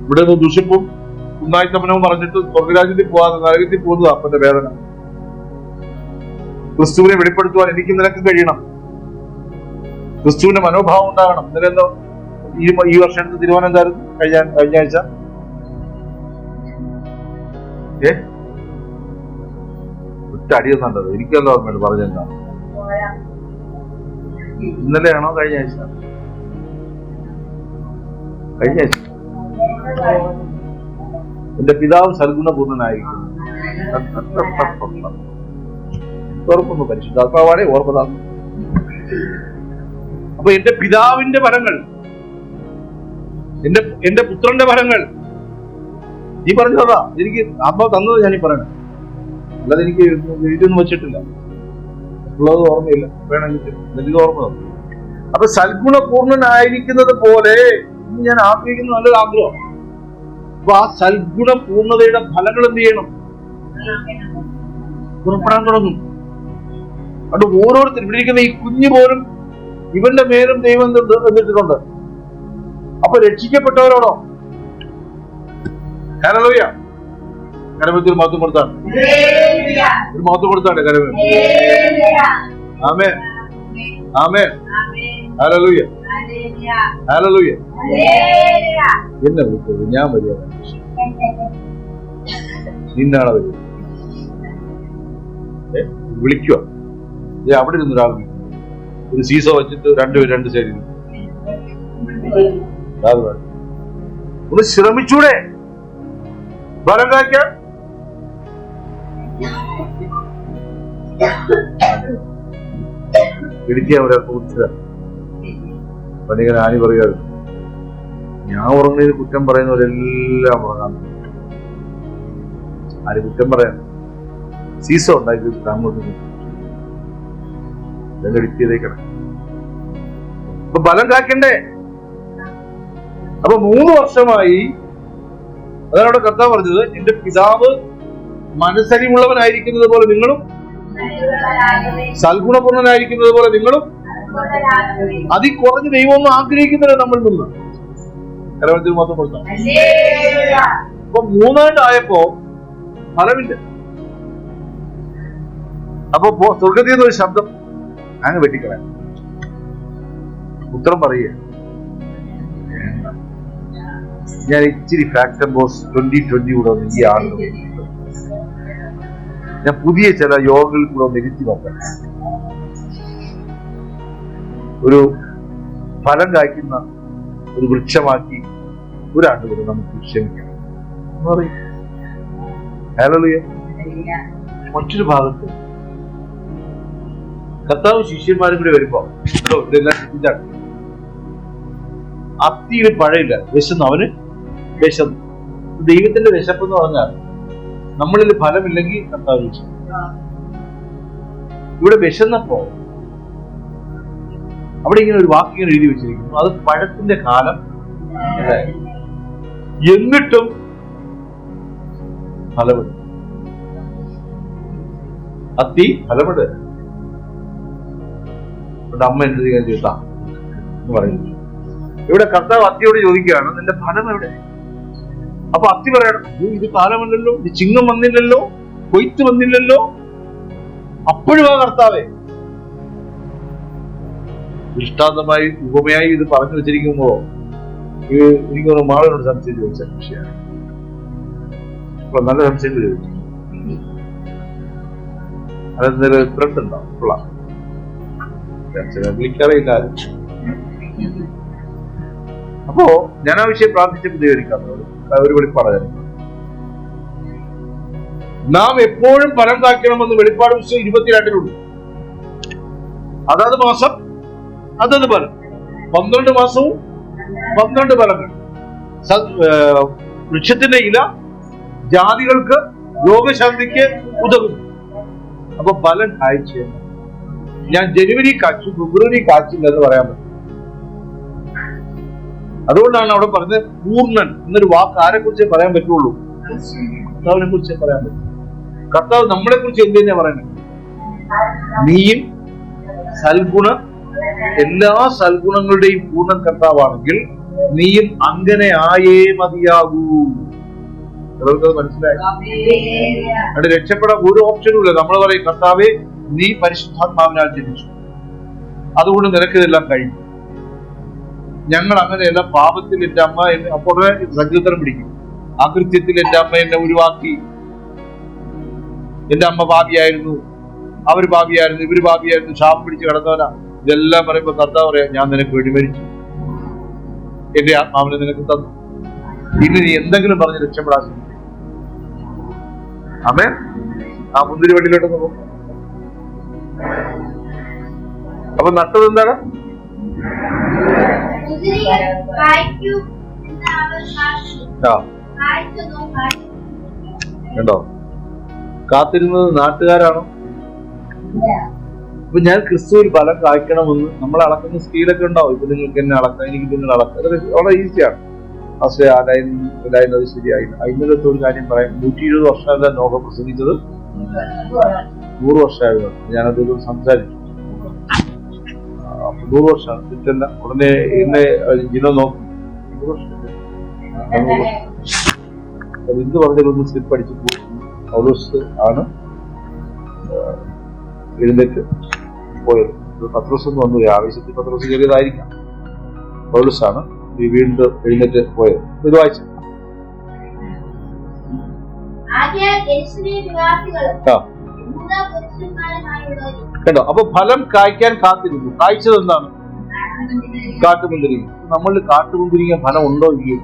ഇവിടെ നിന്ന് ദുഷിപ്പും ഉന്നായിത്തമനവും പറഞ്ഞിട്ട് സ്വർഗരാജ്യത്തിൽ പോകാതെ നരകത്തിൽ പോകുന്നത് അപ്പന്റെ വേദന. ക്രിസ്തുവിനെ വെളിപ്പെടുത്തുവാൻ എനിക്ക് നിനക്ക് കഴിയണം. ക്രിസ്തുവിന്റെ മനോഭാവം ഉണ്ടാകണം. ഇന്നലെന്തോ ഈ വർഷത്തെ തീരുമാനം കഴിഞ്ഞ ആഴ്ച ഒറ്റ അടിയൊന്നുണ്ടത് എനിക്കല്ലോ ഓർമ്മയുണ്ട്. പറഞ്ഞെന്താ, ഇന്നലെയാണോ കഴിഞ്ഞ ആഴ്ച? കഴിഞ്ഞ ആഴ്ച. എന്റെ പിതാവ് സൽഗുണപൂർണനായിരിക്കും. ഓർക്കുന്നു, പരിശുദ്ധാത്മാവാണേ ഓർമ്മതാണ്. അപ്പൊ എന്റെ പിതാവിന്റെ ഫലങ്ങൾ, എന്റെ പുത്രന്റെ ഫലങ്ങൾ ഈ പറഞ്ഞതാ. എനിക്ക് ആത്മാവ് തന്നത് ഞാനീ പറയണം, അല്ലാതെ എനിക്ക് എഴുതിയൊന്നും വെച്ചിട്ടില്ല. ഉള്ളത് ഓർമ്മയില്ല, വേണമെങ്കിൽ എനിക്ക് ഓർമ്മ തന്നു. അപ്പൊ സൽഗുണപൂർണനായിരിക്കുന്നത് പോലെ ഞാൻ ആഗ്രഹിക്കുന്ന നല്ലൊരു ആഗ്രഹം. അപ്പൊ ആ സൽഗുണപൂർണതയുടെ ഫലങ്ങൾ എന്ത് ചെയ്യണം? പുറപ്പെടാൻ തുടങ്ങും. അത് ഓരോരുത്തരും ഇവിടെ ഇരിക്കുന്ന ഈ കുഞ്ഞു പോലും ഇവന്റെ മേലും ദൈവം എന്നിട്ടുണ്ട്. അപ്പൊ രക്ഷിക്കപ്പെട്ടവരോടോ ഹല്ലേലൂയ, കരമത്തിൽ മഹത്വം കൊടുത്താണ്, ഒരു മഹത്വം കൊടുത്താണ് കരമ. ആമേൻ, ആമേൻ, ഹല്ലേലൂയ, ഹല്ലേലൂയ. എന്നെ വിളിച്ചത് ഞാൻ വരിക, നിന്നാണ് വരിക. വിളിക്കുക. അവിടെ ഇരുന്ന് ഒരാൾ ഒരു സീസോ വെച്ചിട്ട് രണ്ട് സൈഡിൽ ഒന്ന് ശ്രമിച്ചൂടെ ഫലം കായ്ക്കാൻ? ഇടുക്കിയ പണിങ്ങനെ ആനി പറയാറ്, ഞാൻ ഉറങ്ങുന്നതിന് കുറ്റം പറയുന്നവരെല്ലാം ഉറങ്ങാൻ. ആര് കുറ്റം പറയാൻ? സീസോ ഉണ്ടാക്കി അങ്ങോട്ട് ഇടുക്കിയതേക്കണം. അപ്പൊ ഫലം കാക്കണ്ടേ? അപ്പൊ 3 വർഷമായി അതാണ് അവിടെ കർത്താവ് പറഞ്ഞത്, എന്റെ പിതാവ് മനസ്സരിവുള്ളവനായിരിക്കുന്നത് പോലെ നിങ്ങളും, സൽഗുണപൂർണനായിരിക്കുന്നത് പോലെ നിങ്ങളും. അതിൽ കുറഞ്ഞ് ദൈവമൊന്നും ആഗ്രഹിക്കുന്നില്ല നമ്മളിൽ നിന്ന്. കലവത്തിൽ മാത്രം കൊടുത്താൽ. അപ്പൊ 3 ഫലമില്ല. അപ്പൊ സ്വർഗത്തിൽ നിന്നൊരു ശബ്ദം അങ്ങ് വെട്ടിക്കളയാം. ഉത്തരം പറയുക, ഞാൻ ഇച്ചിരി ഫാക്ടർ ബോസ് 2020 കൂടെ ഒന്ന് ഈ ആളിലും ഞാൻ പുതിയ ചില യോഗങ്ങളിൽ കൂടെ ഒന്ന് ഇരുത്തി നോക്കാം. ഒരു ഫലം കായ്ക്കുന്ന ഒരു വൃക്ഷമാക്കി ഒരാണ്ട് കൂടെ നമുക്ക് ക്ഷമിക്കണം എന്ന് പറയും. ഹല്ലേലൂയ. മറ്റൊരു ഭാഗത്ത് കർത്താവ് ശിഷ്യന്മാരും കൂടി വരുമ്പോ ഇതെല്ലാം ചിന്തിച്ചാണ്. അത്തിയിൽ പഴയില്ല, വിശന്നു, അവന് വിശന്നു. ദൈവത്തിന്റെ വിശപ്പ് എന്ന് പറഞ്ഞാൽ നമ്മളിൽ ഫലമില്ലെങ്കിൽ കർത്താവ് വിശന്നു. ഇവിടെ വിശന്നപ്പോ അവിടെ ഇങ്ങനെ ഒരു വാക്കിങ്ങനെ എഴുതി വെച്ചിരിക്കുന്നു, അത് പഴത്തിന്റെ കാലം എന്നിട്ടും ഫലമില്ല. അത്തി ഫലമുണ്ട്. അമ്മ എന്ത് ചെയ്യാൻ ചെയ്താ എന്ന് പറയുന്നു. ഇവിടെ കർത്താവ് അത്തിയോട് ചോദിക്കുകയാണ്, നിന്റെ ഫലം എവിടെ? അപ്പൊ അത്തി പറയണം, ഇത് കാലമല്ലല്ലോ, ഇത് ചിങ്ങം വന്നില്ലല്ലോ, കൊയ്ത്ത് വന്നില്ലല്ലോ. അപ്പോഴും ആ കർത്താവേ ദൃഷ്ടാന്തമായി ഉപമയായി ഇത് പറഞ്ഞു വെച്ചിരിക്കുമ്പോ എനിക്കൊന്ന് മാളനോട് സംശയം ചോദിച്ച വിഷയമാണ്. അപ്പൊ നല്ല സംശയം ചോദിച്ചു, അതെന്തായാലും ത്രെഡ് ഉണ്ടാവും. വിളിക്കാറില്ല. അപ്പോ ഞാൻ ആ വിഷയം പ്രാർത്ഥിച്ച് പ്രതികരിക്കാം. ഒരു വെളിപ്പാട് നാം എപ്പോഴും ഫലം കായ്ക്കണമെന്ന് വെളിപ്പാട് പുസ്തകം 22 അതാത് മാസം അതത് ഫലം, 12 മാസവും 12 ഫലങ്ങൾ. വൃക്ഷത്തിന്റെ ഇല ജാതികൾക്ക് രോഗശാന്തിക്ക് ഉതകുന്നു. അപ്പൊ ഫലം കായ്ച്ച ഞാൻ ജനുവരി കാച്ചു ഫെബ്രുവരി കാച്ചില്ല എന്ന് പറയാൻ പറ്റും. അതുകൊണ്ടാണ് അവിടെ പറഞ്ഞത് പൂർണ്ണൻ എന്നൊരു വാക്ക് ആരെ കുറിച്ചേ പറയാൻ പറ്റുള്ളൂ? കർത്താവിനെ കുറിച്ചേ പറയാൻ പറ്റും. കർത്താവ് നമ്മളെ കുറിച്ച് എന്ത് തന്നെയാ പറയുന്നത്? നീയും സൽഗുണ എല്ലാ സൽഗുണങ്ങളുടെയും പൂർണ്ണ കർത്താവാണെങ്കിൽ നീയും അങ്ങനെ ആയേ മതിയാകൂ. മനസ്സിലായി? അവിടെ രക്ഷപ്പെടാൻ ഒരു ഓപ്ഷനും ഇല്ല. നമ്മൾ പറയും, കർത്താവേ നീ പരിശുദ്ധാത്മാവിനാൽ ജനിച്ചു, അതുകൊണ്ട് നിനക്ക് ഇതെല്ലാം കഴിഞ്ഞു. ഞങ്ങൾ അങ്ങനെയല്ല, പാപത്തിൽ എന്റെ അമ്മ എന്നെ അപ്പോൾ സങ്കീർത്തനം പിടിക്കും, അകൃത്യത്തിൽ എന്റെ അമ്മ എന്നെ ഒഴിവാക്കി, എന്റെ അമ്മ പാപിയായിരുന്നു, അവര് പാപിയായിരുന്നു, ഇവര് പാപിയായിരുന്നു, ശാപം പിടിച്ച് കിടന്നവനാ. ഇതെല്ലാം പറയുമ്പോ കർത്താവ് പറയാം, ഞാൻ നിനക്ക് വേണ്ടി മരിച്ചു, എന്റെ ആത്മാവിനെ നിനക്ക് തന്നു, ഇനി നീ എന്തെങ്കിലും പറഞ്ഞ് രക്ഷപ്പെടാൻ ശ്രമിക്കും. അമ്മേ ആ മുന്തിരി വണ്ടിയിലോട്ടൊന്ന് പോകും. അപ്പൊ നട്ടത് എന്താണ്? കണ്ടോ? കാത്തിരുന്നത് നാട്ടുകാരാണോ? അപ്പൊ ഞാൻ ക്രിസ്തുവിൽ ഫലം കായ്ക്കണമെന്ന് നമ്മൾ അളക്കുന്ന സ്കീലൊക്കെ ഉണ്ടാവും. ഇപ്പൊ നിങ്ങൾക്ക് എന്നെ അളക്കാം, എനിക്ക് നിങ്ങൾ അളക്കാം, അത് വളരെ ഈസിയാണ്. പക്ഷേ ആ ലൈൻ അത് ശരിയായില്ല. ഇന്നലത്തെ ഒരു കാര്യം പറയാം, 120 വർഷമല്ല നോഹ പ്രസംഗിച്ചത്, 100 വർഷമായിരുന്നു. ഞാനതൊരു സംസാരിച്ചു. 100 വർഷമാണ് തെറ്റല്ല. ഉടനെ എന്നെ ജിനോ നോക്കി, 100 വർഷം എന്ത് പറഞ്ഞൊന്ന് സ്ലിപ്പ് അടിച്ചു പോയി. പൗലോസ് ആണ് എഴുന്നേറ്റ് പോയത്. പത്രോസ് ഒന്നും വന്നു, ആവേശത്തിൽ പത്രോസ് കയറിയതായിരിക്കാം. പൗലോസ് ആണ് വീണ്ടും എഴുന്നേറ്റ് പോയത്. ഇത് വായിച്ചു. കേട്ടോ? അപ്പൊ ഫലം കായ്ക്കാൻ കാത്തിരുന്നു. കായ്ച്ചത് എന്താണ്? കാട്ടുമുന്തിരിങ്ങ. നമ്മളിൽ കാട്ടുമുന്തിരിങ്ങ ഫലം ഉണ്ടോ ഇല്ലയോ?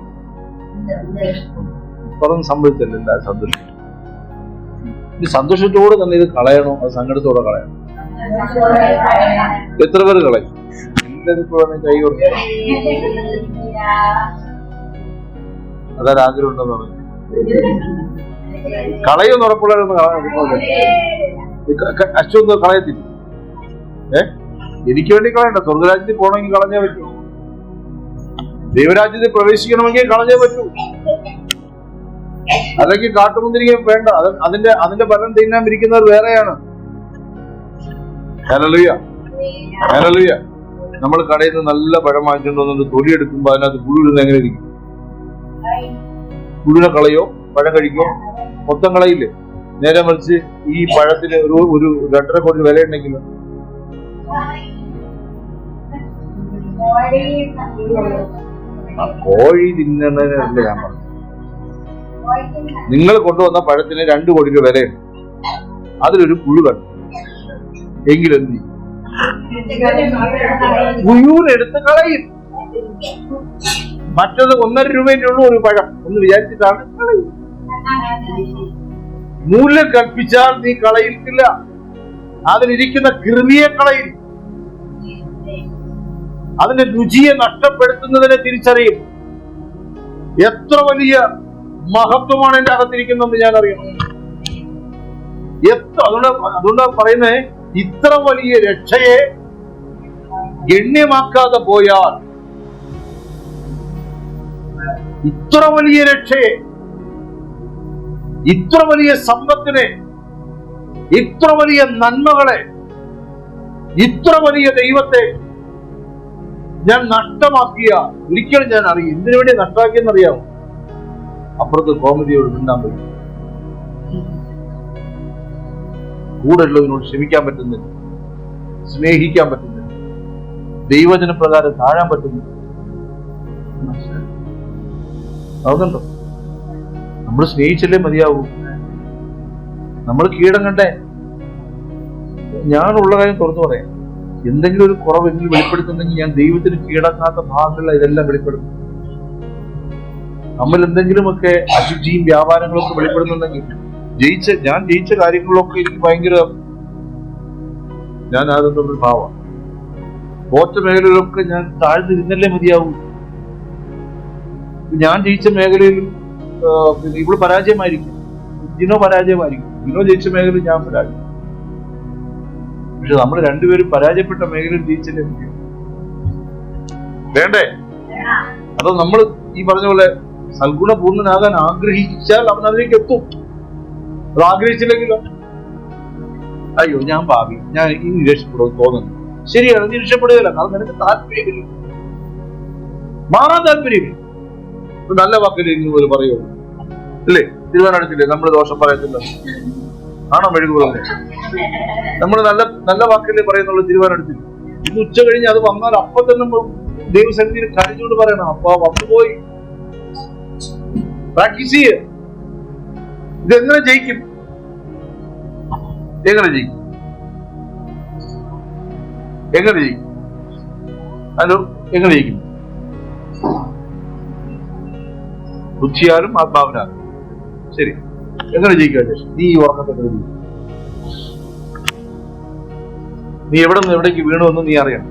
പറഞ്ഞ് സംഭവിച്ചല്ല. എല്ലാവരും സന്തോഷം. ഈ സന്തോഷത്തോടെ തന്നെ ഇത് കളയണോ അത് സങ്കടത്തോടെ കളയണം? എത്ര പേര് കളയും? എല്ലാവരും കൈ കൊടുക്കും. അതൊരാഗ്രഹം ഉണ്ടെന്ന് പറഞ്ഞു. കളയൊന്നും ഉറപ്പുള്ളവരൊന്നും അശ്വന്ന് കളയത്തില്ല. എനിക്ക് വേണ്ടി കളയണ്ട. സ്വർഗരാജ്യത്തിൽ പോകണമെങ്കിൽ കളഞ്ഞേ പറ്റൂ. ദൈവരാജ്യത്തിൽ പ്രവേശിക്കണമെങ്കിൽ കളഞ്ഞേ പറ്റൂ. അല്ലെങ്കിൽ കാട്ടുമുന്തിരിക്ക വേണ്ട. അതിന്റെ ഫലം തിന്നാൻ ഇരിക്കുന്നവർ വേറെയാണ്. Hallelujah, hallelujah. നമ്മൾ കടയിൽ നിന്ന് നല്ല പഴം വാങ്ങിച്ചുകൊണ്ട് വന്നിട്ട് തൊലി എടുക്കുമ്പോ അതിനകത്ത് പുഴുവിടുന്ന എങ്ങനെ ഇരിക്കും? പുഴുവിനെ കളയോ പഴം കഴിക്കോ? മൊത്തം കളയില്ലേ? നേരെ മറിച്ച് ഈ പഴത്തിന് ഒരു 2.5 കോടി വില ഉണ്ടെങ്കിൽ കോഴി തിന്നുന്നതിനല്ലേ ഞാൻ പറഞ്ഞു. നിങ്ങൾ കൊണ്ടുവന്ന പഴത്തിന് 2 കോടി രൂപ വിലയുണ്ട്, അതിലൊരു പുഴു കണ്ടു എങ്കിലെന്ത് ചെയ്യും? പുഴുവിനെടുത്ത് കളയും. മറ്റത് 1.5 രൂപയുടെ ഉള്ളൂ ഒരു പഴം എന്ന് വിചാരിച്ചിട്ടാണ് കളയും. മൂല്യം കൽപ്പിച്ചാൽ നീ കളയില്ല, അതിലിരിക്കുന്ന കൃമിയെ കളയും, അതിന്റെ രുചിയെ നഷ്ടപ്പെടുത്തുന്നതിനെ തിരിച്ചറിയും. എത്ര വലിയ മഹത്വമാണ് എന്റെ അകത്തിരിക്കുന്നതെന്ന് ഞാൻ അറിയണം. അതുകൊണ്ടാണ് പറയുന്നത്, ഇത്ര വലിയ രക്ഷയെ ഗണ്യമാക്കാതെ പോയാൽ, ഇത്ര വലിയ രക്ഷയെ, ഇത്ര വലിയ സമ്പത്തിനെ ഇത്ര വലിയ നന്മകളെ, ഇത്ര വലിയ ദൈവത്തെ ഞാൻ നഷ്ടമാക്കിയ ഒരിക്കലും ഞാൻ അറിയും. എന്തിനു വേണ്ടി നഷ്ടമാക്കിയെന്നറിയാമോ? അപ്പുറത്ത് കോമഡിയോട് മിണ്ടാൻ പറ്റും, കൂടെ ഉള്ളതിനോട് ക്ഷമിക്കാൻ പറ്റുന്നില്ല, സ്നേഹിക്കാൻ പറ്റുന്നില്ല, ദൈവജന പ്രകാരം താഴാൻ പറ്റുന്നില്ല. അതുകൊണ്ടോ നമ്മൾ സ്നേഹിച്ചല്ലേ മതിയാവൂ. നമ്മൾ കീടം കണ്ടേ. ഞാനുള്ള കാര്യം തുറന്നു പറയാം, എന്തെങ്കിലും ഒരു കുറവെങ്കിലും വെളിപ്പെടുത്തുന്നെങ്കിൽ ഞാൻ ദൈവത്തിന് കീടങ്ങാത്ത ഭാഗങ്ങളില ഇതെല്ലാം വെളിപ്പെടുത്തും. നമ്മൾ എന്തെങ്കിലുമൊക്കെ അശുചിയും വ്യാപാരങ്ങളൊക്കെ വെളിപ്പെടുന്നുണ്ടെങ്കിൽ ഞാൻ ജയിച്ച കാര്യങ്ങളിലൊക്കെ എനിക്ക് ഭയങ്കര ഞാൻ അതൊരു ഭാവം. തോറ്റ മേഖലയിലൊക്കെ ഞാൻ താഴ്ന്നിരുന്നല്ലേ മതിയാവൂ. ഞാൻ ജയിച്ച മേഖലയിൽ ഇവള് പരാജയമായിരിക്കും, ജിനോ പരാജയമായിരിക്കും, ജിനോ ജയിച്ച മേഖലയിൽ ഞാൻ പരാജയം. പക്ഷെ നമ്മൾ രണ്ടുപേരും പരാജയപ്പെട്ട മേഖലയിൽ ജയിച്ചല്ലേ മതിയാവും. വേണ്ടേ? അതോ നമ്മൾ ഈ പറഞ്ഞ പോലെ സൽഗുണപൂർണ്ണനാകാൻ ആഗ്രഹിച്ചാൽ അവൻ അതിലേക്ക് എത്തും. അത് ആഗ്രഹിച്ചില്ലെങ്കിലോ അയ്യോ ഞാൻ ഭാവി ഞാൻ ഇനി രക്ഷപ്പെടും തോന്നുന്നു. ശരിയാണ്, നീ രക്ഷപ്പെടുകയില്ല. കാരണം നിനക്ക് താല്പര്യമില്ല, മാറാൻ താല്പര്യമില്ല. നല്ല വാക്കിൽ ഇന്ന് പോലെ പറയുള്ളൂ അല്ലേ? തിരുവാനടുത്തില്ലേ നമ്മൾ ദോഷം പറയത്തില്ല, ആണോ മെഴുകു പറഞ്ഞത്? നമ്മൾ നല്ല വാക്കല്ലേ പറയുന്നുള്ളൂ തിരുവാനടുത്തില്ല. ഇന്ന് ഉച്ച കഴിഞ്ഞ് അത് വന്നാൽ അപ്പൊ തന്നെ ദൈവസന്നിധിയിൽ കരഞ്ഞുകൊണ്ട് പറയണം, അപ്പൊ വന്നുപോയി. പ്രാക്ടീസ് ചെയ്യ. ഇതെങ്ങനെ ജയിക്കും? എങ്ങനെ ജയിക്കും? ഹലോ, എങ്ങനെ ജയിക്കും? ബുദ്ധിയാലും ആത്മാവിനാലും. ശരി, എങ്ങനെ ജയിക്കുക? നീ ഈ ഉറക്കത്തെ നീ എവിടെ നിന്ന് എവിടേക്ക് വീണുവെന്ന് നീ അറിയണം.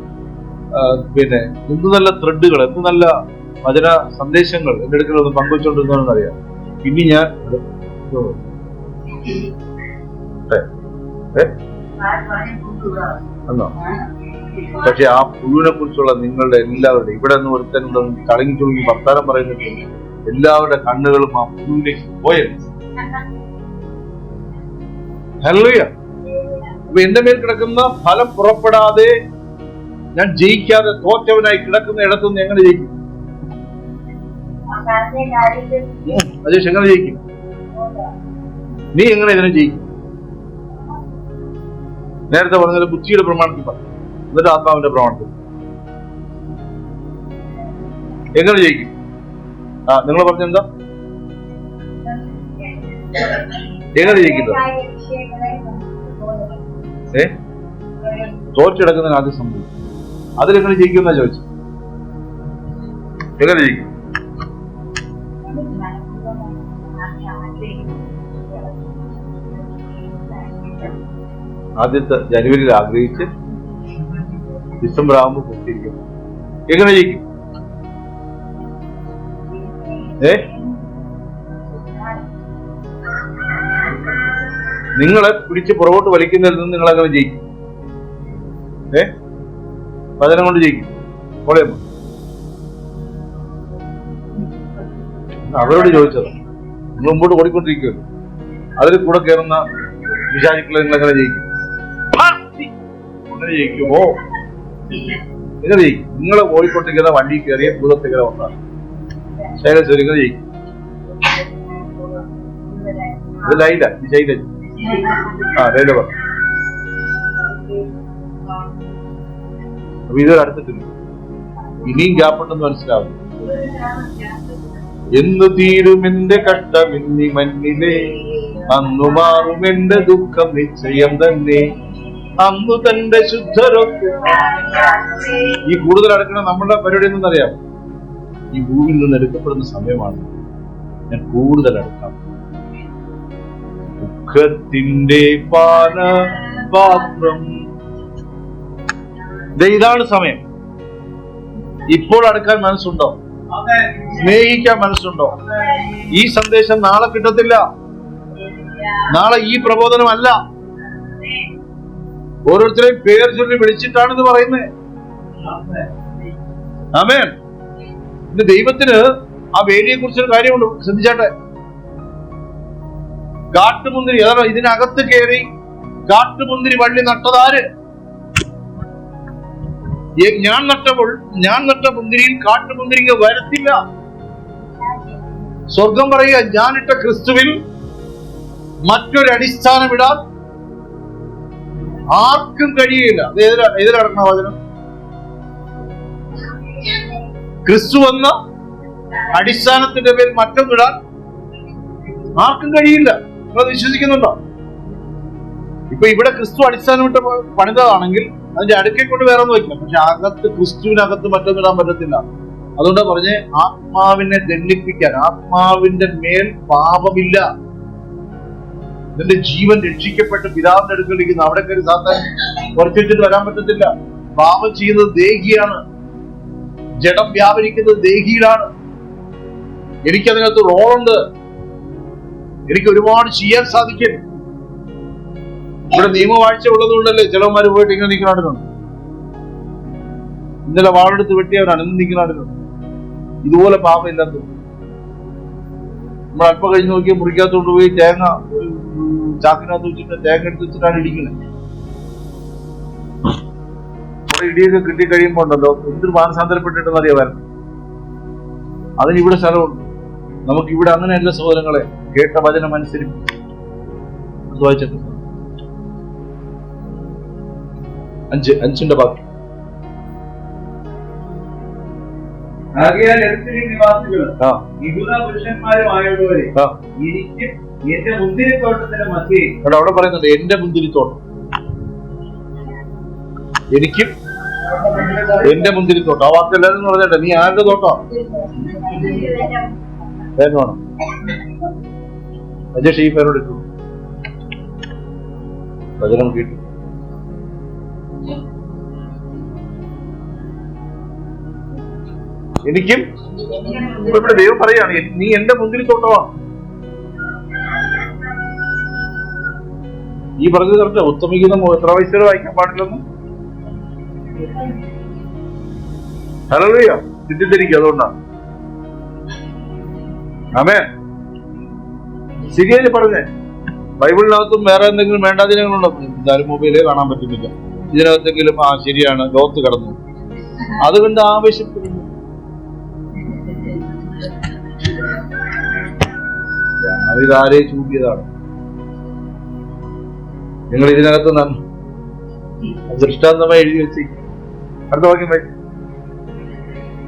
പിന്നെ എന്ത് നല്ല ത്രെഡുകൾ, എന്ത് നല്ല വചന സന്ദേശങ്ങൾ എന്റെ അടുക്കലൊന്ന് പങ്കുവെച്ചോണ്ടിരുന്നതെന്ന് അറിയാം. ഇനി ഞാൻ പക്ഷെ ആ പുഴുവിനെ കുറിച്ചുള്ള നിങ്ങളുടെ എല്ലാവരുടെ ഇവിടെ നിന്ന് ഒരുത്തനുള്ള കളങ്ങി ചുളുങ്ങി വർത്താനം പറയുന്നത് എല്ലാവരുടെ കണ്ണുകളും ആ പുഴുവിലേക്ക് പോയത്. ഹല്ലേലൂയ. അപ്പൊ എന്റെ മേൽ കിടക്കുന്ന ഫലം പുറപ്പെടാതെ ഞാൻ ജയിക്കാതെ തോറ്റവനായി കിടക്കുന്ന ഇടത്തുനിന്ന് എങ്ങനെ ജയിക്കും? അജേഷ്, എങ്ങനെ ജയിക്കും? നീ എങ്ങനെ ഇതിനെ ജയിക്കും? നേരത്തെ പറഞ്ഞത് ബുദ്ധിയുടെ പ്രമാണത്തിൽ പറഞ്ഞു, എന്നിട്ട് ആത്മാവിന്റെ പ്രമാണത്തിൽ എങ്ങനെ ജയിക്കും? നിങ്ങൾ പറഞ്ഞെന്താ? എങ്ങനെ ജയിക്കുന്നത്? തോറ്റെടുക്കുന്നതിന് ആദ്യം സംഭവിക്കും. അതിലെങ്ങനെ ജയിക്കുമെന്നാ ചോദിച്ചു. എങ്ങനെ ജയിക്കും? ആദ്യത്തെ ജനുവരിയിൽ ആഗ്രഹിച്ച് ഡിസംബർ ആകുമ്പോൾ പൂർത്തീകരിക്കും. എങ്ങനെ ജയിക്കും? നിങ്ങളെ പിടിച്ച് പുറകോട്ട് വലിക്കുന്നതിൽ നിന്ന് നിങ്ങൾ അങ്ങനെ ജയിക്കും. വചനം കൊണ്ട് ജയിക്കും. അവരോട് ചോദിച്ചത്, നിങ്ങൾ മുമ്പോട്ട് ഓടിക്കൊണ്ടിരിക്കുമല്ലോ, അതിൽ കൂടെ കയറുന്ന വിചാരിക്കുള്ള നിങ്ങൾ എങ്ങനെ ജയിക്കും? അങ്ങനെ ജയിക്കുമോ? എങ്ങനെ ജയിക്കും? നിങ്ങൾ ഓടിക്കൊണ്ടിരിക്കുന്ന വണ്ടി കയറിയ ഭൂതത്തിങ്ങനെ വന്നാണ് ശൈലശ്വരി ഇങ്ങനെ ജയിക്കും. അത് ലൈല ശൈലജ് ലൈല പറഞ്ഞു. അപ്പൊ ഇതൊരു അടുത്തിട്ടില്ല, ഇനിയും ഗ്യാപ്പുണ്ടെന്ന് മനസ്സിലാവും. എന്ന് തീരും എന്റെ കഷ്ടം ഇന്നി മഞ്ഞിലെ, അന്നു മാറും എന്റെ ദുഃഖം നിശ്ചയം തന്നെ, അന്നു തന്റെ ശുദ്ധരൊക്കെ. ഈ കൂടുതൽ അടുക്കണ നമ്മളുടെ പരിപാടി എന്തെന്നറിയാം? ഈ ഭൂമിയിൽ നിന്ന് എടുക്കപ്പെടുന്ന സമയമാണ് ഞാൻ കൂടുതൽ അടുക്കാം. ദുഃഖത്തിന്റെ പാനപാത്രം, ഇതാണ് സമയം. ഇപ്പോൾ അടുക്കാൻ മനസ്സുണ്ടോ? സ്നേഹിക്കാൻ മനസ്സുണ്ടോ? ഈ സന്ദേശം നാളെ കിട്ടത്തില്ല. നാളെ ഈ പ്രബോധനമല്ല. ഓരോരുത്തരെയും പേര് ചൊല്ലി വിളിച്ചിട്ടാണെന്ന് പറയുന്നത്. ആമേൻ. ഇന്ന് ദൈവത്തിന് ആ വേലിയെ കുറിച്ചൊരു കാര്യമുണ്ട്, ശ്രദ്ധിച്ചാട്ടെ. കാട്ടുമുന്തിരി, അതാണ് ഇതിനകത്ത് കയറി കാട്ടുമുന്തിരി വള്ളി നട്ടതാര്? ഞാൻ നട്ട മുന്തിരിയിൽ കാട്ടുമുന്തിരിങ്ങ വരത്തില്ല. സ്വർഗം പറയുക, ഞാനിട്ട ക്രിസ്തുവിൽ മറ്റൊരു അടിസ്ഥാനം ഇടാൻ ആർക്കും കഴിയില്ല. ഏതിലടങ്ങുന്ന വചനം? ക്രിസ്തു എന്ന അടിസ്ഥാനത്തിന്റെ പേരിൽ മറ്റൊന്നിടാൻ ആർക്കും കഴിയില്ല. നിങ്ങൾ വിശ്വസിക്കുന്നുണ്ടോ? ഇപ്പൊ ഇവിടെ ക്രിസ്തു അടിസ്ഥാനമിട്ട് പണിതാണെങ്കിൽ അതിന്റെ അടുക്കെ കൊണ്ട് വേറെ ഒന്നും വയ്ക്കണം. പക്ഷെ അകത്ത്, ക്രിസ്തുവിനകത്ത് മറ്റൊന്നിടാൻ പറ്റത്തില്ല. അതുകൊണ്ടാ പറഞ്ഞ് ആത്മാവിനെ ദണ്ഡിപ്പിക്കാൻ. ആത്മാവിന്റെ മേൽ പാപമില്ല. നിന്റെ ജീവൻ രക്ഷിക്കപ്പെട്ട് പിതാവിന്റെ അടുക്കലിരിക്കുന്നു. അവിടെ കയറി സാത്താൻ കുറച്ച് വെച്ചിട്ട് വരാൻ പറ്റത്തില്ല. പാപം ചെയ്യുന്നത് ദേഹിയാണ്. ജഡം വ്യാപരിക്കുന്നത് ദേഹിയിലാണ്. എനിക്കതിനകത്ത് റോളുണ്ട്. എനിക്ക് ഒരുപാട് ചെയ്യാൻ സാധിക്കും. ഇവിടെ നിയമവാഴ്ച ഉള്ളതുകൊണ്ടല്ലേ ചിലവന്മാര് പോയിട്ട് ഇങ്ങനെ നിൽക്കണാടുന്നുണ്ട്. ഇന്നലെ വാളെടുത്ത് വെട്ടിയവരാണ് ഇന്ന് നിൽക്കണാടുന്നത്. ഇതുപോലെ പാപം ഇല്ലാത്ത നമ്മൾ അല്പം കഴിഞ്ഞ് നോക്കിയാൽ മുറിക്കകത്തോണ്ട് പോയി തേങ്ങ ചാക്കിനകത്ത് വെച്ചിട്ട് തേങ്ങ എടുത്ത് വെച്ചിട്ടാണ് ഇടിക്കുന്നത്. കുറെ ഇടിയൊക്കെ കിട്ടി കഴിയുമ്പോ ഉണ്ടല്ലോ എന്തൊരു മാനസാന്തരപ്പെട്ടിട്ടെന്ന് അറിയാമായിരുന്നു. അതിനിവിടെ സ്ഥലമുണ്ട്. നമുക്ക് ഇവിടെ അങ്ങനെയല്ല സഹോദരങ്ങളെ. കേട്ട വചനം അനുസരിച്ച് അത് വായിച്ചിട്ട് 5 ബാക്കി. ആകയാൽ യെരൂശലേം നിവാസികളും യഹൂദ പുരുഷന്മാരുമായുള്ളവരെ, എനിക്കും എന്റെ മുന്തിരിത്തോട്ടത്തിന്റെ മധ്യേ. അവിടെ പറയുന്നുണ്ട് എന്റെ മുന്തിരിത്തോട്ടം. എനിക്കും എന്റെ മുന്തിരിത്തോട്ടം. ആ വാക്ക് എല്ലാവരും പറഞ്ഞിട്ട് നീ ആരുടെ തോട്ടം വേണം? അജേഷ് ഈ പേരോട് ഇട്ടു വചനം കേട്ടു. എനിക്കും ഇവിടെ ദൈവം പറയാണ് നീ എന്റെ മുന്തിരിത്തോട്ടമാണ്. ഈ പറഞ്ഞത് കറക്റ്റ്. ഉത്തമഗീതം എത്ര വയസ്സുവരെ വായിക്കാൻ പാടില്ലെന്ന് ഹല്ലേലൂയ തെറ്റിദ്ധരിക്കും. അതുകൊണ്ടാണ് ആമേൻ. ശരിയായി പറഞ്ഞേ. ബൈബിളിനകത്തും വേറെ എന്തെങ്കിലും വേണ്ടാതിനങ്ങളുണ്ടോ? എന്തായാലും മൊബൈലേ കാണാൻ പറ്റുന്നില്ല. ഇതിനകത്തെങ്കിലും ശരിയാണ് ലോകത്ത് കടന്നു. അതുകൊണ്ട് ആവശ്യപ്പെടുന്നു. അതിതാരെ ചൂണ്ടിയതാണ്. നിങ്ങൾ ഇതിനകത്ത് ദൃഷ്ടാന്തമായി എഴുതി വെച്ച് അടുത്ത വാക്യം വായിച്ചു.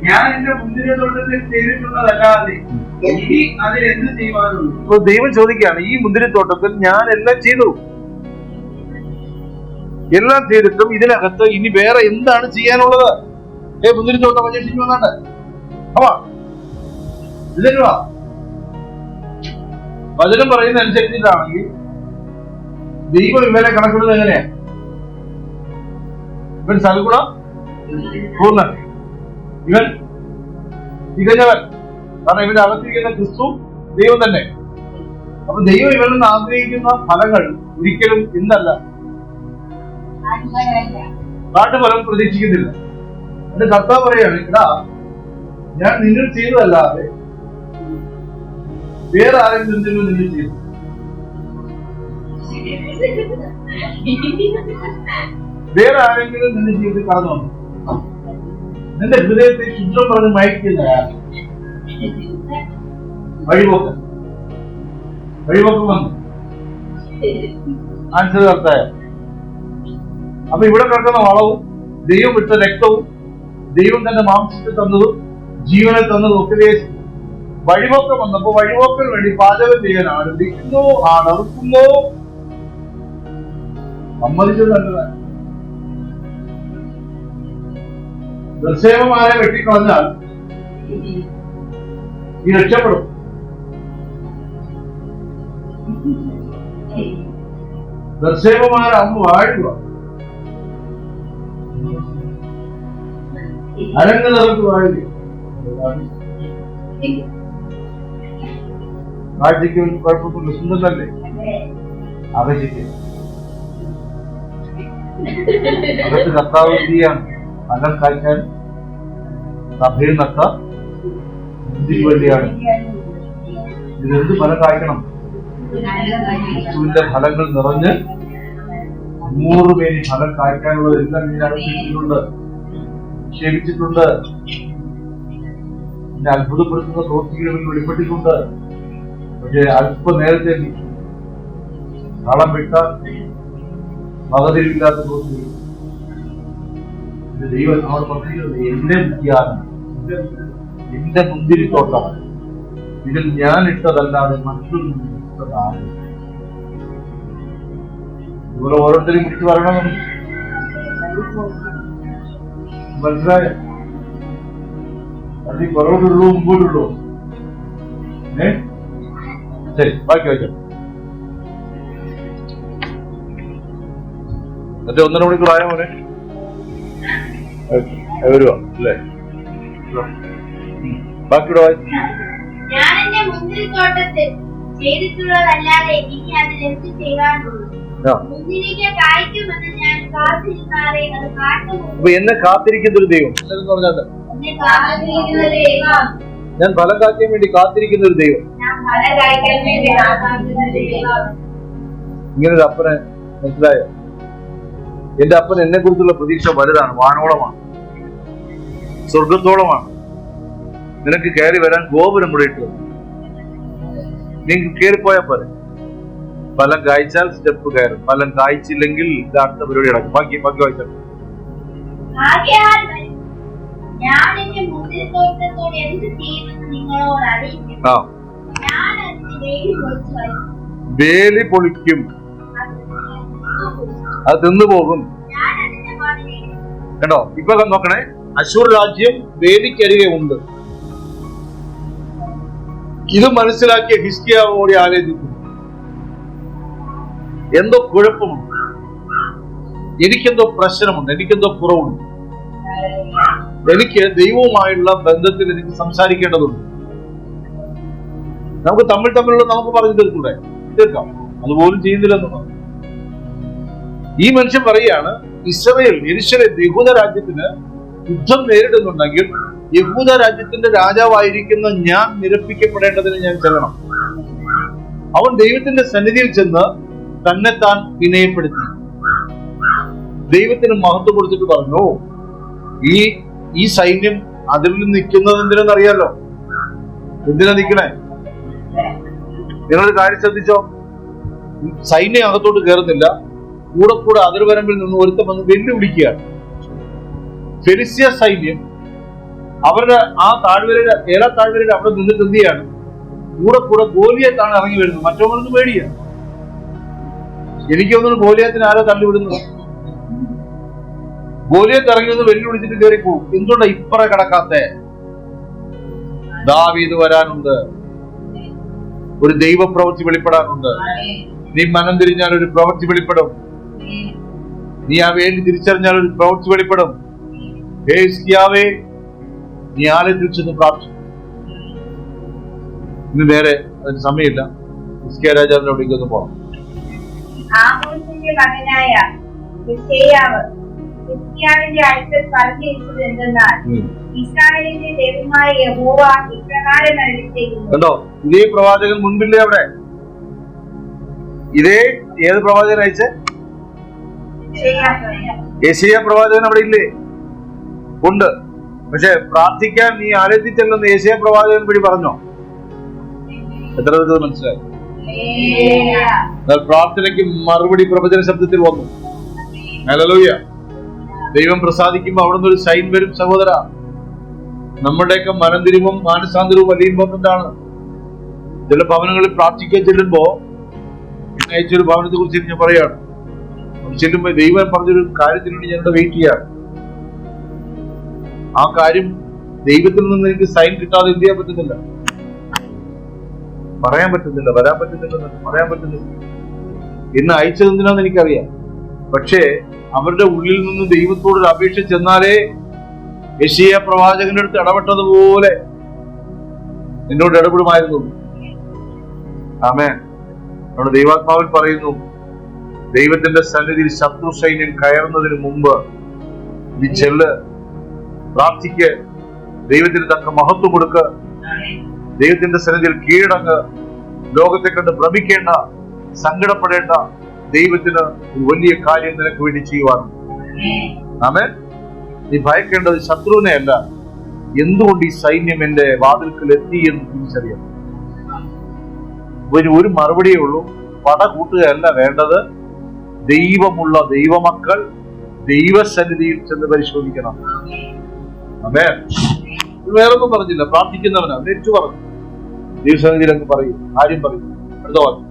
ഞാൻ എന്റെ മുന്തിരിത്തോട്ടത്തിൽ ചെയ്തിട്ടുള്ളതല്ലാതെ ഇനി അതിൽ എന്ത് ചെയ്യുവാനുള്ളൂ? ഇപ്പൊ ദൈവം ചോദിക്കുകയാണ്, ഈ മുന്തിരിത്തോട്ടത്തിൽ ഞാൻ എല്ലാം ചെയ്തു. എല്ലാം ചെയ്തിട്ടും ഇതിനകത്ത് ഇനി വേറെ എന്താണ് ചെയ്യാനുള്ളത്? മുന്തിരിത്തോട്ടം അന്വേഷിച്ചു വന്നാണ്ട് അവാ ഇതിനുവാ വചനം പറയുന്ന അനുസരിച്ചിട്ടാണെങ്കിൽ ദൈവം ഇവരെ കണക്കിടുന്നത് എങ്ങനെയാ? ഇവൻ സൽഗുണ പൂർണ്ണൻ, ഇവൻ തികഞ്ഞവൻ. കാരണം ഇവന്റെ അകത്തിരിക്കുന്ന ക്രിസ്തു ദൈവം തന്നെ. അപ്പൊ ദൈവം ഇവരിൽ നിന്ന് ആഗ്രഹിക്കുന്ന ഫലങ്ങൾ ഒരിക്കലും ഇന്നല്ല, കാട്ടുഫലം പ്രതീക്ഷിക്കുന്നില്ല. എന്റെ കർത്താവ് പറയാണ്, ഇടാ ഞാൻ നിങ്ങൾ ചെയ്തതല്ലാതെ വേറെ ആരെങ്കിലും എന്തെങ്കിലും നിങ്ങൾ ചെയ്തു. വേറെ ആരെങ്കിലും നിന്റെ ജീവിതത്തിൽ കടന്നു വന്നു. നിന്റെ ഹൃദയത്തെ ശുദ്ധം പറഞ്ഞ് മയക്കുന്ന വഴിപോക്കൻ വന്നു ആൻസർ കർത്തായ. അപ്പൊ ഇവിടെ കിടക്കുന്ന വളവും ദൈവം വിട്ട രക്തവും ദൈവം തന്റെ മാംസത്തെ തന്നതും ജീവനെ തന്നതും ഒക്കെ വഴിപോക്കം വന്നപ്പോ വഴിപോക്കന് വേണ്ടി പാചകം ചെയ്യാൻ ആരംഭിക്കുന്നു. ആണറുക്കുന്നു. സമ്മതിച്ചത് നല്ലതാണ്. ദർശനമാരെ വെട്ടിക്കളഞ്ഞാൽ ഈ രക്ഷപ്പെടും. ദർശനമാരെ അമ്മ വാഴുക. അരങ്ങ് നിറത്ത് വാഴുക. കാഴ്ചയ്ക്ക് കുഴപ്പമില്ല, സുന്ദരല്ലേ? ആകർഷിക്കുക. അകത്ത് കർത്താവ് എന്തിയാണ്? ഫലം കായ്ക്കാൻ സഭയിൽ നട്ട മുന്തിരിവള്ളിയാണ്. ഇതെന്ത് ഫലം കായ്ക്കണം? ക്രിസ്തുവിന്റെ ഫലങ്ങൾ നിറഞ്ഞ് 100 പേര് ഫലം കായ്ക്കാനുള്ളതെല്ലാം നീ അടച്ചിട്ടുണ്ട്, ക്ഷേമിച്ചിട്ടുണ്ട്. നിന്നെ അത്ഭുതപ്പെടുത്തുന്ന പ്രവൃത്തികൾ വെളിപ്പെട്ടിട്ടുണ്ട്. പക്ഷെ അല്പനേരത്തെ കളം വിട്ടാൽ വകതിരിവില്ലാത്ത പ്രവൃത്തികൾ. ദൈവം നമ്മൾ പറഞ്ഞിരുന്നത് എന്റെ ധ്യാനം, എന്റെ മുന്തിരിത്തോട്ടം, ഇതിൽ ഞാൻ ഇട്ടതല്ലാതെ മറ്റൊന്നും ഇട്ടതാണ്. ഇതുപോലെ ഓരോരുത്തരും വിളിച്ചു പറയണമെന്ന് മനസ്സിലായ അത് പുറകോട്ടുള്ളൂ മുമ്പോട്ടുള്ളൂ. ശരി, ബാക്കി വായിച്ചോ. മറ്റേ 1.5 മണിക്കൂർ ആയ പോലെ വരുവാ അല്ലേ? ബാക്കിയുടെ വായിച്ചു. ഞാൻ എന്റെ മുന്തിരിത്തോട്ടത്തിൽ ചെയ്തിട്ടുള്ളതല്ലാതെ ഇനി അതിൽ എന്ത് ചെയ്യാനുള്ളൂ? മുന്തിരിക്ക കായ്ക്കുമെന്ന് ഞാൻ കാത്തിരുന്നാലേ അത് കാട്ടുമോ? എന്നെ കാത്തിരിക്കുന്ന ഒരു ദൈവം എന്ന് പറഞ്ഞാൽ എന്നെ കാത്തിരിക്കുന്ന ദൈവം, ഞാൻ ഫലം കായ്ക്കാൻ വേണ്ടി കാത്തിരിക്കുന്ന ഒരു ദൈവം. ഞാൻ ഫലം കായ്ക്കാൻ വേണ്ടി കാത്തിരിക്കുന്ന ദൈവം. ഇങ്ങനൊരു അപ്പനെ മനസ്സിലായോ? എന്റെ അപ്പൻ എന്നെ കുറിച്ചുള്ള പ്രതീക്ഷ വലുതാണ്, വാനോളമാണ്, സ്വർഗത്തോളമാണ്. നിനക്ക് കയറി വരാൻ ഗോപുരം കൂടെ ഇട്ടു, നിങ്ങൾക്ക് കയറിപ്പോയാൽ പോലെ. ഫലം കായ്ച്ചാൽ സ്റ്റെപ്പ് കയറും, ഫലം കായ്ച്ചില്ലെങ്കിൽ ഇത് അടുത്ത പരിപാടി നടക്കും. ബാക്കി വായിച്ചാൽ ഞാൻ എന്റെ മുന്തിരിത്തോട്ടത്തോട് എന്ത് ചെയ്യുമെന്ന് നിങ്ങളോട് അറിയിക്കും. ഞാൻ വേലി പൊളിക്കും, അത് തിന്നുപോകും. കേട്ടോ? ഇപ്പൊ നോക്കണേ, അശൂർ രാജ്യം വേലിക്കരികെ ഉണ്ട്. ഇത് മനസ്സിലാക്കിയ ഹിസ്കിയാവോടെ ആലോചിക്കുന്നു, എന്തോ കുഴപ്പമുണ്ട്, എനിക്കെന്തോ പ്രശ്നമുണ്ട്, എനിക്കെന്തോ കുറവുണ്ട്, എനിക്ക് ദൈവവുമായുള്ള ബന്ധത്തിൽ എനിക്ക് സംസാരിക്കേണ്ടതുണ്ട്. നമുക്ക് തമ്മിലുള്ള നമുക്ക് പറഞ്ഞു തീർക്കാം, അതുപോലും ചെയ്യുന്നില്ലെന്ന്. ഈ മനുഷ്യൻ പറയുകയാണ്, ഇസ്രായേൽ യെരൂശലേം യഹൂദ രാജ്യത്തിന് യുദ്ധം നേരിടുന്നുണ്ടെങ്കിൽ യഹൂദ രാജ്യത്തിന്റെ രാജാവായിരിക്കുന്ന ഞാൻ നിരപ്പിക്കപ്പെടേണ്ടതിന് ഞാൻ ചെല്ലണം. അവൻ ദൈവത്തിന്റെ സന്നിധിയിൽ ചെന്ന് തന്നെത്താൻ വിനയപ്പെടുത്തി ദൈവത്തിന് മഹത്വം കൊടുത്തിട്ട് പറഞ്ഞു, ഈ സൈന്യം അതിൽ നിൽക്കുന്നത് എന്തിനെന്നറിയാലോ? എന്തിനാ നിൽക്കണേ? നിങ്ങളൊരു കാര്യം ശ്രദ്ധിച്ചോ, സൈന്യം അകത്തോട്ട് കയറുന്നില്ല, കൂടെ അതിർവരമ്പിൽ നിന്ന് ഒരുത്തം വന്ന് വെല്ലുവിളിക്കുകയാണ്. ഫെലിസ്ത്യ സൈന്യം അവരുടെ ആ താഴ്വരയുടെ താഴ്വരയിൽ അവിടെ നിന്നിട്ട് എന്ത് ചെയ്യാണ്? കൂടെ ഗോലിയത്താണ് ഇറങ്ങി വരുന്നത്. മറ്റൊന്നും പേടിയാണ്. എനിക്ക് തോന്നുന്നു ഗോലിയത്തിന് ആരോ തള്ളിവിടുന്നത്. ഗോലിയത്ത് ഇറങ്ങി വന്ന് വെല്ലുവിളിച്ചിട്ട് കയറി പോകും. എന്തുകൊണ്ടാ ഇപ്പറ കിടക്കാത്തെ? ദാവീദ് വരാനുണ്ട്, ഒരു ദൈവപ്രവൃത്തി വെളിപ്പെടാനുണ്ട്. നീ മനം തിരിഞ്ഞാൽ ഒരു പ്രവൃത്തി വെളിപ്പെടും, നീ ആ വേണ്ടി തിരിച്ചറിഞ്ഞാൽ ഒരു പ്രവൃത്തി വെളിപ്പെടും. ഹിസ്കിയാവേ, നീ ആലയത്തിൽ ചെന്ന് പ്രാർത്ഥിച്ചു. ഇന്ന് വേറെ അതിന് സമയമില്ല. ഹിസ്കിയാ രാജാവിന്റെ അവിടേക്ക് ഒന്ന് പോകാം. ആമോസിന്റെ മകനായ ഹിസ്കിയാവിന്റെ അടുക്കൽ പറഞ്ഞിരിക്കുന്നത് എന്തെന്നാൽ, ഇസ്രായേലിന്റെ ദൈവമായ യഹോവ ഇപ്രകാരം അരുളിച്ചെയ്യുന്നു. കണ്ടോ? ഇതേ പ്രവാചകൻ മുൻപില്ലേ അവിടെ? ഇതേ ഏത് പ്രവാചകൻ അയച്ചേ? യെശയ്യാ പ്രവാചകൻ അവിടെ ഇല്ലേ? ഉണ്ട്. പക്ഷെ പ്രാർത്ഥിക്കാൻ നീ ആലയത്തിൽ ചെല്ലുന്ന യെശയ്യാ പ്രവാചകൻ വഴി പറഞ്ഞോ? എത്ര പേർക്ക് മനസ്സിലായി? പ്രാർത്ഥനയ്ക്ക് മറുപടി പ്രവചന ശബ്ദത്തിൽ വന്നു. ഹല്ലേലൂയ. ദൈവം പ്രസാദിക്കുമ്പോ അവിടുന്ന് ഒരു സൈൻ വരും സഹോദര. നമ്മുടെയൊക്കെ മനംതിരിവും മാനസാന്തരവും വലിയ ഇമ്പോർട്ടന്റ് ആണ്. ചില ഭവനങ്ങളിൽ പ്രാർത്ഥിക്കാൻ ചെല്ലുമ്പോ, അയച്ചൊരു ഭവനത്തെ കുറിച്ച് ഞാൻ പറയാണ്, ചെല്ലുമ്പോ ദൈവം പറഞ്ഞൊരു കാര്യത്തിന് വേണ്ടി ഞാൻ വെയിറ്റ് ചെയ്യാണ്. ആ കാര്യം ദൈവത്തിൽ നിന്ന് എനിക്ക് സൈൻ കിട്ടാതെ എന്ത് ചെയ്യാൻ പറ്റുന്നില്ല, പറയാൻ പറ്റുന്നില്ല, വരാൻ പറ്റുന്നില്ല, പറയാൻ പറ്റുന്നില്ല. ഇന്ന് അയച്ചതെന്തിനാന്ന് എനിക്കറിയാം. പക്ഷേ അവരുടെ ഉള്ളിൽ നിന്ന് ദൈവത്തോടൊരു അപേക്ഷ ചെന്നാലേ യെശയ്യാ പ്രവാചകന്റെ അടുത്ത് ഇടപെട്ടതുപോലെ എന്നോട് ഇടപെടുമായിരുന്നു. ആമേൻ. നമ്മുടെ ദൈവാത്മാവിൽ പറയുന്നു, ദൈവത്തിന്റെ സന്നിധിയിൽ ശത്രു സൈന്യം കയറുന്നതിന് മുമ്പ് നീ ചെല്ല്, പ്രാർത്ഥിക്ക്, ദൈവത്തിന് തക്ക മഹത്വം കൊടുക്ക, ദൈവത്തിന്റെ സന്നിധിയിൽ കീഴടങ്ങ്. ലോകത്തെ കണ്ട് ഭ്രമിക്കേണ്ട, സങ്കടപ്പെടേണ്ട, ദൈവത്തിന് വലിയ കാര്യം നിനക്ക് വേണ്ടി ചെയ്യുവാനുണ്ട്. ആമേൻ. നീ ഭയക്കേണ്ടത് ശത്രുവിനെ അല്ല, എന്തുകൊണ്ട് ഈ സൈന്യം എന്റെ വാതിൽക്കൽ എത്തി എന്ന് തിരിച്ചറിയാം. ഒരു മറുപടിയേ ഉള്ളൂ, പട കൂട്ടുകയല്ല വേണ്ടത്. ദൈവമുള്ള ദൈവമക്കൾ ദൈവസന്നിധിയിൽ ചെന്ന് പരിശോധിക്കണം. ആമേൻ. വേറൊന്നും പറഞ്ഞില്ല, പ്രാർത്ഥിക്കുന്നവനാ നെറ്റു പറഞ്ഞു. ദൈവസന്നിധിയിൽ അങ്ങ് പറയും, കാര്യം പറയും. അടുത്ത വാക്ക്,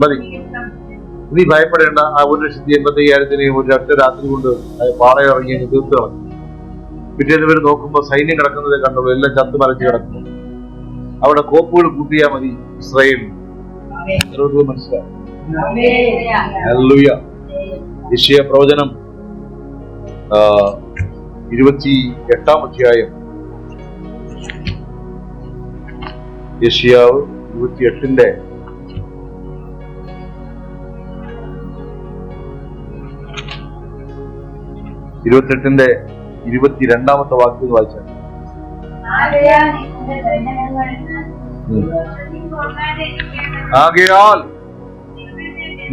മതി. നീ ഭയപ്പെടേണ്ട. ആ 1,85,000 ഒരു ഒറ്റ രാത്രി കൊണ്ട് പാളയം ഇറങ്ങി അങ്ങ് തീർത്ത് കളഞ്ഞു. പിറ്റേന്ന് പേര് നോക്കുമ്പോ സൈന്യം കിടക്കുന്നതേ കണ്ടുള്ളൂ, എല്ലാം ചത്ത് മരച്ച് കിടക്കുന്നു. അവിടെ കോപ്പുകൾ കൂട്ടിയാൽ മതി ഇസ്രായേലിന്. മനസ്സിലായി? ഹല്ലേലൂയ. യെശയ്യാ പ്രവചനം 28-ാം അധ്യായം. യെശയ്യാവ് 28-ന്റെ 22-ാമത്തെ വാക്യം വായിച്ചാൽ, ആകയാൽ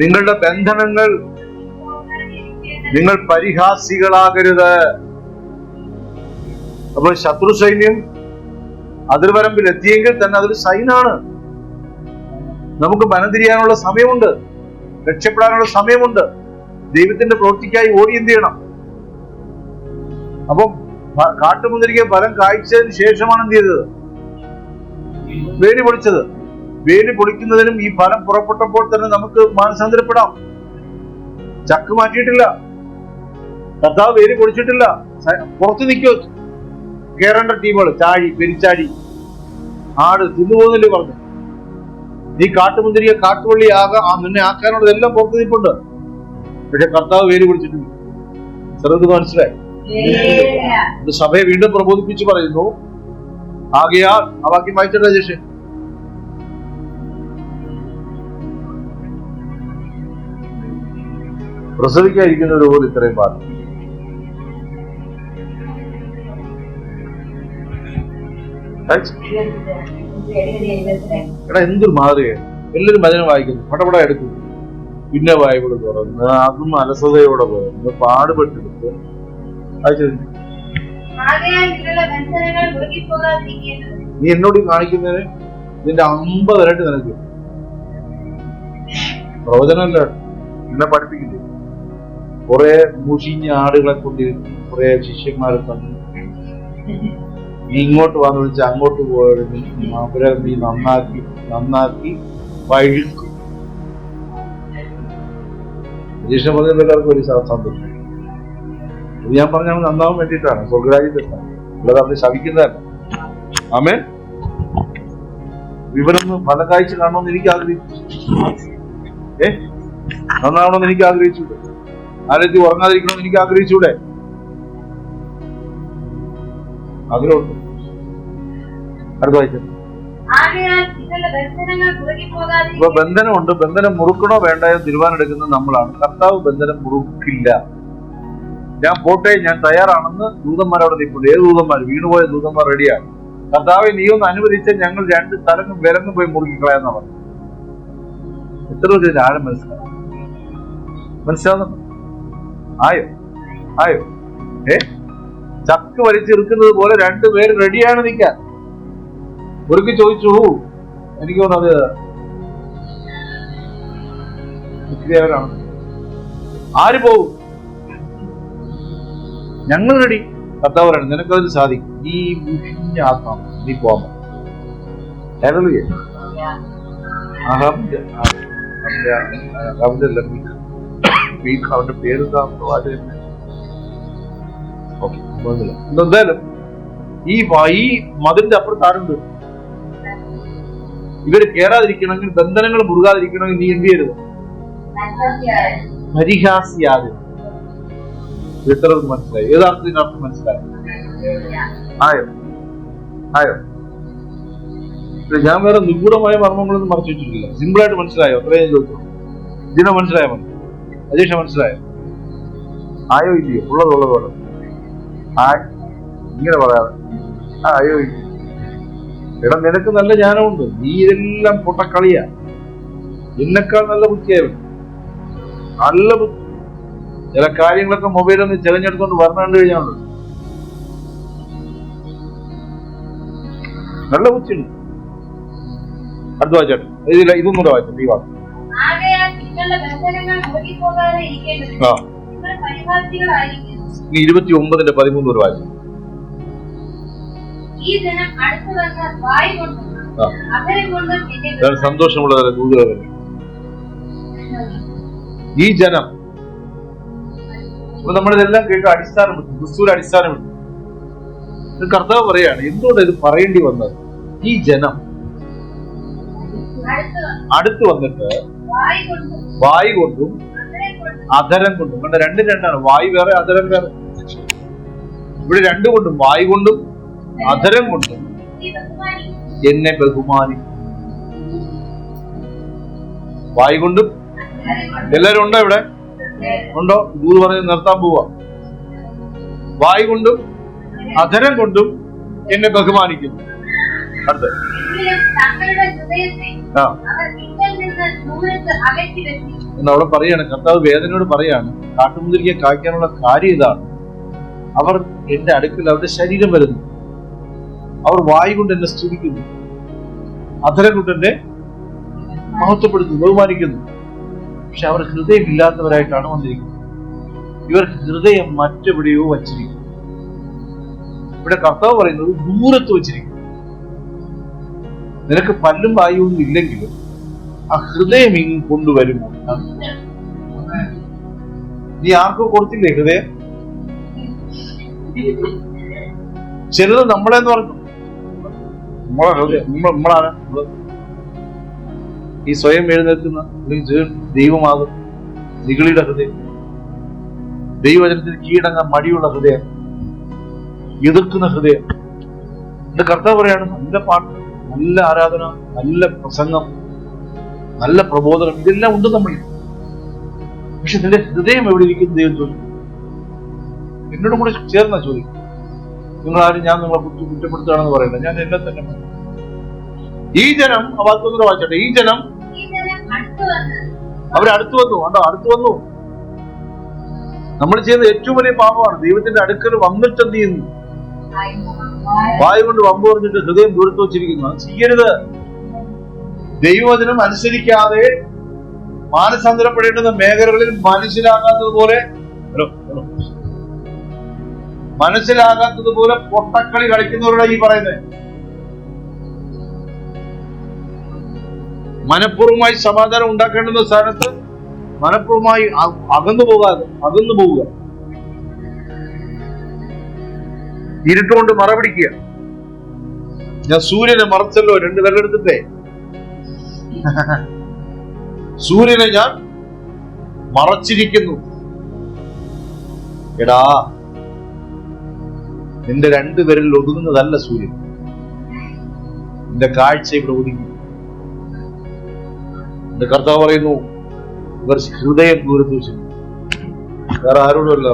നിങ്ങളുടെ ബന്ധനങ്ങൾ നിങ്ങൾ പരിഹാസികളാകരുത്. അപ്പോൾ ശത്രു സൈന്യം അതിർവരമ്പിൽ എത്തിയെങ്കിൽ തന്നെ അതൊരു സൈനാണ്. നമുക്ക് മനം തിരിയാനുള്ള സമയമുണ്ട്, രക്ഷപ്പെടാനുള്ള സമയമുണ്ട്. ദൈവത്തിന്റെ പ്രവൃത്തിക്കായി ഓടി എന്ത് ചെയ്യണം? അപ്പം കാട്ടുമുന്തിരിക്ക ഫലം കായ്ച്ചതിന് ശേഷമാണ് എന്ത് ചെയ്തത്? വേലി പൊളിച്ചത്. വേലി പൊളിക്കുന്നതിനും ഈ ഫലം പുറപ്പെട്ടപ്പോൾ തന്നെ നമുക്ക് മാനസാന്തരപ്പെടാം. ചക്ക് മാറ്റിയിട്ടില്ല, കർത്താവ് വേലി പൊളിച്ചിട്ടില്ല. പുറത്ത് നിൽക്കോ കേറേണ്ട ടീമുകൾ, ചാടി പെരിച്ചാടി ആട് തിന്നുപോകുന്നില്ലേ പറഞ്ഞു. നീ കാട്ടുമുന്തിരിയ കാട്ടുവള്ളി നിന്നെ ആക്കാനുള്ളതെല്ലാം പുറത്ത് നിൽപ്പുണ്ട്. പക്ഷെ കർത്താവ് വേലി പൊളിച്ചിട്ടില്ല. ചെറുത് മനസ്സിലായി? സഭയെ വീണ്ടും പ്രബോധിപ്പിച്ച് പറയുന്നു, ആകയാൽ ആ വാക്യം വായിച്ചിട്ട് രാജേഷ്. പ്രസവിക്കാതിരിക്കുന്നവർ പോലും ഇത്രയും പാടും. എടാ എന്തൊരു മാതൃകയാണ്. എല്ലാവരും വചനം വായിക്കുന്നു, പടപട എടുക്കുന്നു, പിന്നെ ബൈബിൾ തുറന്ന് അതും അലസതയോടെ പോകുന്നു, പാടുപെട്ടെടുത്ത് നീ എന്നോട് കാണിക്കുന്നതിന് ഇതിന്റെ 50 ഇരട്ടി നിനക്ക്. പ്രവചനമല്ല, എന്നെ പഠിപ്പിക്കില്ലേ? കുറെ മുഷിഞ്ഞ ആടുകളെ കൊണ്ടിരുത്തി കുറെ ശിഷ്യന്മാരെ തന്നു. നീ ഇങ്ങോട്ട് വന്നു വിളിച്ച് അങ്ങോട്ട് പോയത് അവരെ നീ നന്നാക്കി വഴുക്കും. രജീഷ പറഞ്ഞ എല്ലാവർക്കും ഒരു സന്തോഷം. ഇത് ഞാൻ പറഞ്ഞാൽ നന്നാവാൻ വേണ്ടിയിട്ടാണ്, സ്വർഗരാജ്യത്തെത്താണ്, അല്ലാതെ അവരെ ശവിക്കുന്നതല്ല. ആമേൻ. ഇവരൊന്നും ഫലം കാഴ്ച കാണണമെന്ന് എനിക്ക് ആഗ്രഹിച്ചു. നന്നാവണമെന്ന് എനിക്ക് ആഗ്രഹിച്ചൂടെ? ആരെത്തി ഉറങ്ങാതിരിക്കണമെന്ന് എനിക്ക് ആഗ്രഹിച്ചൂടെ? ആഗ്രഹമുണ്ട്. അടുത്ത വായിച്ച ഇപ്പൊ ബന്ധനമുണ്ട്. ബന്ധനം മുറുക്കണോ വേണ്ടയോ തീരുമാനം നമ്മളാണ്. കർത്താവ് ബന്ധനം മുറുക്കില്ല. ഞാൻ പോട്ടെ, ഞാൻ തയ്യാറാണെന്ന് ദൂതന്മാരവിടെ നിൽക്കുന്നു. ഏത് ദൂതന്മാർ? വീണുപോയ ദൂതന്മാർ റെഡിയാണ്. കർത്താവെ നീ ഒന്ന് അനുവദിച്ച ഞങ്ങൾ 2 തലങ്ങും വിലങ്ങും പോയി മുറുക്കിക്കളയാന്ന പറഞ്ഞു. എത്ര ഇതിന്റെ ആഴം മനസ്സിലാവുന്നു? ആയോ? ചക്ക് വലിച്ചെടുക്കുന്നത് പോലെ 2 പേര് റെഡിയാണ് നിൽക്കാൻ. ഒരിക്കൽ ചോദിച്ചു, എനിക്ക് തോന്നുന്നത് അവരാണ്, ആര് പോകും? ഞങ്ങൾ റെഡി. കർത്താവരാണ്, നിനക്കതിന് സാധിക്കും. നീ മുഷിഞ്ഞ ആത്മാവ്, നീ പോകാൻ. അവന്റെ പേര് എന്തായാലും ഈ മതിലിന്റെ അപ്പുറത്ത് ആരുണ്ട്? ഇവര് കേറാതിരിക്കണമെങ്കിൽ, ബന്ധനങ്ങൾ മുറുകാതിരിക്കണമെങ്കിൽ നീ എന്ത് ചെയ്യരുത്? പരിഹാസിയാകരുത്. എത്ര മനസ്സിലായി? യഥാർത്ഥത്തിന് അർത്ഥം മനസ്സിലായി? ആയോ? ഞാൻ വേറെ നിഗൂഢമായ മർമ്മങ്ങളൊന്നും മറച്ചു വെച്ചിട്ടില്ല. സിമ്പിളായിട്ട് മനസ്സിലായോ? അത്രയും ചോദിച്ചു. ഇതിനെ മനസ്സിലായോ? അജീഷ മനസ്സിലായോ? ആയോ ഇല്ലയോ? ഉള്ളതുപോലെ ഇങ്ങനെ പറയാതെ ആയോ ഇല്ലയോ? എടാ നിനക്ക് നല്ല ജ്ഞാനമുണ്ട്, നീ ഇതെല്ലാം പൊട്ടക്കളിയാ, എന്നെക്കാൾ നല്ല ബുദ്ധിയായിരുന്നു, നല്ല ബുദ്ധി. ചില കാര്യങ്ങളൊക്കെ മൊബൈലിൽ നിന്ന് ചെലഞ്ഞെടുത്തോണ്ട് പറഞ്ഞു കഴിഞ്ഞാൽ നല്ല ബുദ്ധിയുണ്ട്. അടുത്ത വായിച്ചോട്ടെ, ഇതൊന്നും കൂടെ വായിച്ചോട്ടെ ഈ വാക്ക്. നീ 29:13 ഒരു വായിച്ചു. സന്തോഷമുള്ളതല്ല ദൂതരവൻ. ഈ ജനം, നമ്മളിതെല്ലാം കേട്ട അടിസ്ഥാനം വിട്ടു, ക്രിസ്തുവിന്റെ അടിസ്ഥാനം വിട്ടു. കർത്താവ് പറയാണ് എന്തുകൊണ്ട് ഇത് പറയേണ്ടി വന്നത്. ഈ ജനം അടുത്ത് വന്നിട്ട് വായ് കൊണ്ടും അധരം കൊണ്ടും, കണ്ട രണ്ടും രണ്ടാണ്, വായ് വേറെ അധരം വേറെ. ഇവിടെ രണ്ടു കൊണ്ടും, വായ് കൊണ്ടും അധരം കൊണ്ടും എന്നെ ബഹുമാനിക്കും. വായ് കൊണ്ടും, എല്ലാരും ഉണ്ടോ ഇവിടെ? ഉണ്ടോ? ദൂത് പറഞ്ഞ് നിർത്താൻ പോവാ. വായ് കൊണ്ടും അധരം കൊണ്ടും എന്നെ ബഹുമാനിക്കുന്നു. അടുത്ത അവിടെ പറയാണ്, കർത്താവ് വേദനയോട് പറയാണ്, കാട്ടുമുന്തിരിക്ക കായ്ക്കാനുള്ള കാര്യം ഇതാണ്. അവർ എന്റെ അടുക്കൽ അവരുടെ ശരീരം വരുന്നു, അവർ വായ് കൊണ്ട് എന്നെ സ്തുതിക്കുന്നു, അധരം കൊണ്ട് എന്നെ മഹത്വപ്പെടുത്തുന്നു, ബഹുമാനിക്കുന്നു. പക്ഷെ അവർ ഹൃദയമില്ലാത്തവരായിട്ടാണ് വന്നിരിക്കുന്നത്. ഇവർ ഹൃദയം മറ്റെവിടെയോ വച്ചിരിക്കുന്നു. ഇവിടെ കർത്താവ് പറയുന്നത് ദൂരത്ത് വച്ചിരിക്കുന്നു. നിനക്ക് പല്ലും വായുവൊന്നും ഇല്ലെങ്കിലും ആ ഹൃദയം ഇങ്ങ് കൊണ്ടുവരുമോ? നീ ആർക്കും കൊടുത്തില്ലേ ഹൃദയം? ചിലത് നമ്മളെന്ന് പറഞ്ഞു, നമ്മളെ ഹൃദയം, നമ്മളാണ് ഈ സ്വയം എഴുന്നേൽക്കുന്ന ദൈവമാകും നിഗളിയുടെ ഹൃദയം, ദൈവവചനത്തിന് കീഴടങ്ങാൻ മടിയുള്ള ഹൃദയം, എതിർക്കുന്ന ഹൃദയം. എന്റെ കർത്താവ് പറയാണ്, നല്ല പാട്ട്, നല്ല ആരാധന, നല്ല പ്രസംഗം, നല്ല പ്രബോധനം, ഇതെല്ലാം ഉണ്ട് നമ്മൾ. പക്ഷെ നിന്റെ ഹൃദയം എവിടെ ഇരിക്കുന്നു? ദൈവം ചോദിക്കും. എന്നോടും കൂടി ചേർന്ന ചോദിക്കും. നിങ്ങളാരും ഞാൻ നിങ്ങളെ കുറ്റപ്പെടുത്തുകയാണെന്ന് പറയണ്ട, ഞാൻ എന്നെ തന്നെ. ഈ ജനം, വാക്കൊന്നുകൂടെ വായിച്ചോട്ടെ, ഈ ജനം അവരടുത്ത് വന്നു. കണ്ടോ, അടുത്ത് വന്നു. നമ്മൾ ചെയ്യുന്ന ഏറ്റവും വലിയ പാപമാണ് ദൈവത്തിന്റെ അടുക്കൽ വന്നിട്ട് എന്ത് ചെയ്യുന്നു? വായു കൊണ്ട് വമ്പ് പറഞ്ഞിട്ട് ഹൃദയം ദൂരത്ത് വച്ചിരിക്കുന്നു. അത് ചെയ്യരുത്. ദൈവവചനം അനുസരിക്കാതെ മാനസാന്തരപ്പെടേണ്ടുന്ന മേഖലകളിൽ മനസ്സിലാകാത്തതുപോലെ പൊട്ടക്കളി കളിക്കുന്നവരുടെ ഈ പറയുന്നത്. മനഃപൂർവ്വമായി സമാധാനം ഉണ്ടാക്കേണ്ടുന്ന സ്ഥാനത്ത് മനഃപൂർവ്വമായി അകന്നു പോവുക, ഇരുട്ടുകൊണ്ട് മറപിടിക്കുക. ഞാൻ സൂര്യനെ മറച്ചല്ലോ, 2 വിരലെടുത്തിട്ടേ സൂര്യനെ ഞാൻ മറച്ചിരിക്കുന്നു. എടാ, നിന്റെ 2 വിരലിൽ ഒതുങ്ങുന്നതല്ല സൂര്യൻ. നിന്റെ കാഴ്ച ഇവിടെ ഒതുങ്ങി. എന്റെ കർത്താവ് പറയുന്നു, ഇവർ ഹൃദയം ദൂരത്ത് വെച്ചു. വേറെ ആരോടുമല്ല.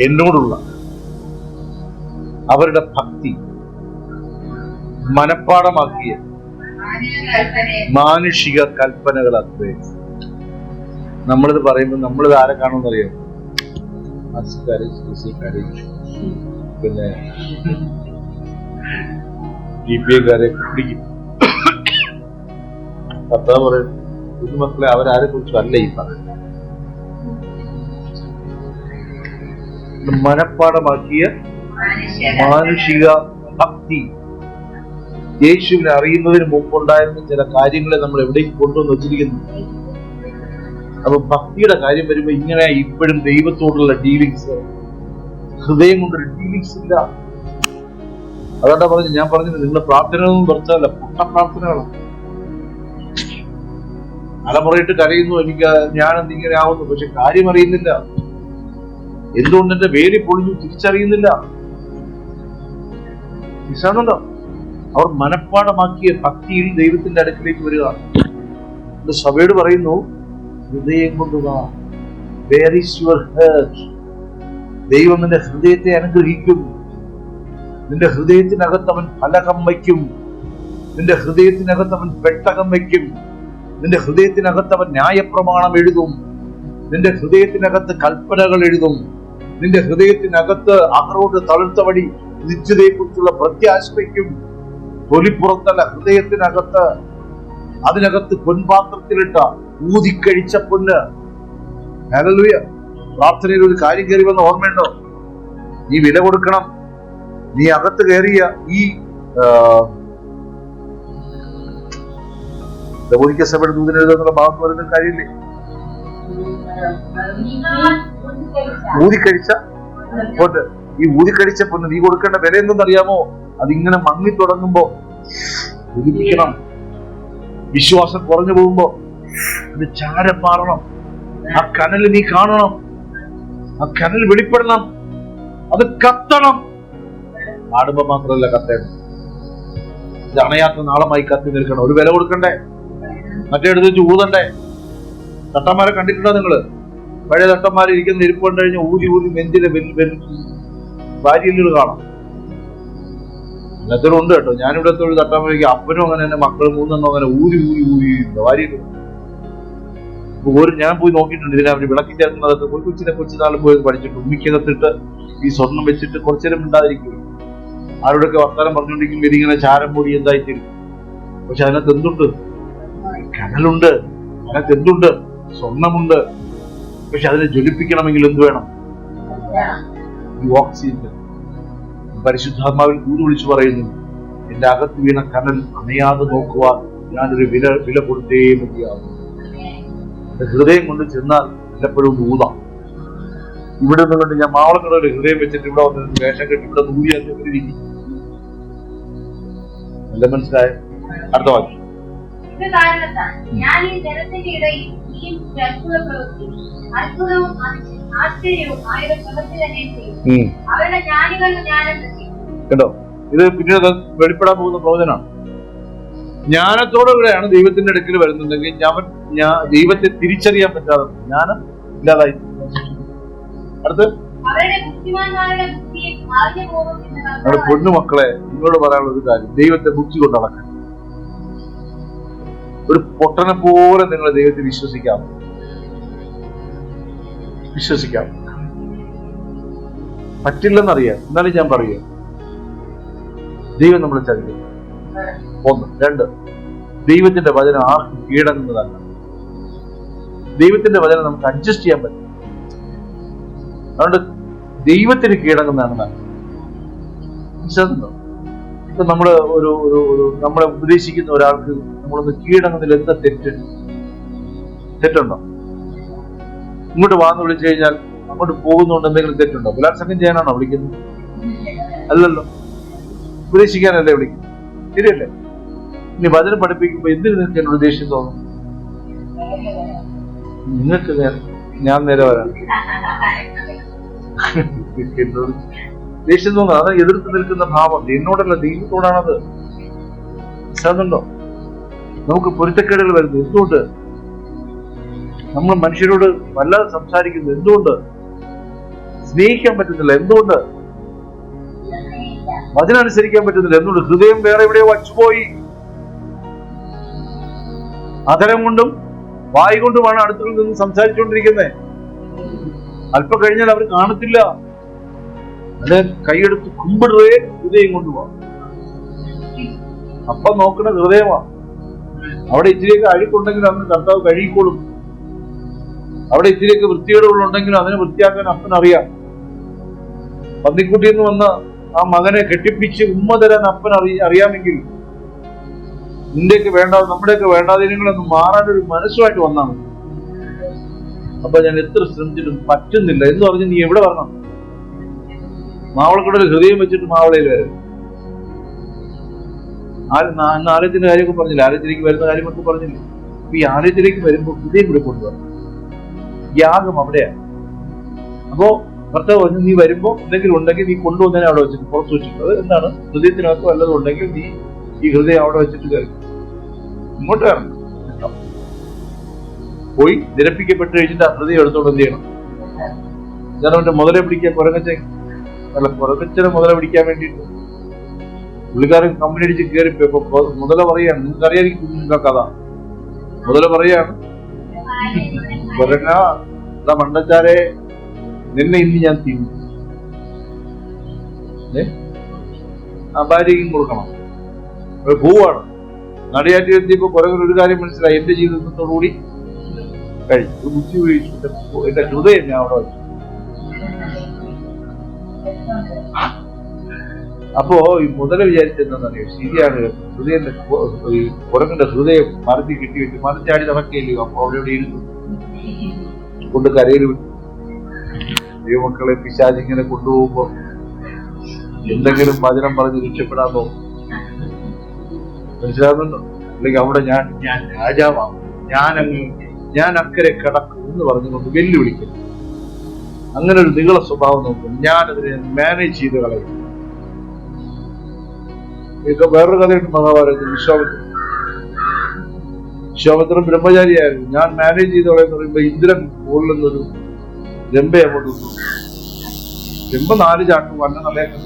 എന്നോടുള്ള അവരുടെ ഭക്തി മനഃപ്പാടമാക്കിയ മാനുഷിക കൽപ്പനകൾ അത്രേ. നമ്മളിത് പറയുമ്പോൾ നമ്മളിത് ആരെ കാണുമെന്നറിയാം? പിന്നെ GPA-ക്കാരെ പിടിക്കും. കർത്താവ് പറയും, കുഞ്ഞുമക്കളെ അവരാരെ കുറിച്ചല്ല ഈ പറയുന്നത്. മനഃപ്പാടമാക്കിയ മാനുഷിക ഭക്തി. യേശുവിനെ അറിയുന്നതിന് മുമ്പുണ്ടായിരുന്ന ചില കാര്യങ്ങളെ നമ്മൾ എവിടേക്ക് കൊണ്ടുവന്ന് വെച്ചിരിക്കുന്നു. അപ്പൊ ഭക്തിയുടെ കാര്യം വരുമ്പോ ഇങ്ങനെ ഇപ്പോഴും ദൈവത്തോടുള്ള ഡീലിങ്സ്, ഹൃദയം കൊണ്ടൊരു ഡീലിങ്സ് ഇല്ല. അതുകൊണ്ടാ പറഞ്ഞു, ഞാൻ പറഞ്ഞത് നിങ്ങളുടെ പ്രാർത്ഥനകളൊന്നും കുറച്ചല്ല, പുട്ട പ്രാർത്ഥനകളാണ്. അലമുറയിട്ട് കരയുന്നു, ഞാനെന്തിങ്ങനെ ആവുന്നു, പക്ഷെ കാര്യം അറിയുന്നില്ല. എന്തുകൊണ്ട് എന്റെ വേര് പൊളിഞ്ഞു തിരിച്ചറിയുന്നില്ല. മനസ്സിലാവുന്നുണ്ടോ? അവർ മനഃപ്പാടമാക്കിയ ഭക്തിയിൽ ദൈവത്തിന്റെ അടുക്കിലേക്ക് വരിക. സഭയോട് പറയുന്നു, ഹൃദയം കൊണ്ടുവാ. Where is your heart? ദൈവം നിന്റെ ഹൃദയത്തെ അനുഗ്രഹിക്കും. നിന്റെ ഹൃദയത്തിനകത്ത് അവൻ ഫലകം വയ്ക്കും. നിന്റെ ഹൃദയത്തിനകത്ത് അവൻ പെട്ടകം വയ്ക്കും. നിന്റെ ഹൃദയത്തിനകത്ത് അവൻ ന്യായപ്രമാണം എഴുതും. നിന്റെ ഹൃദയത്തിനകത്ത് കൽപ്പനകൾ എഴുതും. നിന്റെ ഹൃദയത്തിനകത്ത് അഹരോട് തളിർത്ത വഴി നിശ്ചിതയെ കുറിച്ചുള്ള പ്രത്യാശ വയ്ക്കും. തൊലിപ്പുറത്തല്ല, ഹൃദയത്തിനകത്ത്. അതിനകത്ത് പൊൻപാത്രത്തിലിട്ട ഊതിക്കഴിച്ച പൊന്ന്. ഹല്ലേലൂയ. പ്രാർത്ഥനയിൽ ഒരു കാര്യം കയറി വന്ന ഓർമ്മയുണ്ടോ? നീ വില കൊടുക്കണം. നീ അകത്ത് കയറിയ ഈ ദമോനിക്ക സഭയുടെ ദൂതൻ എഴുതുന്നുള്ള ഭാഗത്ത് പറയുന്ന കാര്യമില്ലേ? ഊതിക്കഴിച്ച പൊന്ന്. ഈ ഊതിക്കഴിച്ച പൊന്ന് നീ കൊടുക്കേണ്ട വില എന്തെന്നറിയാമോ? അതിങ്ങനെ മങ്ങി തുടങ്ങുമ്പോ ഊതിപ്പിക്കണം. വിശ്വാസം കുറഞ്ഞു പോകുമ്പോ അത് ചാരം മാറണം. ആ കനൽ നീ കാണണം. ആ കനൽ വെളിപ്പെടണം. അത് കത്തണം. ആടുമ്പോ മാത്രമല്ല കത്തേണം. ഇത് അണയാത്ത നാളമായി കത്തി നിൽക്കണം. ഒരു വില കൊടുക്കണ്ടേ? മറ്റേടുത്ത് വെച്ച് ഊതണ്ടേ? തട്ടന്മാരെ കണ്ടിട്ടുണ്ടോ നിങ്ങള്? പഴയ തട്ടന്മാരെ ഇരിക്കുന്ന ഇരിപ്പ് കണ്ടു കഴിഞ്ഞാൽ ഊതി ഊതി നെഞ്ചിലെ വാരിയല്ലുകൾ കാണാം. അങ്ങനത്തെ ഉണ്ട് കേട്ടോ. ഞാനിവിടത്തെ ഒരു തട്ടന്മാരേക്ക് അപ്പനും അങ്ങനെ തന്നെ മക്കളും മൂന്നെണ്ണം അങ്ങനെ ഊതി ഊതി ഊതി വാരിയല്ലുകൾ. ഞാൻ പോയി നോക്കിയിട്ടുണ്ട്. ഇതിനെ അവർ വിളക്കി ചേർക്കുന്നതൊക്കെ കൊച്ചുനാളും പോയി പഠിച്ചിട്ട് ഉമ്മിക്കകത്തിട്ട് ഈ സ്വർണം വെച്ചിട്ട് കുറച്ചു നേരം ഉണ്ടായിരിക്കും. ആരോടൊക്കെ വർത്തമാനം പറഞ്ഞുകൊണ്ടിരിക്കും. ഇതിങ്ങനെ ചാരം പൊടി എന്തായിത്തീരും. പക്ഷെ അതിനകത്ത് എന്തുണ്ട്? കനലുണ്ട്. അതിനകത്ത് എന്തുണ്ട്? സ്വർണമുണ്ട്. പക്ഷെ അതിനെ ജ്വലിപ്പിക്കണമെങ്കിൽ എന്ത് വേണം? ഓക്സിജൻ. പരിശുദ്ധാത്മാവിൽ കൂടി വിളിച്ചു പറയുന്നു, എന്റെ അകത്ത് വീണ കനൽ അണയാതെ നോക്കുവാൻ ഞാനൊരു വില കൊടുത്തേ മതിയാകും. ഹൃദയം കൊണ്ട് ചെന്നാൽ എല്ലപ്പോഴും ഊതാം. ഇവിടെ നിന്നുകൊണ്ട് ഞാൻ മാവളക്കടയിൽ ഹൃദയം വെച്ചിട്ട് ഇവിടെ വന്നിട്ട് വേഷം കെട്ടി ഇവിടെ ഊതിയായിരിക്കും. നല്ല മനസ്സിലായ? അടുത്ത വാക്യം. കേട്ടോ, ഇത് പിന്നീട് വെളിപ്പെടാൻ പോകുന്ന പ്രവചനമാണ്. ജ്ഞാനത്തോടുകൂടെയാണ് ദൈവത്തിന്റെ അടുക്കൽ വരുന്നുണ്ടെങ്കിൽ ഞാൻ ദൈവത്തെ തിരിച്ചറിയാൻ പറ്റാതെ ജ്ഞാനം ഇല്ലാതായി. അടുത്ത് നമ്മുടെ പൊന്നുമക്കളെ, നിങ്ങളോട് പറയാനുള്ള ഒരു കാര്യം, ദൈവത്തെ ബുദ്ധി കൊണ്ട് അളക്കാൻ. ഒരു പൊട്ടനെ പോലെ നിങ്ങൾ ദൈവത്തെ വിശ്വസിക്കാം. പറ്റില്ലെന്നറിയാം, എന്നാലും ഞാൻ പറയുക, ദൈവം നമ്മളെ ചതിക്കും. 1. 2, ദൈവത്തിന്റെ വചനം ആർക്കും കീഴടങ്ങുന്നതല്ല. ദൈവത്തിന്റെ വചനം നമുക്ക് അഡ്ജസ്റ്റ് ചെയ്യാൻ പറ്റും. അതുകൊണ്ട് ദൈവത്തിന് കീഴടങ്ങുന്നതാണ് നല്ലത്. ഇപ്പൊ നമ്മള് നമ്മളെ ഉപദേശിക്കുന്ന ഒരാൾക്ക് നമ്മളൊന്ന് കീഴടങ്ങുന്നതിൽ എന്താ തെറ്റുണ്ടോ? ഇങ്ങോട്ട് വാന്ന് വിളിച്ചു കഴിഞ്ഞാൽ അങ്ങോട്ട് പോകുന്നതുകൊണ്ട് എന്തെങ്കിലും തെറ്റുണ്ടോ? ബലാത്സംഗം ചെയ്യാനാണോ വിളിക്കുന്നത്? അല്ലല്ലോ, ഉപദേശിക്കാനല്ലേ വിളിക്കുന്നത്. ശരിയല്ലേ? ഇനി വചനം പഠിപ്പിക്കുമ്പോ എന്തിനു നിങ്ങൾക്ക് എന്നോട് ദേഷ്യം തോന്നും? നിങ്ങൾക്ക് ഞാൻ നേരെ വരാം. എന്നോട് ദേഷ്യം തോന്നുന്നത് അത് എതിർത്ത് നിൽക്കുന്ന ഭാവം എന്നോടല്ല, ദൈവത്തോടാണത്. മനസ്സിലാകുന്നുണ്ടോ? നമുക്ക് പൊരുത്തക്കേടുകൾ വരുന്നത് എന്തുകൊണ്ട്? നമ്മൾ മനുഷ്യരോട് വല്ലാതെ സംസാരിക്കുന്നത് എന്തുകൊണ്ട്? സ്നേഹിക്കാൻ പറ്റുന്നില്ല എന്തുകൊണ്ട്? വചനം അനുസരിക്കാൻ പറ്റുന്നില്ല എന്തുകൊണ്ട്? ഹൃദയം വേറെ എവിടെയോ വച്ചുപോയി. അധരം കൊണ്ടും വായ് കൊണ്ടുമാണ് അടുത്തുകളിൽ നിന്ന് സംസാരിച്ചുകൊണ്ടിരിക്കുന്നത്. അല്പം കഴിഞ്ഞാൽ അവർ കാണത്തില്ല. അത് കൈയെടുത്ത് കുമ്പിടുകയെ ഹൃദയം കൊണ്ടുപോകാം. അപ്പം നോക്കണ ഹൃദയമാണ്. അവിടെ ഇച്ചിരിയൊക്കെ അഴുക്കുണ്ടെങ്കിലും അന്ന് കർത്താവ് കഴുകിക്കോളും. അവിടെ ഇച്ചിരിയൊക്കെ വൃത്തികേടുകളുണ്ടെങ്കിലും അതിനെ വൃത്തിയാക്കാൻ അപ്പനറിയാം. പന്നിക്കുട്ടിയിൽ നിന്ന് വന്ന ആ മകനെ കെട്ടിപ്പിച്ച് ഉമ്മ തരാൻ അപ്പൻ അറിയാമെങ്കിൽ നിന്റെയൊക്കെ നമ്മുടെയൊക്കെ വേണ്ടാതിനങ്ങളൊന്നും മാറാനൊരു മനസ്സുമായിട്ട് വന്നാൽ മതി. അപ്പൊ ഞാൻ എത്ര ശ്രമിച്ചിട്ടും പറ്റുന്നില്ല എന്ന് പറഞ്ഞ് നീ എവിടെ വരണം? മാവളക്കടയിൽ ഹൃദയം വെച്ചിട്ട് മാവളയിൽ വരും. അന്ന് ആലയത്തിന്റെ കാര്യമൊക്കെ പറഞ്ഞില്ല, ആലയത്തിലേക്ക് വരുന്ന കാര്യമൊക്കെ പറഞ്ഞില്ലേ? അപ്പൊ ഈ ആലയത്തിലേക്ക് വരുമ്പോൾ ഹൃദയം കൂടെ കൊണ്ടുവരണം. യാഗം അവിടെയാണ്. അപ്പോ ഭർത്താവ് പറഞ്ഞു, നീ വരുമ്പോ എന്തെങ്കിലും ഉണ്ടെങ്കിൽ നീ കൊണ്ടുവന്നതിനെ അവിടെ വെച്ചിട്ട് പുറത്ത് വെച്ചിട്ട്, അത് എന്താണ്? ഹൃദയത്തിനകത്ത് വല്ലതും ഉണ്ടെങ്കിൽ നീ ഈ ഹൃദയം അവിടെ വെച്ചിട്ട് കയറി ഇങ്ങോട്ട് വരണം. പോയി നിരപ്പിക്കപ്പെട്ട് കഴിഞ്ഞിട്ട് ആ ഹൃദയം എടുത്തോണ്ട് എന്ത് ചെയ്യണം? ഞാൻ അവന്റെ മുതലെ പിടിക്കാൻ കുരങ്ങച്ചനെ മുതല പിടിക്കാൻ വേണ്ടിയിട്ട് പുള്ളിക്കാരൻ കമ്പനി അടിച്ച് കയറിപ്പോ മുതല പറയാണ്, നിങ്ങൾക്ക് അറിയാതിരിക്കും നിങ്ങൾക്ക് കഥ. മുതല പറയാണ്, കുരങ്ങ മണ്ടച്ചാരെ നിന്നെ ഇന്ന് ഞാൻ തിന്നു. ആ ഭാര്യയ്ക്കും കൊടുക്കണം. പോവാണ് നടിയാറ്റി എത്തിയപ്പോ കുരങ്ങൻ ഒരു കാര്യം മനസ്സിലായി, എന്റെ ജീവിതത്തോടുകൂടി കഴിച്ചു ബുദ്ധി ഉപയോഗിച്ചു എന്റെ ഹൃദയം ഞാൻ അവിടെ വെച്ചു. അപ്പോ ഈ മുതല വിചാരിച്ചെന്താണെന്നറിയോ? ശരിയാണ്, ഹൃദയന്റെ ഈ കുരങ്ങന്റെ ഹൃദയം മരത്തി കെട്ടിവെച്ച് മരച്ചാടി നടക്കുകയില്ലയോ. അപ്പൊ അവിടെ ഇവിടെ ഇരുന്നു കൊണ്ട് കരയിൽ വിട്ടു. ദൈവമക്കളെ പിശാചിങ്ങനെ കൊണ്ടുപോകുമ്പോ എന്തെങ്കിലും വചനം പറഞ്ഞ് രക്ഷപ്പെടാൻ നോക്കും. മനസ്സിലാകുന്നുണ്ടോ? അല്ലെങ്കിൽ അവിടെ ഞാൻ രാജാവാണ്, ഞാൻ അക്കരെ കിടക്കും എന്ന് പറഞ്ഞുകൊണ്ട് വെല്ലുവിളിക്കും. അങ്ങനെ ഒരു നികള സ്വഭാവം നോക്കും. ഞാനതിനെ മാനേജ് ചെയ്ത് കളയും. ഇതൊക്കെ വേറൊരു കഥയുണ്ട് മഹാഭാരതത്തിൽ. വിശ്വാമിത്രൻ ബ്രഹ്മചാരിയായിരുന്നു. ഞാൻ മാനേജ് ചെയ്ത് കളയെന്ന് പറയുമ്പോ ഇന്ദ്രൻ മുകളിലൊരു രംഭ അങ്ങോട്ട് രംഭ 4 ചാക്ക് വന്ന നല്ലയൊക്കെ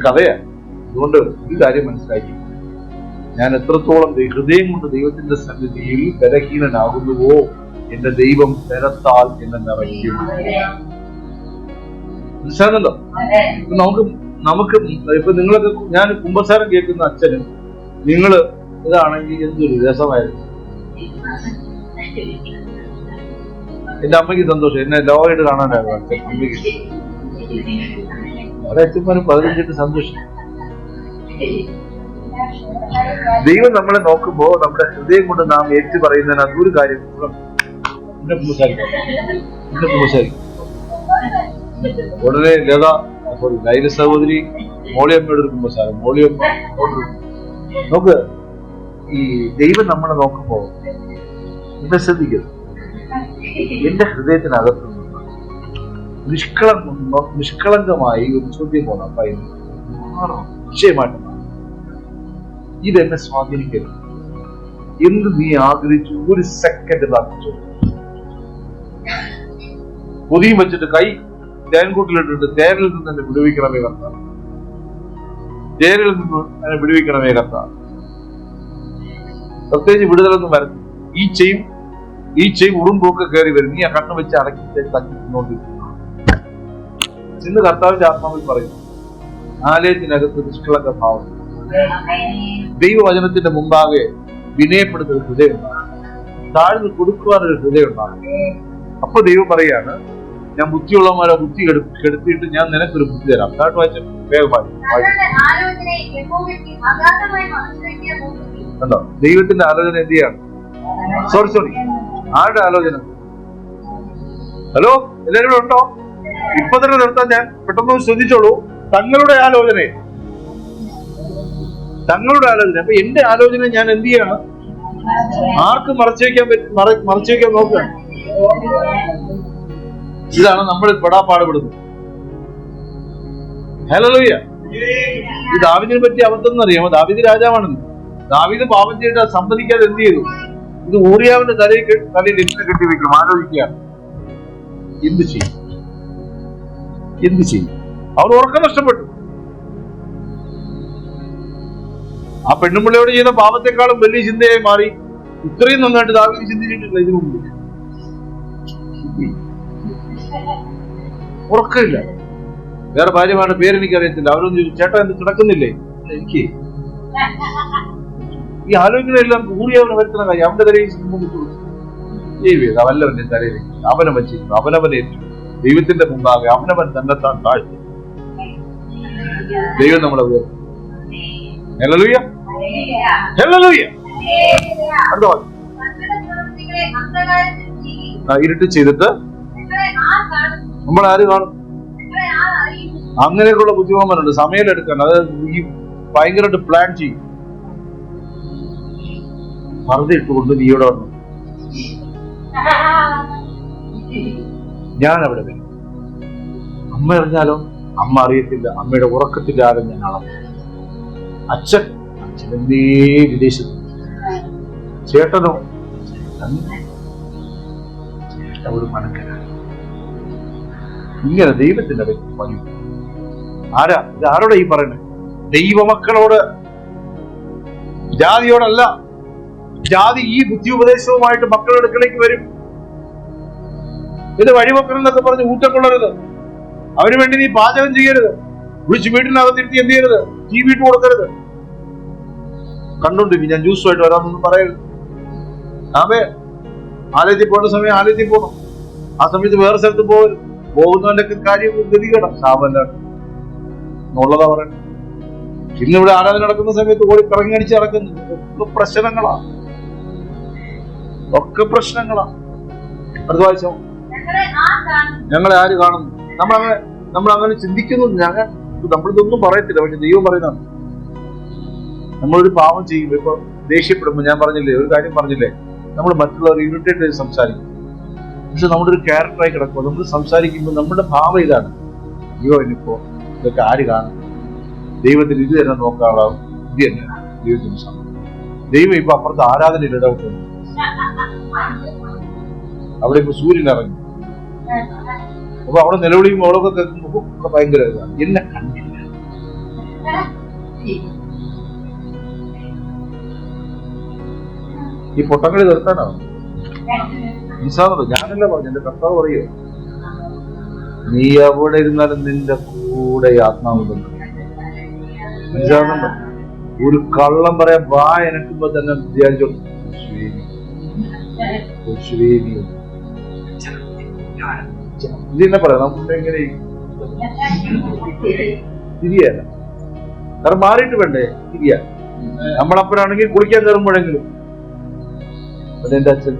കഥയാ. അതുകൊണ്ട് ഒരു കാര്യം മനസ്സിലാക്കി, ഞാൻ എത്രത്തോളം ഹൃദയം കൊണ്ട് ദൈവത്തിന്റെ സന്നിധിയിൽ ബലഹീനനാകുന്നുവോ എന്റെ ദൈവം ബലത്താൽ എന്നെ നിറയ്ക്കും. മനസ്സിലാകുന്നുണ്ടോ? നമുക്ക് ഇപ്പൊ നിങ്ങളൊക്കെ, ഞാൻ കുമ്പസാരം കേൾക്കുന്ന അച്ഛനും നിങ്ങള് ഇതാണെങ്കിൽ എന്തൊരു രസമായിരുന്നു. എന്റെ അമ്മയ്ക്ക് സന്തോഷം, എന്നെ ലോകമായിട്ട് കാണാനായിരുന്നു അച്ഛൻ. അമ്മയ്ക്ക് അവിടെ അച്ഛന്മാരും 15 സന്തോഷം. ദൈവം നമ്മളെ നോക്കുമ്പോ നമ്മുടെ ഹൃദയം കൊണ്ട് നാം ഏറ്റു പറയുന്നതിന് അതൊരു കാര്യം. ഉടനെ ലത ലൈല സഹോദരി മോളിയമ്മയുടെ ഒരു കുമ്പസാരം. മോളിയമ്മ നോക്ക്, ഈ ദൈവം നമ്മളെ നോക്കുമ്പോ എന്നെ ശ്രദ്ധിക്കുന്നു. എന്റെ ഹൃദയത്തിനകത്ത് നിഷ്കളങ്കമായി ഒരു ചോദ്യം പോണം. നിശ്ചയമായിട്ട് ഇതെന്നെ സ്വാധീനിക്കരുത്. എന്ത് നീ ആഗ്രഹിച്ചു ഒരു സെക്കൻഡ് പ്രാർത്ഥിച്ചു. പൊതിയും വെച്ചിട്ട് കൈ തേൻകൂട്ടിലിട്ടിട്ട് തേരിൽ നിന്ന് എന്നെ വിടുവിക്കണമേ കർത്താവേ, തേരിൽ നിന്ന് എന്നെ വിടുവിക്കണമേ കർത്താവേ. പ്രത്യേകിച്ച് വിടുതലൊന്നും വരുന്നു. ഈ ചെയ്യും ഉറുമ്പൊക്കെ കയറി വരും. നീ ആ കണ്ണ് വെച്ച് അടക്കി തട്ടിക്കൊണ്ടിരിക്കുന്നു. ഇന്ന് കർത്താവിന്റെ ആത്മാവിൽ പറയുന്നു, ആലയത്തിനകത്ത് നിഷ്കളങ്ക ഭാവം. ദൈവവചനത്തിന്റെ മുമ്പാകെ വിനയപ്പെടുന്ന ഒരു ഹൃദയം ഉണ്ടാകും, താഴ്ന്ന് കൊടുക്കുവാനൊരു ഹൃദയം ഉണ്ടാകും. അപ്പൊ ദൈവം പറയാണ്, ഞാൻ ബുദ്ധിയുള്ളവന്മാരെ ബുദ്ധി കെടുത്തിയിട്ട് ഞാൻ നിനക്കൊരു ബുദ്ധി തരാം. താഴ്ത്ത് വായിച്ച വേഗമായി കണ്ടോ? ദൈവത്തിന്റെ ആലോചന എന്ത് ചെയ്യാണ്? സോറി ആരുടെ ആലോചന? ഹലോ, എല്ലാവരും ഇവിടെ ഉണ്ടോ? ഇപ്പൊ തന്നെ നിർത്താൻ ഞാൻ പെട്ടെന്ന് ശ്രദ്ധിച്ചോളൂ. തങ്ങളുടെ ആലോചന. അപ്പൊ എന്റെ ആലോചന ഞാൻ എന്ത് ചെയ്യാണ്? ആർക്കും മറച്ചു വയ്ക്കാൻ നോക്കുകയാണ്. ഇതാണ് നമ്മൾ പെടാപ്പാടുപെടുന്നത്. ഹല്ലേലൂയ. ഈ ദാവീദിനെ പറ്റി അബദ്ധം അറിയാമോ? ദാവീദ് രാജാവാണെന്ന്. ദാവീദ് പാപം ചെയ്തിട്ട് സമ്മതിക്കാതെ എന്ത് ചെയ്തു? ഇത് ഊറിയാവിന്റെ തലയിൽ എന്തിനെ കെട്ടിവെക്കും? ആലോചിക്കുകയാണ്. എന്ത് ചെയ്യും? അവർ ഉറക്കം നഷ്ടപ്പെട്ടു. ആ പെണ്ണുമ്പിള്ളയോട് ചെയ്യുന്ന പാപത്തെക്കാളും വലിയ ചിന്തയായി മാറി. ഇത്രയും നന്നായിട്ട് ദാവീദ് ചിന്തിച്ചിട്ടില്ല ഇതിനു മുമ്പ്. ഉറക്കമില്ല. വേറെ ഭാര്യമാരുടെ പേരെനിക്കറിയത്തില്ല. അവരൊന്നും ചോദിച്ചു, ചേട്ടാ എന്ത് കിടക്കുന്നില്ലേ? എനിക്ക് ഈ ആലോചനയെല്ലാം ഊറിയവനെ വരുത്തുന്ന കാര്യം അവന്റെ തലയിൽ ചെയ്ത് അവല്ലവന്റെ തലയിൽ അവനെ വച്ചിരുന്നു. അവനവനെ ദൈവത്തിന്റെ മുമ്പാകെ അവനവൻ തന്നെത്താൻ താഴ്ത്തി ദൈവം നമ്മളെ ഉയർത്തും. Hallelujah, hallelujah. അടുത്ത വാക്യം. ഇരുട്ട് ചെയ്തിട്ട് നമ്മളാര് കാണും? അങ്ങനെയൊക്കെയുള്ള ബുദ്ധിമാന്മാരുണ്ട്. സമയം അതായത് ഈ ഭയങ്കരമായിട്ട് പ്ലാൻ ചെയ്യും. മറുത ഇട്ടുകൊണ്ട് നീയോടെ വന്നു, ഞാൻ അവിടെ വരും. അമ്മ അറിഞ്ഞാലോ? അമ്മ അറിയത്തില്ല, അമ്മയുടെ ഉറക്കത്തിന്റെ ആരും ഞാൻ അളന്നു. അച്ഛനെന്തേ വിദേശത്ത്, ചേട്ടനോ ഒരു മനക്കനാണ്. ഇങ്ങനെ ദൈവത്തിന്റെ പണി ആരാ? ഇത് ആരോടാ ഈ പറയുന്നത്? ദൈവമക്കളോട്, ജാതിയോടല്ല. ജാതി ഈ ബുദ്ധി ഉപദേശവുമായിട്ട് മക്കളുടെ അടുക്കളേക്ക് വരും. ഇത് വഴിമക്കളെന്നൊക്കെ പറഞ്ഞ് ഊറ്റം കൊള്ളരുത്. അവന് വേണ്ടി നീ പാചകം ചെയ്യരുത്. വിളിച്ച് വീട്ടിനകത്തിരുത്തി എന്ത് ചെയ്യരുത്? TV ഇട്ട് കൊടുക്കരുത്. കണ്ടോണ്ടിരിക്കും, ഞാൻ ജ്യൂസുമായിട്ട് വരാമെന്നൊന്നും പറയരുത്. ആമേ. ആലയത്തിൽ പോകുന്ന സമയം ആലയത്തിൽ പോകണം. ആ സമയത്ത് വേറെ സ്ഥലത്ത് പോകരുത്. പോകുന്നവന്റെ കാര്യം ഗതികേടാം, ശാപല്ലാണ്ട് എന്നുള്ളതാ പറയണത്. ഇന്നിവിടെ ആരാധന നടക്കുന്ന സമയത്ത് ഓടി കറങ്ങി അടിച്ച് നടക്കുന്നു. ഒക്കെ പ്രശ്നങ്ങളാ. അടുത്ത വായിച്ചോ. ഞങ്ങളെ ആര് കാണുന്നു? നമ്മളങ്ങനെ ചിന്തിക്കുന്നു. നമ്മളിതൊന്നും പറയത്തില്ല, പക്ഷെ ദൈവം പറയുന്നതാണ്. നമ്മളൊരു പാവം ചെയ്യുമ്പോൾ, ഇപ്പൊ ദേഷ്യപ്പെടുമ്പോ, ഞാൻ പറഞ്ഞില്ലേ, ഒരു കാര്യം പറഞ്ഞില്ലേ, നമ്മൾ മറ്റുള്ളവർ ഇറിറ്റേറ്റ് ചെയ്ത് സംസാരിക്കും. പക്ഷെ നമ്മുടെ ഒരു ക്യാരക്ടറായി കിടക്കുക. നമ്മൾ സംസാരിക്കുമ്പോൾ നമ്മുടെ ഭാവം ഇതാണ്: അയ്യോ ഇനിയിപ്പോ ഇതൊക്കെ ആര് കാണും, ദൈവത്തിന് ഇത് തന്നെ നോക്കാനുള്ളാവും, ഇത് തന്നെ ദൈവത്തിന് സമയം. ദൈവം ഇപ്പൊ അപ്പുറത്ത് ആരാധനയിൽ ഇടപെട്ടു. അവിടെ ഇപ്പൊ സൂര്യൻ ഇറങ്ങി. അപ്പൊ അവിടെ നിലവിളിയും അവളൊക്കെ കേൾക്കുമ്പോ ഭയങ്കര ഇതാണ്. എന്നെ കണ്ടില്ല. ഈ പൊട്ടങ്ങളി നിർത്താനാണ് മനസ്സിലാവുന്നത്. ഞാനല്ല പറഞ്ഞു, എന്റെ കർത്താവ് പറയോ, നീ എവിടെ ഇരുന്നാലും നിന്റെ കൂടെ ആത്മാവുണ്ട്. മനസ്സിലാവുന്നുണ്ടോ? ഒരു കള്ളം പറയാൻ വാ എനക്കുമ്പോ തന്നെ വിചാരിച്ചോ, ഇതെന്നെ പറയാം. നമുക്ക് എങ്ങനെ തിരിയല്ല, കാരണം മാറിയിട്ട് വേണ്ടേ തിരിയാ. നമ്മളപ്പനാണെങ്കിൽ കുളിക്കാൻ കയറുമ്പോഴെങ്കിലും അതെന്റെ അച്ഛൻ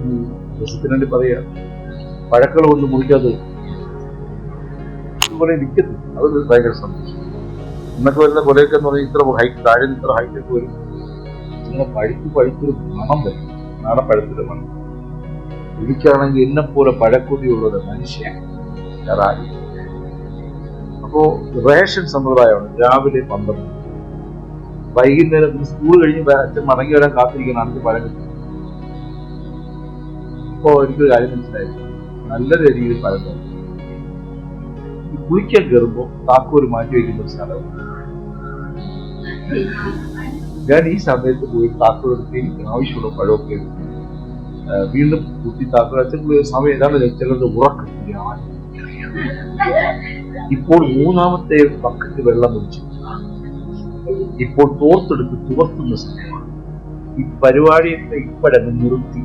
രസത്തിന് വേണ്ടി പറയാ, പഴക്കൾ കൊണ്ട് മുറിക്കാതെ ഇരിക്കത്തില്ല. അതൊരു ഭയങ്കര സന്തോഷം. ഇന്നൊക്കെ വരുന്ന കൊലയൊക്കെ എന്ന് പറഞ്ഞാൽ ഇത്ര ഹൈറ്റ്, താഴെ ഇത്ര ഹൈറ്റൊക്കെ വരും. ഇങ്ങനെ പഴുത്തൊരു മണം വരും, നാടൻ പഴത്തിന്റെ മണം. എനിക്കാണെങ്കിൽ എന്നെ പോലെ പഴക്കൊതിയുള്ളത് മനുഷ്യൻ വേറെ. അപ്പോ റേഷൻ സമ്പ്രദായമാണ്. രാവിലെ 12, വൈകുന്നേരം സ്കൂൾ കഴിഞ്ഞ് അച്ഛൻ മടങ്ങി വരാൻ കാത്തിരിക്കണം, അടുത്ത് പഴം കിട്ടും. അപ്പോ എനിക്കൊരു കാര്യം മനസ്സിലായി, നല്ല രീതിയിൽ പഴം തരും. കുളിക്കാൻ കയറുമ്പോ താക്കോല് മാറ്റി വയ്ക്കുന്ന ഒരു സ്ഥലമാണ്. ഞാൻ ഈ സമയത്ത് പോയി താക്കോൽ എടുത്ത് എനിക്ക് ആവശ്യമുള്ള പഴമൊക്കെ എടുക്കും. വീണ്ടും കുട്ടി താക്കോൽ അച്ഛൻ സമയം ഏതാണ് ചിലരുടെ ഉറക്കത്തില്ല. ഇപ്പോൾ 3ാമത്തെ ബക്കറ്റ് വെള്ളം ഒഴിച്ചു. ഇപ്പോൾ തോർത്തെടുത്ത് തുറക്കുന്ന സമയമാണ്. ഈ പരിപാടിയൊക്കെ ഇപ്പോഴങ്ങ് നിർത്തി.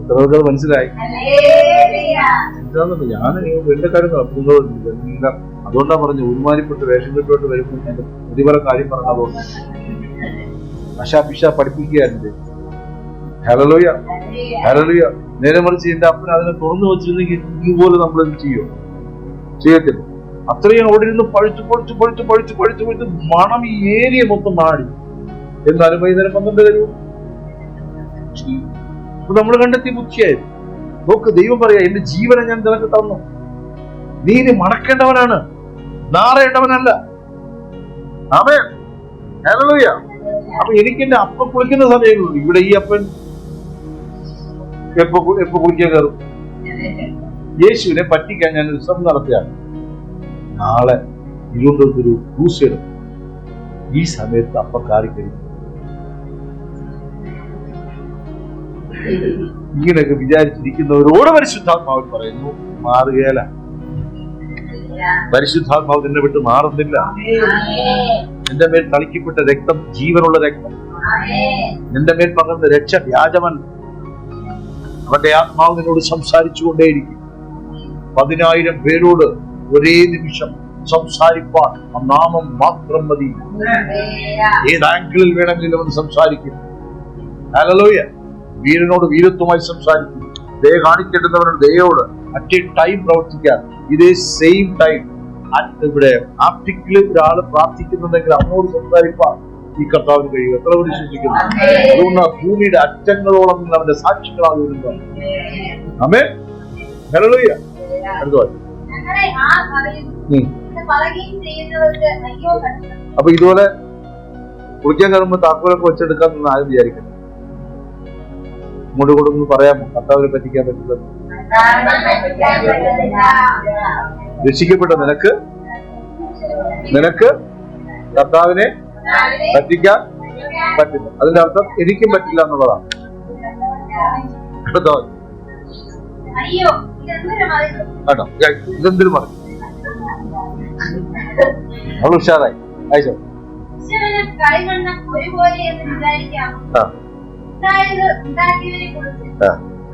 എത്ര മനസ്സിലായി? എന്താണെന്ന് ഞാൻ എന്റെ കാര്യം നടത്തുന്നതല്ല. അതുകൊണ്ടാ പറഞ്ഞു, ഒരുമാതിരിപ്പെട്ട് വേഷം കെട്ടോട്ട് വരുമ്പോൾ ഞാൻ പ്രതിഫല കാര്യം പറഞ്ഞതുകൊണ്ട് പിശ പഠിപ്പിക്കുകയായിരുന്നു. Hallelujah, hallelujah. നേരെ മറിച്ച് എന്റെ അപ്പൻ അതിനെ തുറന്നു വെച്ചിരുന്നെങ്കിൽ ഇതുപോലെ നമ്മളത് ചെയ്യത്തില്ല. അത്രയും അവിടെ ഇരുന്ന് പഴുത്ത് മണം ഈ ഏരിയ മൊത്തം മാറി. എന്നാലും വൈകുന്നേരം 12 തരും. നമ്മൾ കണ്ടെത്തിയ ബുദ്ധിയായിരുന്നു. നോക്ക്, ദൈവം പറയാ, എന്റെ ജീവനെ ഞാൻ നിനക്ക് തന്നു, നീ ഇനി മടക്കേണ്ടവനാണ്, നാറേണ്ടവനല്ല. ആമേൻ, ഹല്ലേലൂയ. അപ്പൊ എനിക്ക് എന്റെ അപ്പൻ കുളിക്കുന്ന സമയങ്ങളുണ്ട്. ഇവിടെ ഈ അപ്പൻ എപ്പോ കുളിക്കാൻ കയറും. യേശുവിനെ പറ്റിക്കാൻ ഞാൻ ഒരു ശ്രമം നടത്തിയാണ്. നാളെ ഇരുപത്തൊരു ക്രൂസൈഡ് ഈ സമയത്ത് അപ്പക്കാരി കഴിക്കും. ഇങ്ങനെയൊക്കെ വിചാരിച്ചിരിക്കുന്നവരോട് പരിശുദ്ധാത്മാവ് പറയുന്നു, മാറുകയല്ല. പരിശുദ്ധാത്മാവ് നിന്നെ വിട്ട് മാറുന്നില്ല. നിന്റെ മേൽ തളിക്കപ്പെട്ട രക്തം ജീവനുള്ള രക്തം. നിന്റെ മേൽ പകർന്ന രക്ഷ വ്യാജമല്ല. അവന്റെ ആത്മാവ് നിന്നോട് സംസാരിച്ചുകൊണ്ടേയിരിക്കും. 10,000 പേരോട് ഒരേ നിമിഷം സംസാരിപ്പാൻ ആ നാമം മാത്രം മതി. ഏത് ആംഗിളിൽ വേണമെങ്കിലും അവൻ സംസാരിക്കും. ഹല്ലേലൂയ. വീരനോട് വീരത്വമായി സംസാരിക്കും. ദയ കാണിക്കേണ്ടുന്നവരോട് ദയോട് അറ്റ് എ ടൈം പ്രവർത്തിക്കാൻ. ഇതേ സെയിം ടൈം ഇവിടെ ആപ്റ്റിക്കല് ഒരാള് പ്രാർത്ഥിക്കുന്നുണ്ടെങ്കിൽ അവനോട് സംസാരിപ്പാൻ ഈ കർത്താവിന് കഴിയും. എത്ര വിശ്വസിക്കുന്നു? അതുകൊണ്ട് ഭൂമിയുടെ അറ്റങ്ങളോളം നിങ്ങൾ അവന്റെ സാക്ഷികളാകുന്നു. ആമേൻ, ഹല്ലേലൂയ. അടുത്ത ഞങ്ങളെ ആർ അറിയുന്നു എന്ന് പറയുകയും ചെയ്യുന്നവർക്ക് അയ്യോ കഷ്ടം. അപ്പൊ ഇതുപോലെ കുളിക്കാൻ കയറുമ്പോ താക്കോലൊക്കെ വെച്ചെടുക്കാമെന്ന് ആരും വിചാരിക്കണം. ഇങ്ങോട്ട് കൂടെ ഒന്ന് പറയാമോ കർത്താവിനെ പറ്റിക്കാൻ പറ്റില്ല? രക്ഷിക്കപ്പെട്ട നിനക്ക് കർത്താവിനെ പറ്റിക്കാൻ പറ്റില്ല. അതിന്റെ അർത്ഥം എനിക്കും പറ്റില്ല എന്നുള്ളതാണ്. കേട്ടോ, ഇതെന്തൊരു പറഞ്ഞു അവൾ ഉഷാറായി. അയച്ചോ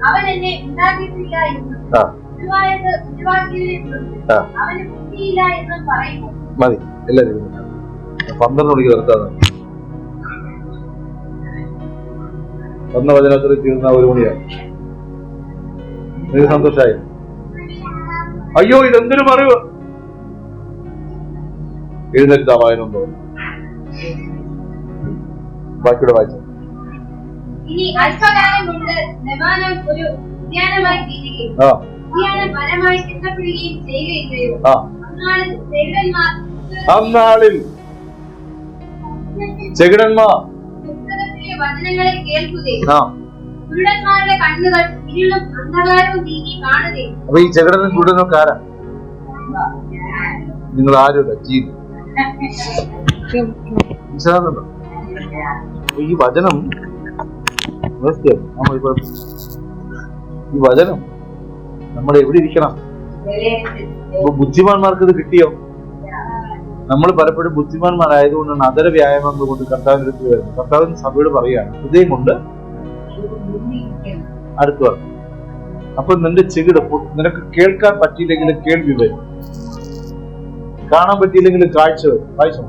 അവൻ എന്നെ ഉണ്ടാക്കിയിട്ടില്ല എന്നും അവന് ബുദ്ധിയില്ല എന്നും പറയുന്നു. മതി എല്ലാവരും 12 മണിക്ക് നിർത്താന്ന്. വന്ന വചനത്തിൽ തീർന്ന 1 മണിയായി. നിങ്ങൾക്ക് സന്തോഷമായി? അയ്യോ ഇതെന്തൊരു പറയൂ. എഴുന്നേറ്റ് വായനുണ്ടോ? ബാക്കിയുടെ വായിച്ചു. ഇനി അല്പകാലം കൊണ്ട് ലെബാനോൻ ഒരു ഉദ്യാനമായി തീരുകയും ഉദ്യാനം വനമായി എത്തപ്പെടുകയും ചെയ്യുകയില്ലയോ? അന്നാളിൽ ചെകിടന്മാർ പുസ്തകത്തിലെ വചനങ്ങളെ കേൾക്കുകയും കുരുടന്മാരുടെ കണ്ണുകൾ ഇരുളും അന്ധകാരവും നീക്കി കാണുകയും. അപ്പൊ ഈ ചെകിടനും കുരുടനൊക്കെ ആരാ? നിങ്ങൾ ആരുമില്ല ജീവൻ. മനസ്സിലാകുന്നുണ്ടോ? ഈ വചനം നമ്മൾ എവിടെ ഇരിക്കണം? ബുദ്ധിമാന്മാർക്ക് ഇത് കിട്ടിയോ? നമ്മൾ പലപ്പോഴും ബുദ്ധിമാന്മാരായതുകൊണ്ടാണ് അതര വ്യായാമം കൊണ്ട് കർത്താവിന്റെ അടുത്ത് വരുന്നത്. കർത്താവിന് സഭയോട് പറയുകയാണ് ഹൃദയം കൊണ്ട് അടുത്ത് വരണം. അപ്പൊ നിന്റെ ചെകിട് നിനക്ക് കേൾക്കാൻ പറ്റിയില്ലെങ്കിലും കേൾവി വരും, കാണാൻ പറ്റിയില്ലെങ്കിലും കാഴ്ച വരും. വായിച്ചോ.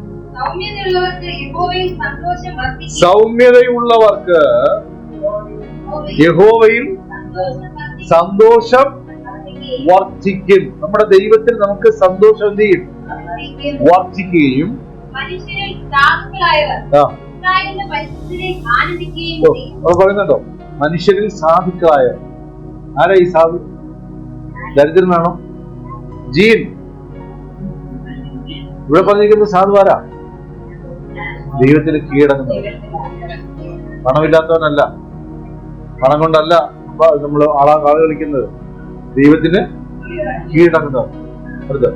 സൗമ്യതയുള്ളവർക്ക് യഹോവയിൽ സന്തോഷം വർദ്ധിക്കും. നമ്മുടെ ദൈവത്തിൽ നമുക്ക് സന്തോഷം എന്ത് ചെയ്യും? വർദ്ധിക്കുകയും. പറയുന്നുണ്ടോ? മനുഷ്യരിൽ സാധുക്കളായ. ആരാ ഈ സാധു? ദരിദ്രനാണോ? ജീൻ. ഇവിടെ പറഞ്ഞിരിക്കുന്ന സാധുവാരാ? ദൈവത്തിന് കീഴടങ്ങുന്നത്. പണമില്ലാത്തവനല്ല, പണം കൊണ്ടല്ല നമ്മൾ ആള് കളിക്കുന്നത്. ദൈവത്തിന് കീഴടങ്ങുന്നവർ. അടുത്ത്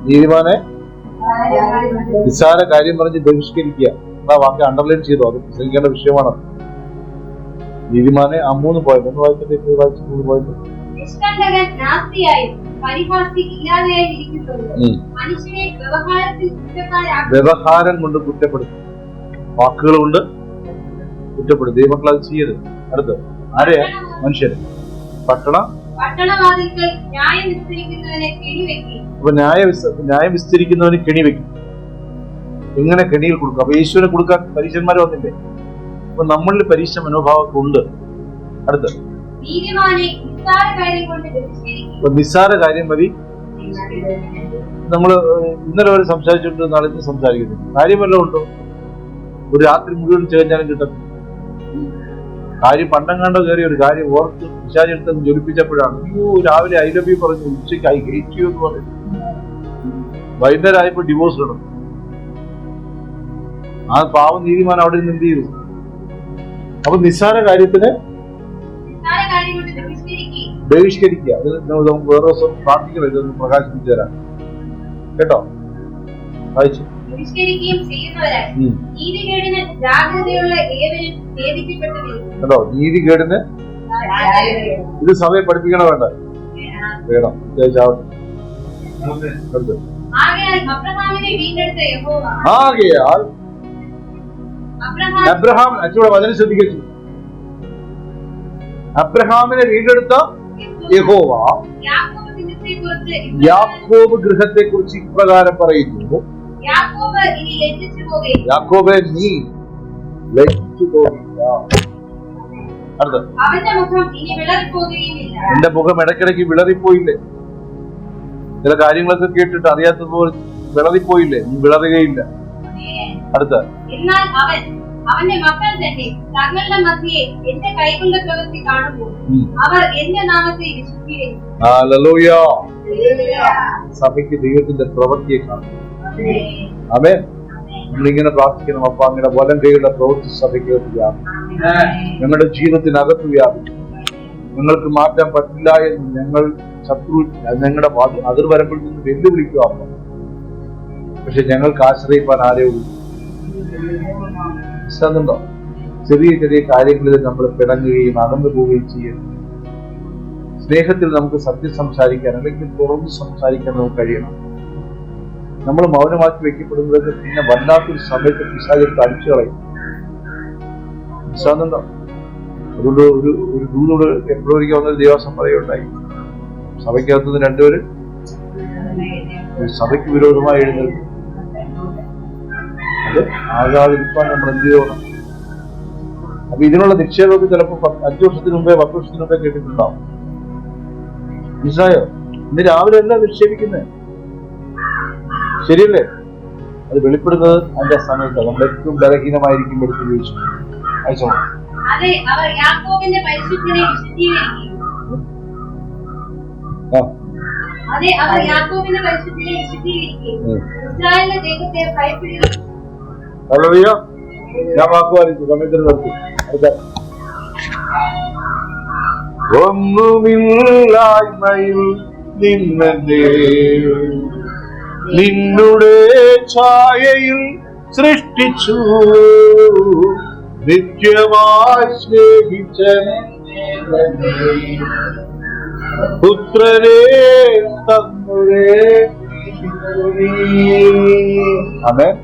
നീതിമാനെ നിസ്സാര കാര്യം പറഞ്ഞ് ബഹിഷ്കരിക്കുക. ആ വാക്ക് അണ്ടർലൈൻ ചെയ്തോ? അത് പ്രസംഗിക്കേണ്ട വിഷയമാണ്. നീതിമാനെ 3 പോയിന്റ് ഒന്ന് വായിച്ചിട്ട് വായിച്ചു 3 പോയിന്റ്. വ്യവഹാരം കൊണ്ട് കുറ്റപ്പെടുത്തും, വാക്കുകൾ കൊണ്ട് കുറ്റപ്പെടുത്തും. ദൈവമക്കൾ അത് ചെയ്യരുത്. അടുത്ത് ആരെയാ? മനുഷ്യര്. അപ്പൊ ന്യായം വിസ്തരിക്കുന്നവന് കെണി വെക്കും. എങ്ങനെ കെണിയിൽ കൊടുക്കും? അപ്പൊ യേശുവിനെ കൊടുക്കാൻ പരീക്ഷന്മാര് വന്നില്ലേ? അപ്പൊ നമ്മളിൽ പരീക്ഷ മനോഭാവമൊക്കെ ഉണ്ട്. അടുത്ത് നിസ്സാര കാര്യം മതി. നമ്മള് ഇന്നലെ വരെ സംസാരിച്ചിട്ട് നാളെ സംസാരിക്കുന്നു. കാര്യം വല്ലതും ഉണ്ടോ? ഒരു രാത്രി മുഴുവൻ ചേഞ്ചാലും കിട്ടും കാര്യം. പണ്ടങ്ങാണ്ടോ കയറി ഒരു കാര്യം ഓർത്ത് വിശാചെടുത്ത് ജ്വലിപ്പിച്ചപ്പോഴാണ് അയ്യോ രാവിലെ ഐ ലവ് യു പറഞ്ഞു, ഉച്ചയ്ക്ക് ഐ ഹേറ്റ് യു എന്ന് പറഞ്ഞു, വൈകുന്നേരം ആയപ്പോ ഡിവോഴ്സ് കിടന്നു. ആ പാവം നീതിമാൻ അവിടെ നിന്ന് എന്ത് ചെയ്തു? അപ്പൊ നിസ്സാര കാര്യത്തിന് ബഹിഷ്കരിക്കുക. അത് നമുക്ക് വേറെ ദിവസം പ്രാർത്ഥിക്കണം, ഇതൊന്ന് പ്രകാശിപ്പിച്ചു തരാം കേട്ടോ. വായിച്ചു. കേട്ടോ, നീതികേടിന് ഇത് സഭയെ പഠിപ്പിക്കണ വേണ്ട? വേണം. ആകയാൽ അബ്രഹാം അച്ഛയുടെ വചനം ശ്രദ്ധിച്ചു. അബ്രഹാമിനെ വീണ്ടെടുത്ത യഹോവ യാക്കോബ് ഗൃഹത്തെ കുറിച്ച് ഇപ്രകാരം പറയുന്നു, യാക്കോബേ നീ ലജ്ജിച്ചു പോകില്ല. അവന്റെ മുഖം ഇനി വിളറിപ്പോകുകയില്ല. എന്റെ മുഖം ഇടയ്ക്കിടയ്ക്ക് വിളറിപ്പോയില്ലേ? ചില കാര്യങ്ങളൊക്കെ കേട്ടിട്ട് അറിയാത്തതുപോലെ വിളറിപ്പോയില്ലേ, നീ വിളറുകയില്ല. അടുത്ത എന്നാൽ അവന്റെ മക്കൾ തന്നെ തങ്ങളുടെ മധ്യേ എന്റെ കൈകൊണ്ട പ്രവൃത്തി കാണുമ്പോൾ അവർ എന്റെ നാമത്തെ വിശുദ്ധീകരിക്കും. ഹല്ലേലൂയ. സഭയ്ക്ക് ദൈവത്തിന്റെ പ്രവൃത്തിയെ കാണും. ആമേൻ. നമ്മളിങ്ങനെ പ്രാർത്ഥിക്കണം, അപ്പ അങ്ങനെ വലം കൈയുടെ പ്രവൃത്തി സഭയ്ക്ക് വ്യാപിക്കും, ഞങ്ങളുടെ ജീവിതത്തിനകത്ത് വ്യാപിക്കും. ഞങ്ങൾക്ക് മാറ്റാൻ പറ്റില്ല എന്ന് ഞങ്ങൾ ശത്രു ഞങ്ങളുടെ അതിർവരമ്പിൽ നിന്ന് വെല്ലുവിളിക്കുക. പക്ഷെ ഞങ്ങൾക്ക് ആശ്രയിപ്പാൻ ആരേ ഉള്ളൂ. മനസ്സിലാകുന്നുണ്ടോ? ചെറിയ ചെറിയ കാര്യങ്ങളിൽ നമ്മൾ പിണങ്ങുകയും അകന്നു പോവുകയും ചെയ്യുന്നു. സ്നേഹത്തിൽ നമുക്ക് സത്യം സംസാരിക്കാൻ അല്ലെങ്കിൽ തുറന്ന് സംസാരിക്കാൻ നമുക്ക് കഴിയണം. നമ്മൾ മൗനമാക്കി വെക്കപ്പെടുന്നത് പിന്നെ വല്ലാത്തൊരു സമയത്ത് പിശാചിട്ട് അടിച്ചു കളയും. മനസ്സിലാകുന്നുണ്ടോ? അതുകൊണ്ട് ഒരു ദൂതോട് എപ്പോഴൊരിക്കൽ വന്നൊരു ദിവസം പറയുകയുണ്ടായി, സഭയ്ക്കകത്തുനിന്ന് രണ്ടുപേര് സഭയ്ക്ക് വിരോധമായി എഴുന്നേൽക്കും. അത് ആകാതിരിക്കാൻ നമ്മൾ എന്ത് ചെയ്യണം? അപ്പൊ ഇതിനുള്ള നിക്ഷേപമൊക്കെ ചിലപ്പോൾ 5 വർഷത്തിന് മുമ്പേ 10 വർഷത്തിന് മുമ്പേ കേട്ടിട്ടുണ്ടാവും. മനസ്സിലായോ? ഇന്ന് രാവിലെ എല്ലാം നിക്ഷേപിക്കുന്നത് ശരിയല്ലേ? അത് വെളിപ്പെടുന്നത് അതിന്റെ സമയത്ത് നമ്മൾ ഏറ്റവും ബലഹീനമായിരിക്കും എടുത്ത് ചോദിച്ചു അയച്ചോ. അതെ, അവർ യാക്കോബിന്റെ പരിശുദ്ധനെ വിശുദ്ധീകരിക്കും. ഇസ്രായേലിന്റെ ദൈവത്തെ ഭയപ്പെടുകയും. ഹല്ലേലൂയ. ഞാൻ വാക്കുവാനിച്ചു സമയത്തിന് നിർത്തി. ഒന്നുമില്ലായ്മയിൽ നിന്നെ നിന്നുടെ ഛായയിൽ സൃഷ്ടിച്ചു, നിത്യമായി സ്നേഹിച്ച പുത്രരെ തന്നുരേ. ആമേൻ.